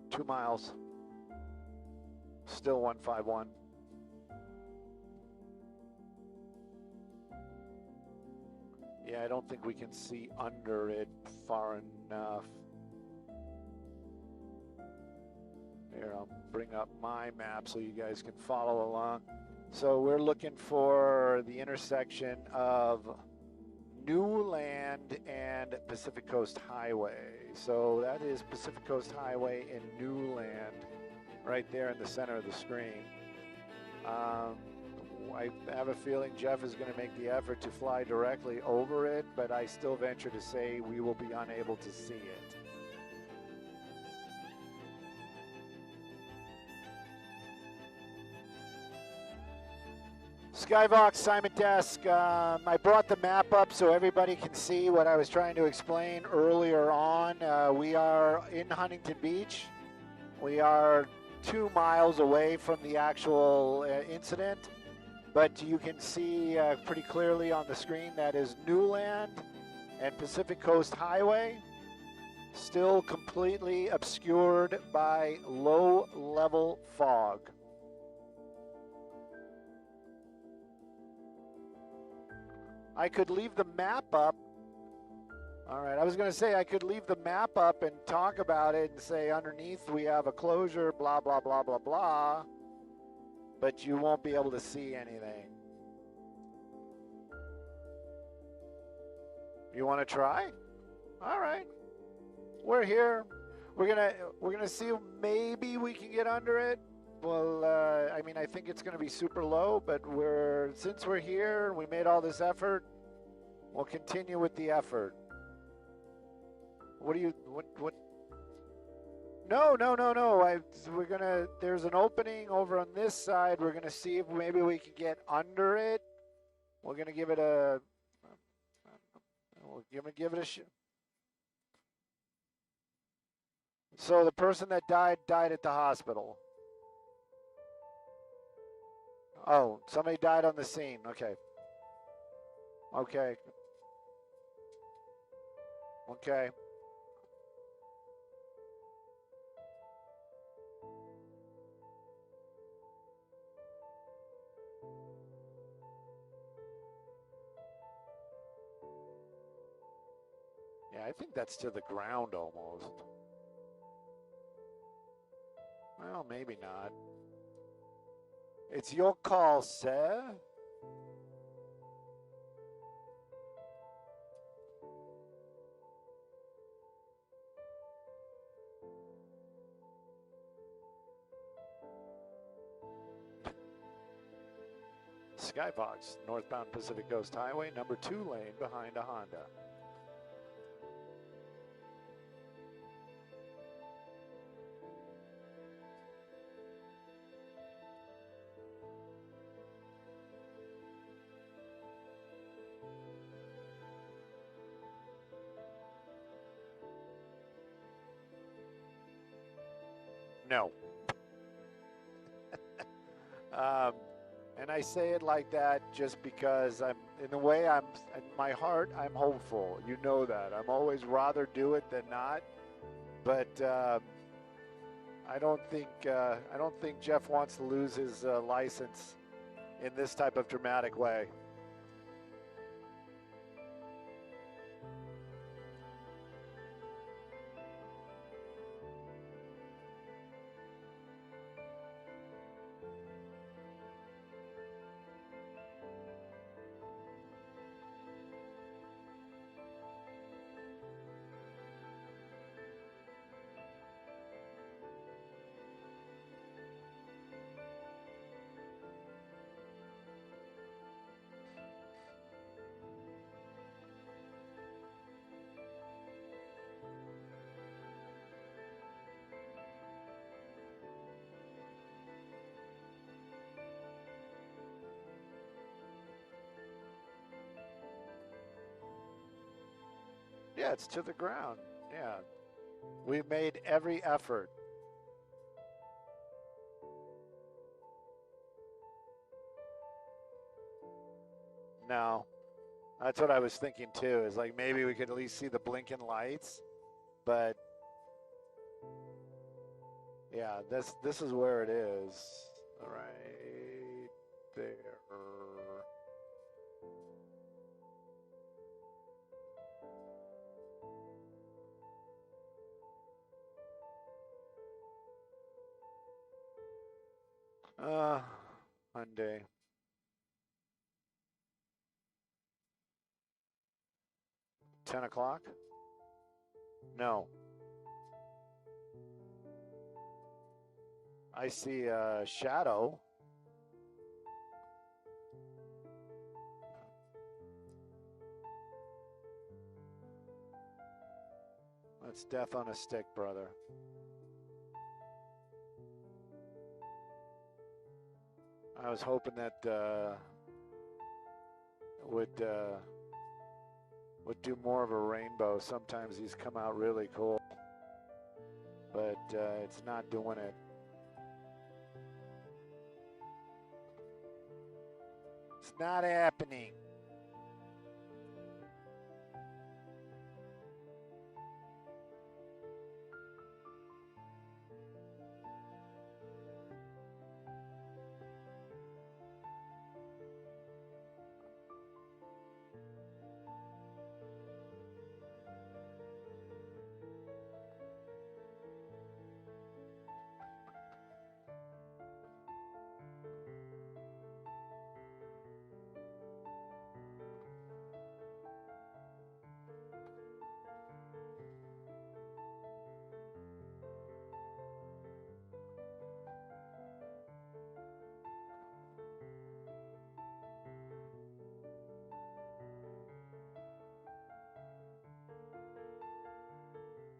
Two miles. Still 151. Yeah, I don't think we can see under it far enough. Here, I'll bring up my map so you guys can follow along. So we're looking for the intersection of Newland and Pacific Coast Highway. So that is Pacific Coast Highway in Newland, right there in the center of the screen. I have a feeling Jeff is going to make the effort to fly directly over it, but I still venture to say we will be unable to see it. Skyvox, Simon Desk, I brought the map up so everybody can see what I was trying to explain earlier on. We are in Huntington Beach. We are 2 miles away from the actual incident, but you can see pretty clearly on the screen that is Newland and Pacific Coast Highway, still completely obscured by low-level fog. I could leave the map up. All right, I was going to say I could leave the map up and talk about it and say underneath we have a closure, blah, blah, blah, blah, blah, but you won't be able to see anything. You want to try? All right. We're here. We're gonna see if maybe we can get under it. Well, I mean, I think it's going to be super low, but since we're here, we made all this effort, we'll continue with the effort. What? No, no, no, no. We're gonna. There's an opening over on this side. We're gonna see if maybe we can get under it. We're gonna give it a. We're gonna give it a. So the person that died at the hospital. Oh, somebody died on the scene. Okay. Okay. Okay. Yeah, I think that's to the ground almost. Well, maybe not. It's your call, sir. Skybox, northbound Pacific Coast Highway, number 2 lane behind a Honda. No. And I say it like that just because I'm, in a way, in my heart, I'm hopeful. You know that. I'm always rather do it than not. But I don't think Jeff wants to lose his license in this type of dramatic way. Yeah, it's to the ground. Yeah. We've made every effort. No. That's what I was thinking too, is like maybe we could at least see the blinking lights. But yeah, this is where it is. Right there. Hyundai. $10 o'clock? No. I see a shadow. That's death on a stick, brother. I was hoping that would do more of a rainbow. Sometimes these come out really cool, but it's not doing it. It's not happening.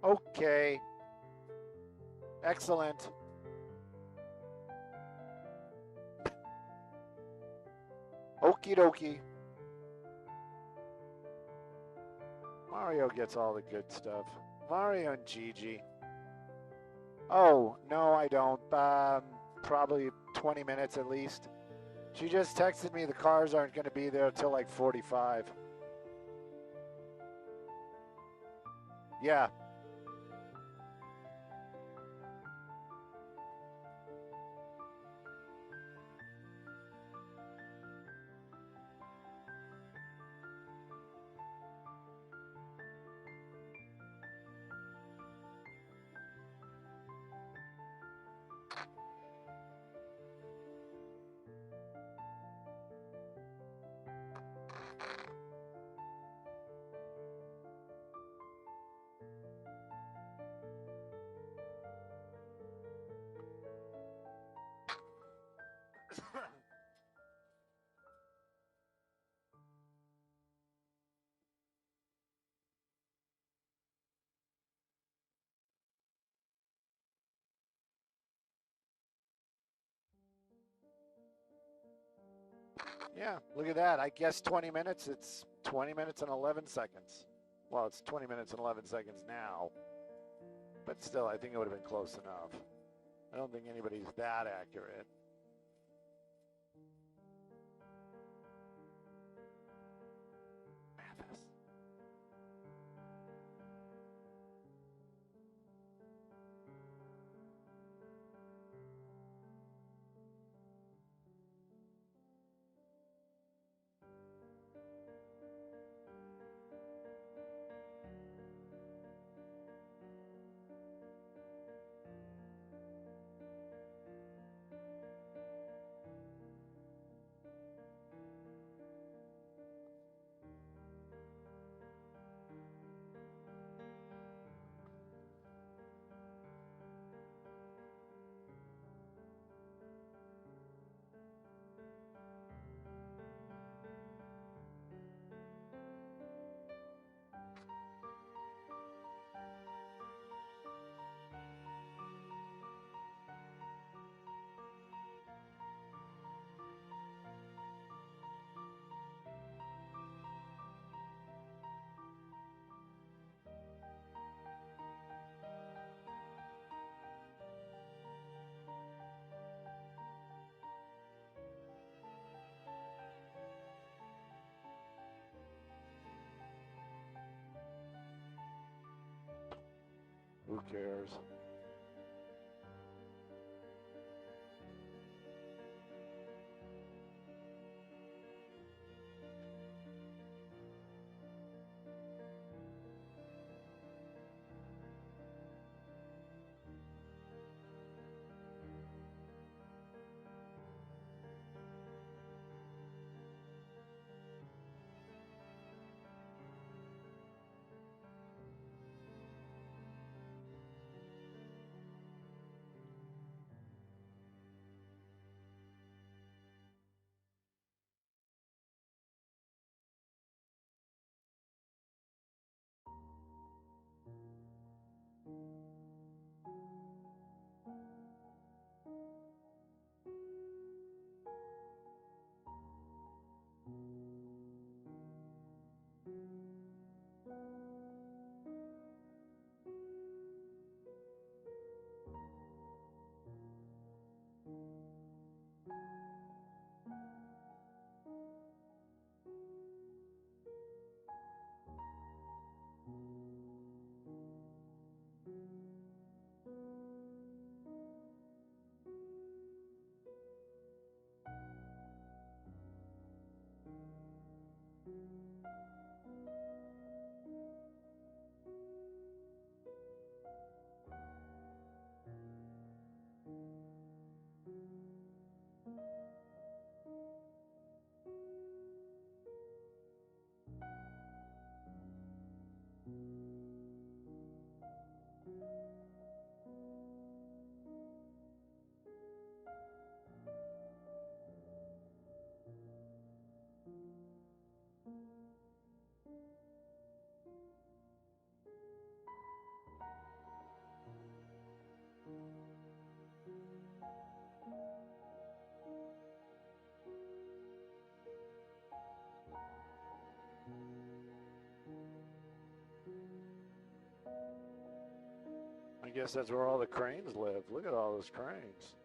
Okay. Excellent. Okie dokie. Mario gets all the good stuff. Mario and Gigi. Oh, no, I don't. Probably 20 minutes at least. She just texted me the cars aren't going to be there till like 45. Yeah. Yeah, look at that. I guess 20 minutes. It's 20 minutes and 11 seconds. Well, it's 20 minutes and 11 seconds now. But still, I think it would have been close enough. I don't think anybody's that accurate. Mathis. Who cares? guess that's where all the cranes live. Look at all those cranes.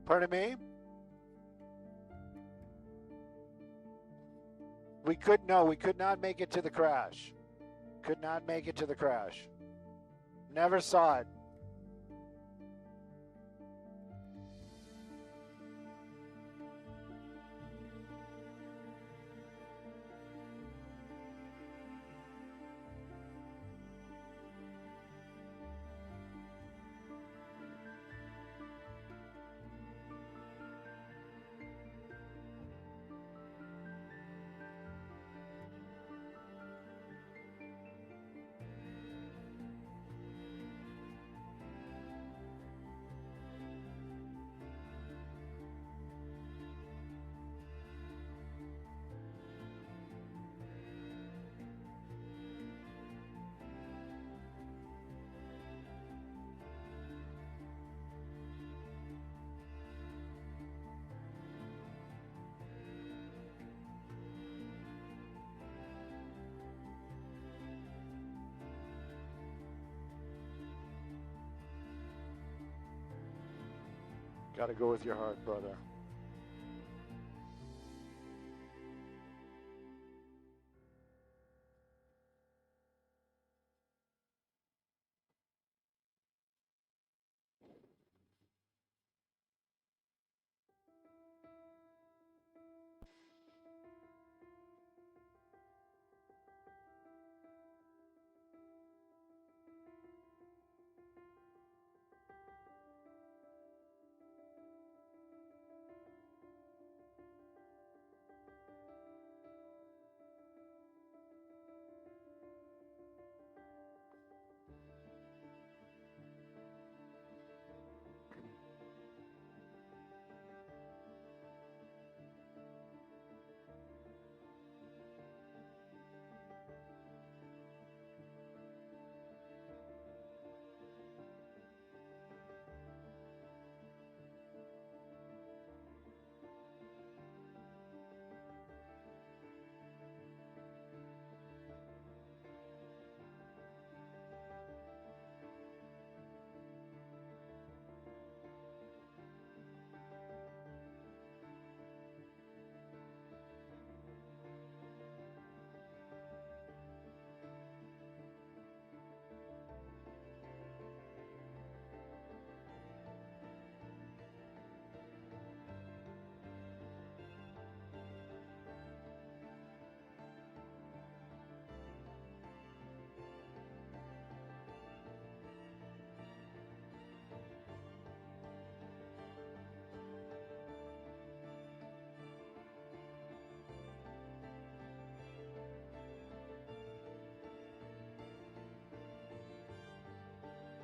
Pardon me? We could not make it to the crash. Could not make it to the crash. Never saw it. Gotta go with your heart, brother.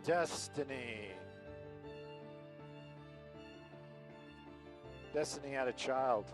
Destiny. Destiny had a child.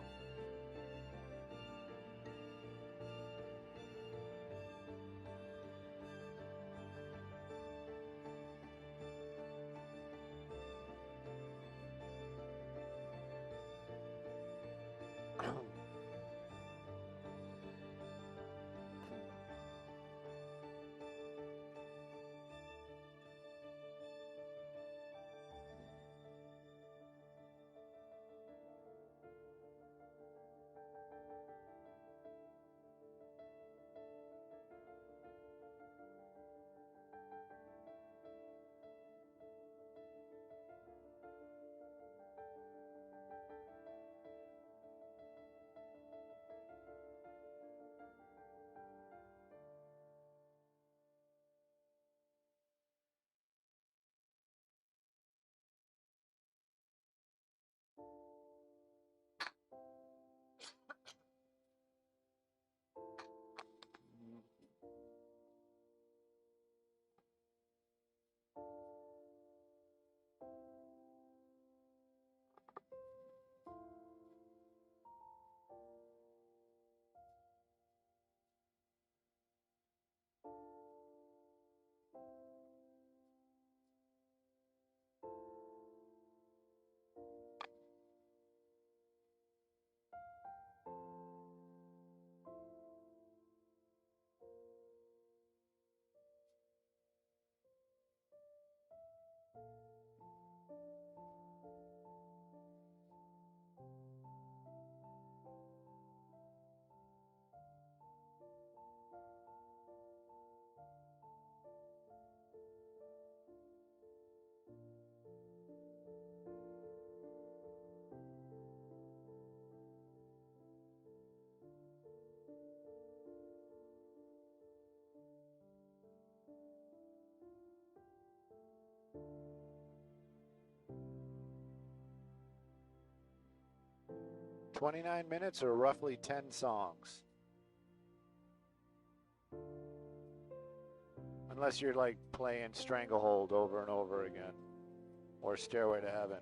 "29 minutes or roughly 10 songs. Unless you're like playing Stranglehold over and over again. Or Stairway to Heaven.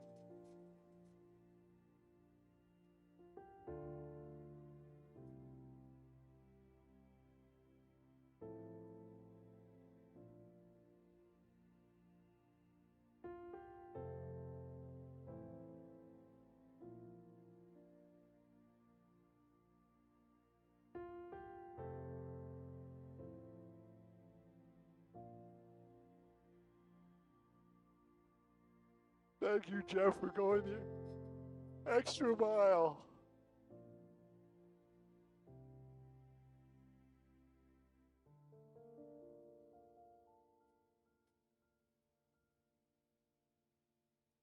Thank you, Jeff, for going the extra mile.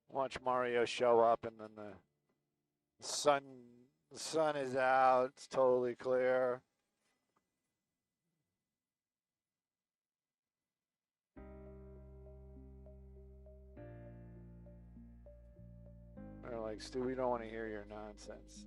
Watch Mario show up, and then the sun is out. It's totally clear. They're like, "Stu, we don't want to hear your nonsense."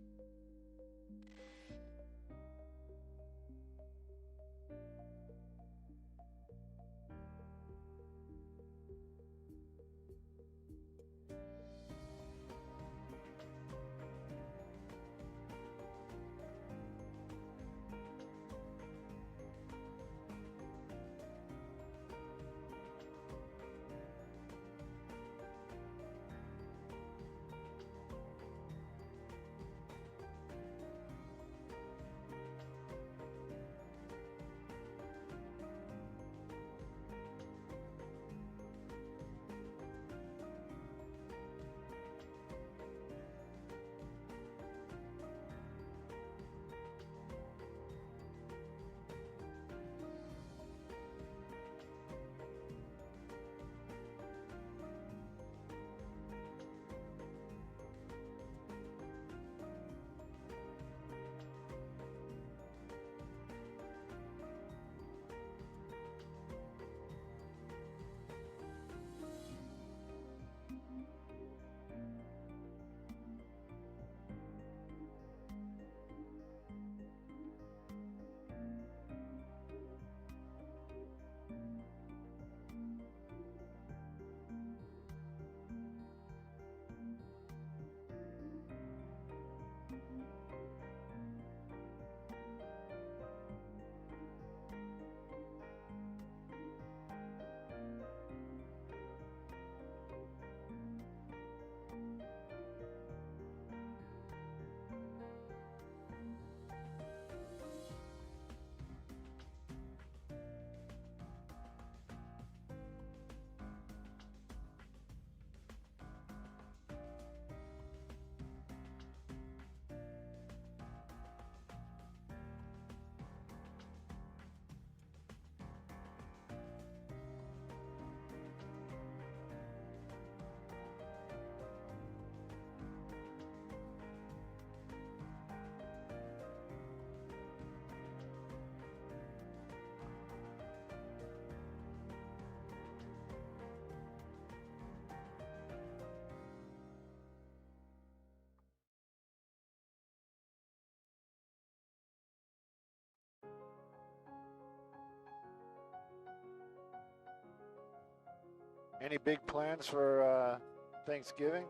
Any big plans for Thanksgiving?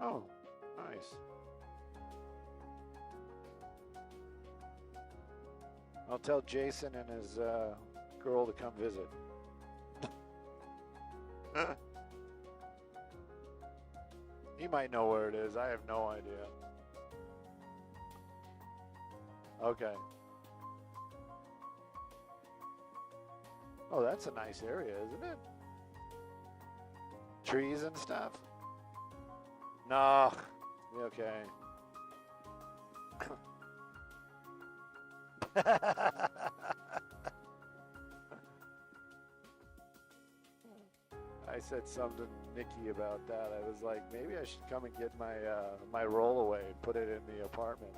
Oh, nice. I'll tell Jason and his girl to come visit. He might know where it is. I have no idea. Okay. Oh, that's a nice area, isn't it? Trees and stuff? No. Okay. I said something to Nikki about that. I was like, maybe I should come and get my my rollaway and put it in the apartment.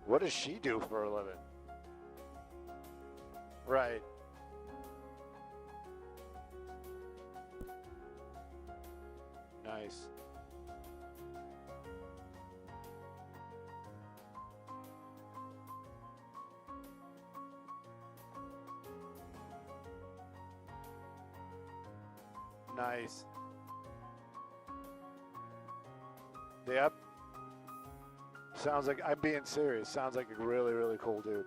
What does she do for a living? Right. Nice. Nice. Yep. Sounds like, I'm being serious. Sounds like a really, really cool dude.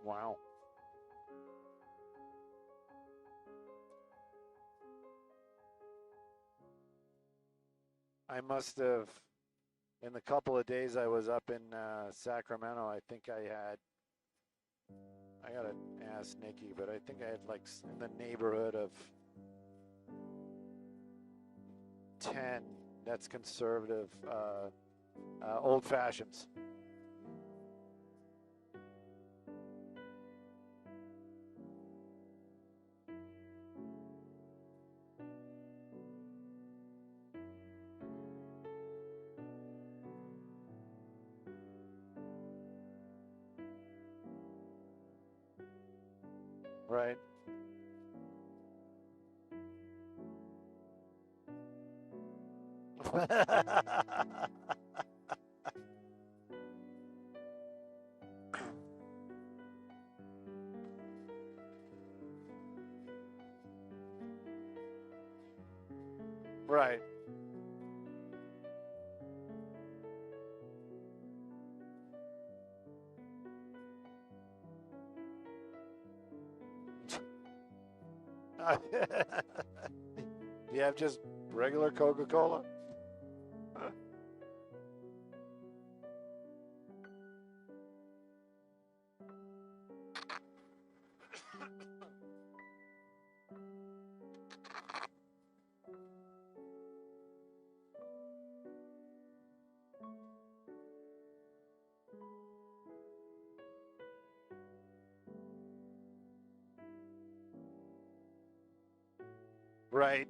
Wow. I must have, in the couple of days I was up in Sacramento, I think I gotta ask Nikki, but I think I had like in the neighborhood of 10, that's conservative, old fashions. Right. Right. Do you have just regular Coca-Cola? Right.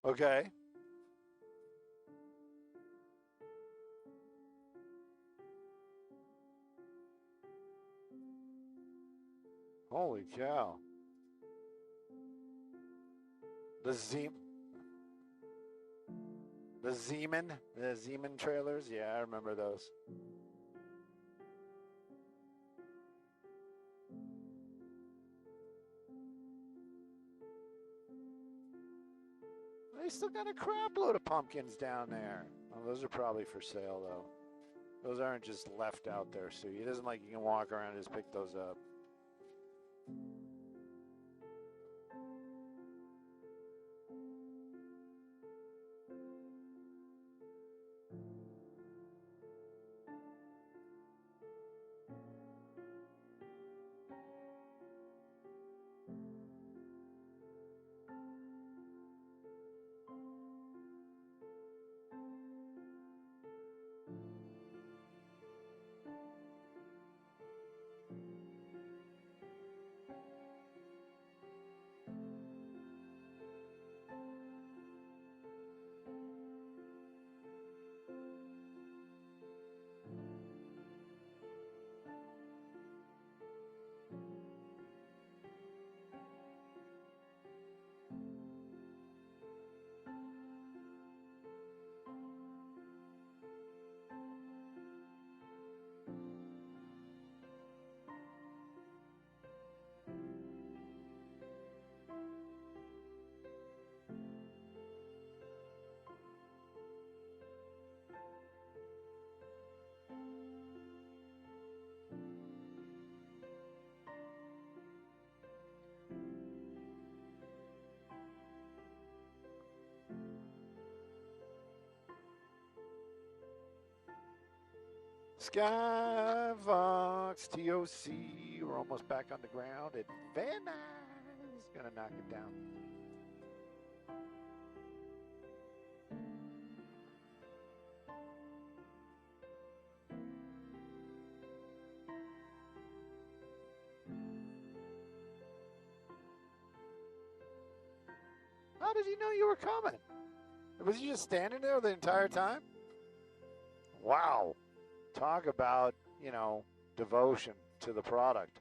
Okay. Holy cow. The Zeman trailers. Yeah, I remember those. They still got a crap load of pumpkins down there. Oh, those are probably for sale though. Those aren't just left out there, so it isn't like you can walk around and just pick those up. Skyfox TOC. We're almost back on the ground. And Van Nuys is going to knock it down. How did he know you were coming? Was he just standing there the entire time? Wow. Talk about, devotion to the product.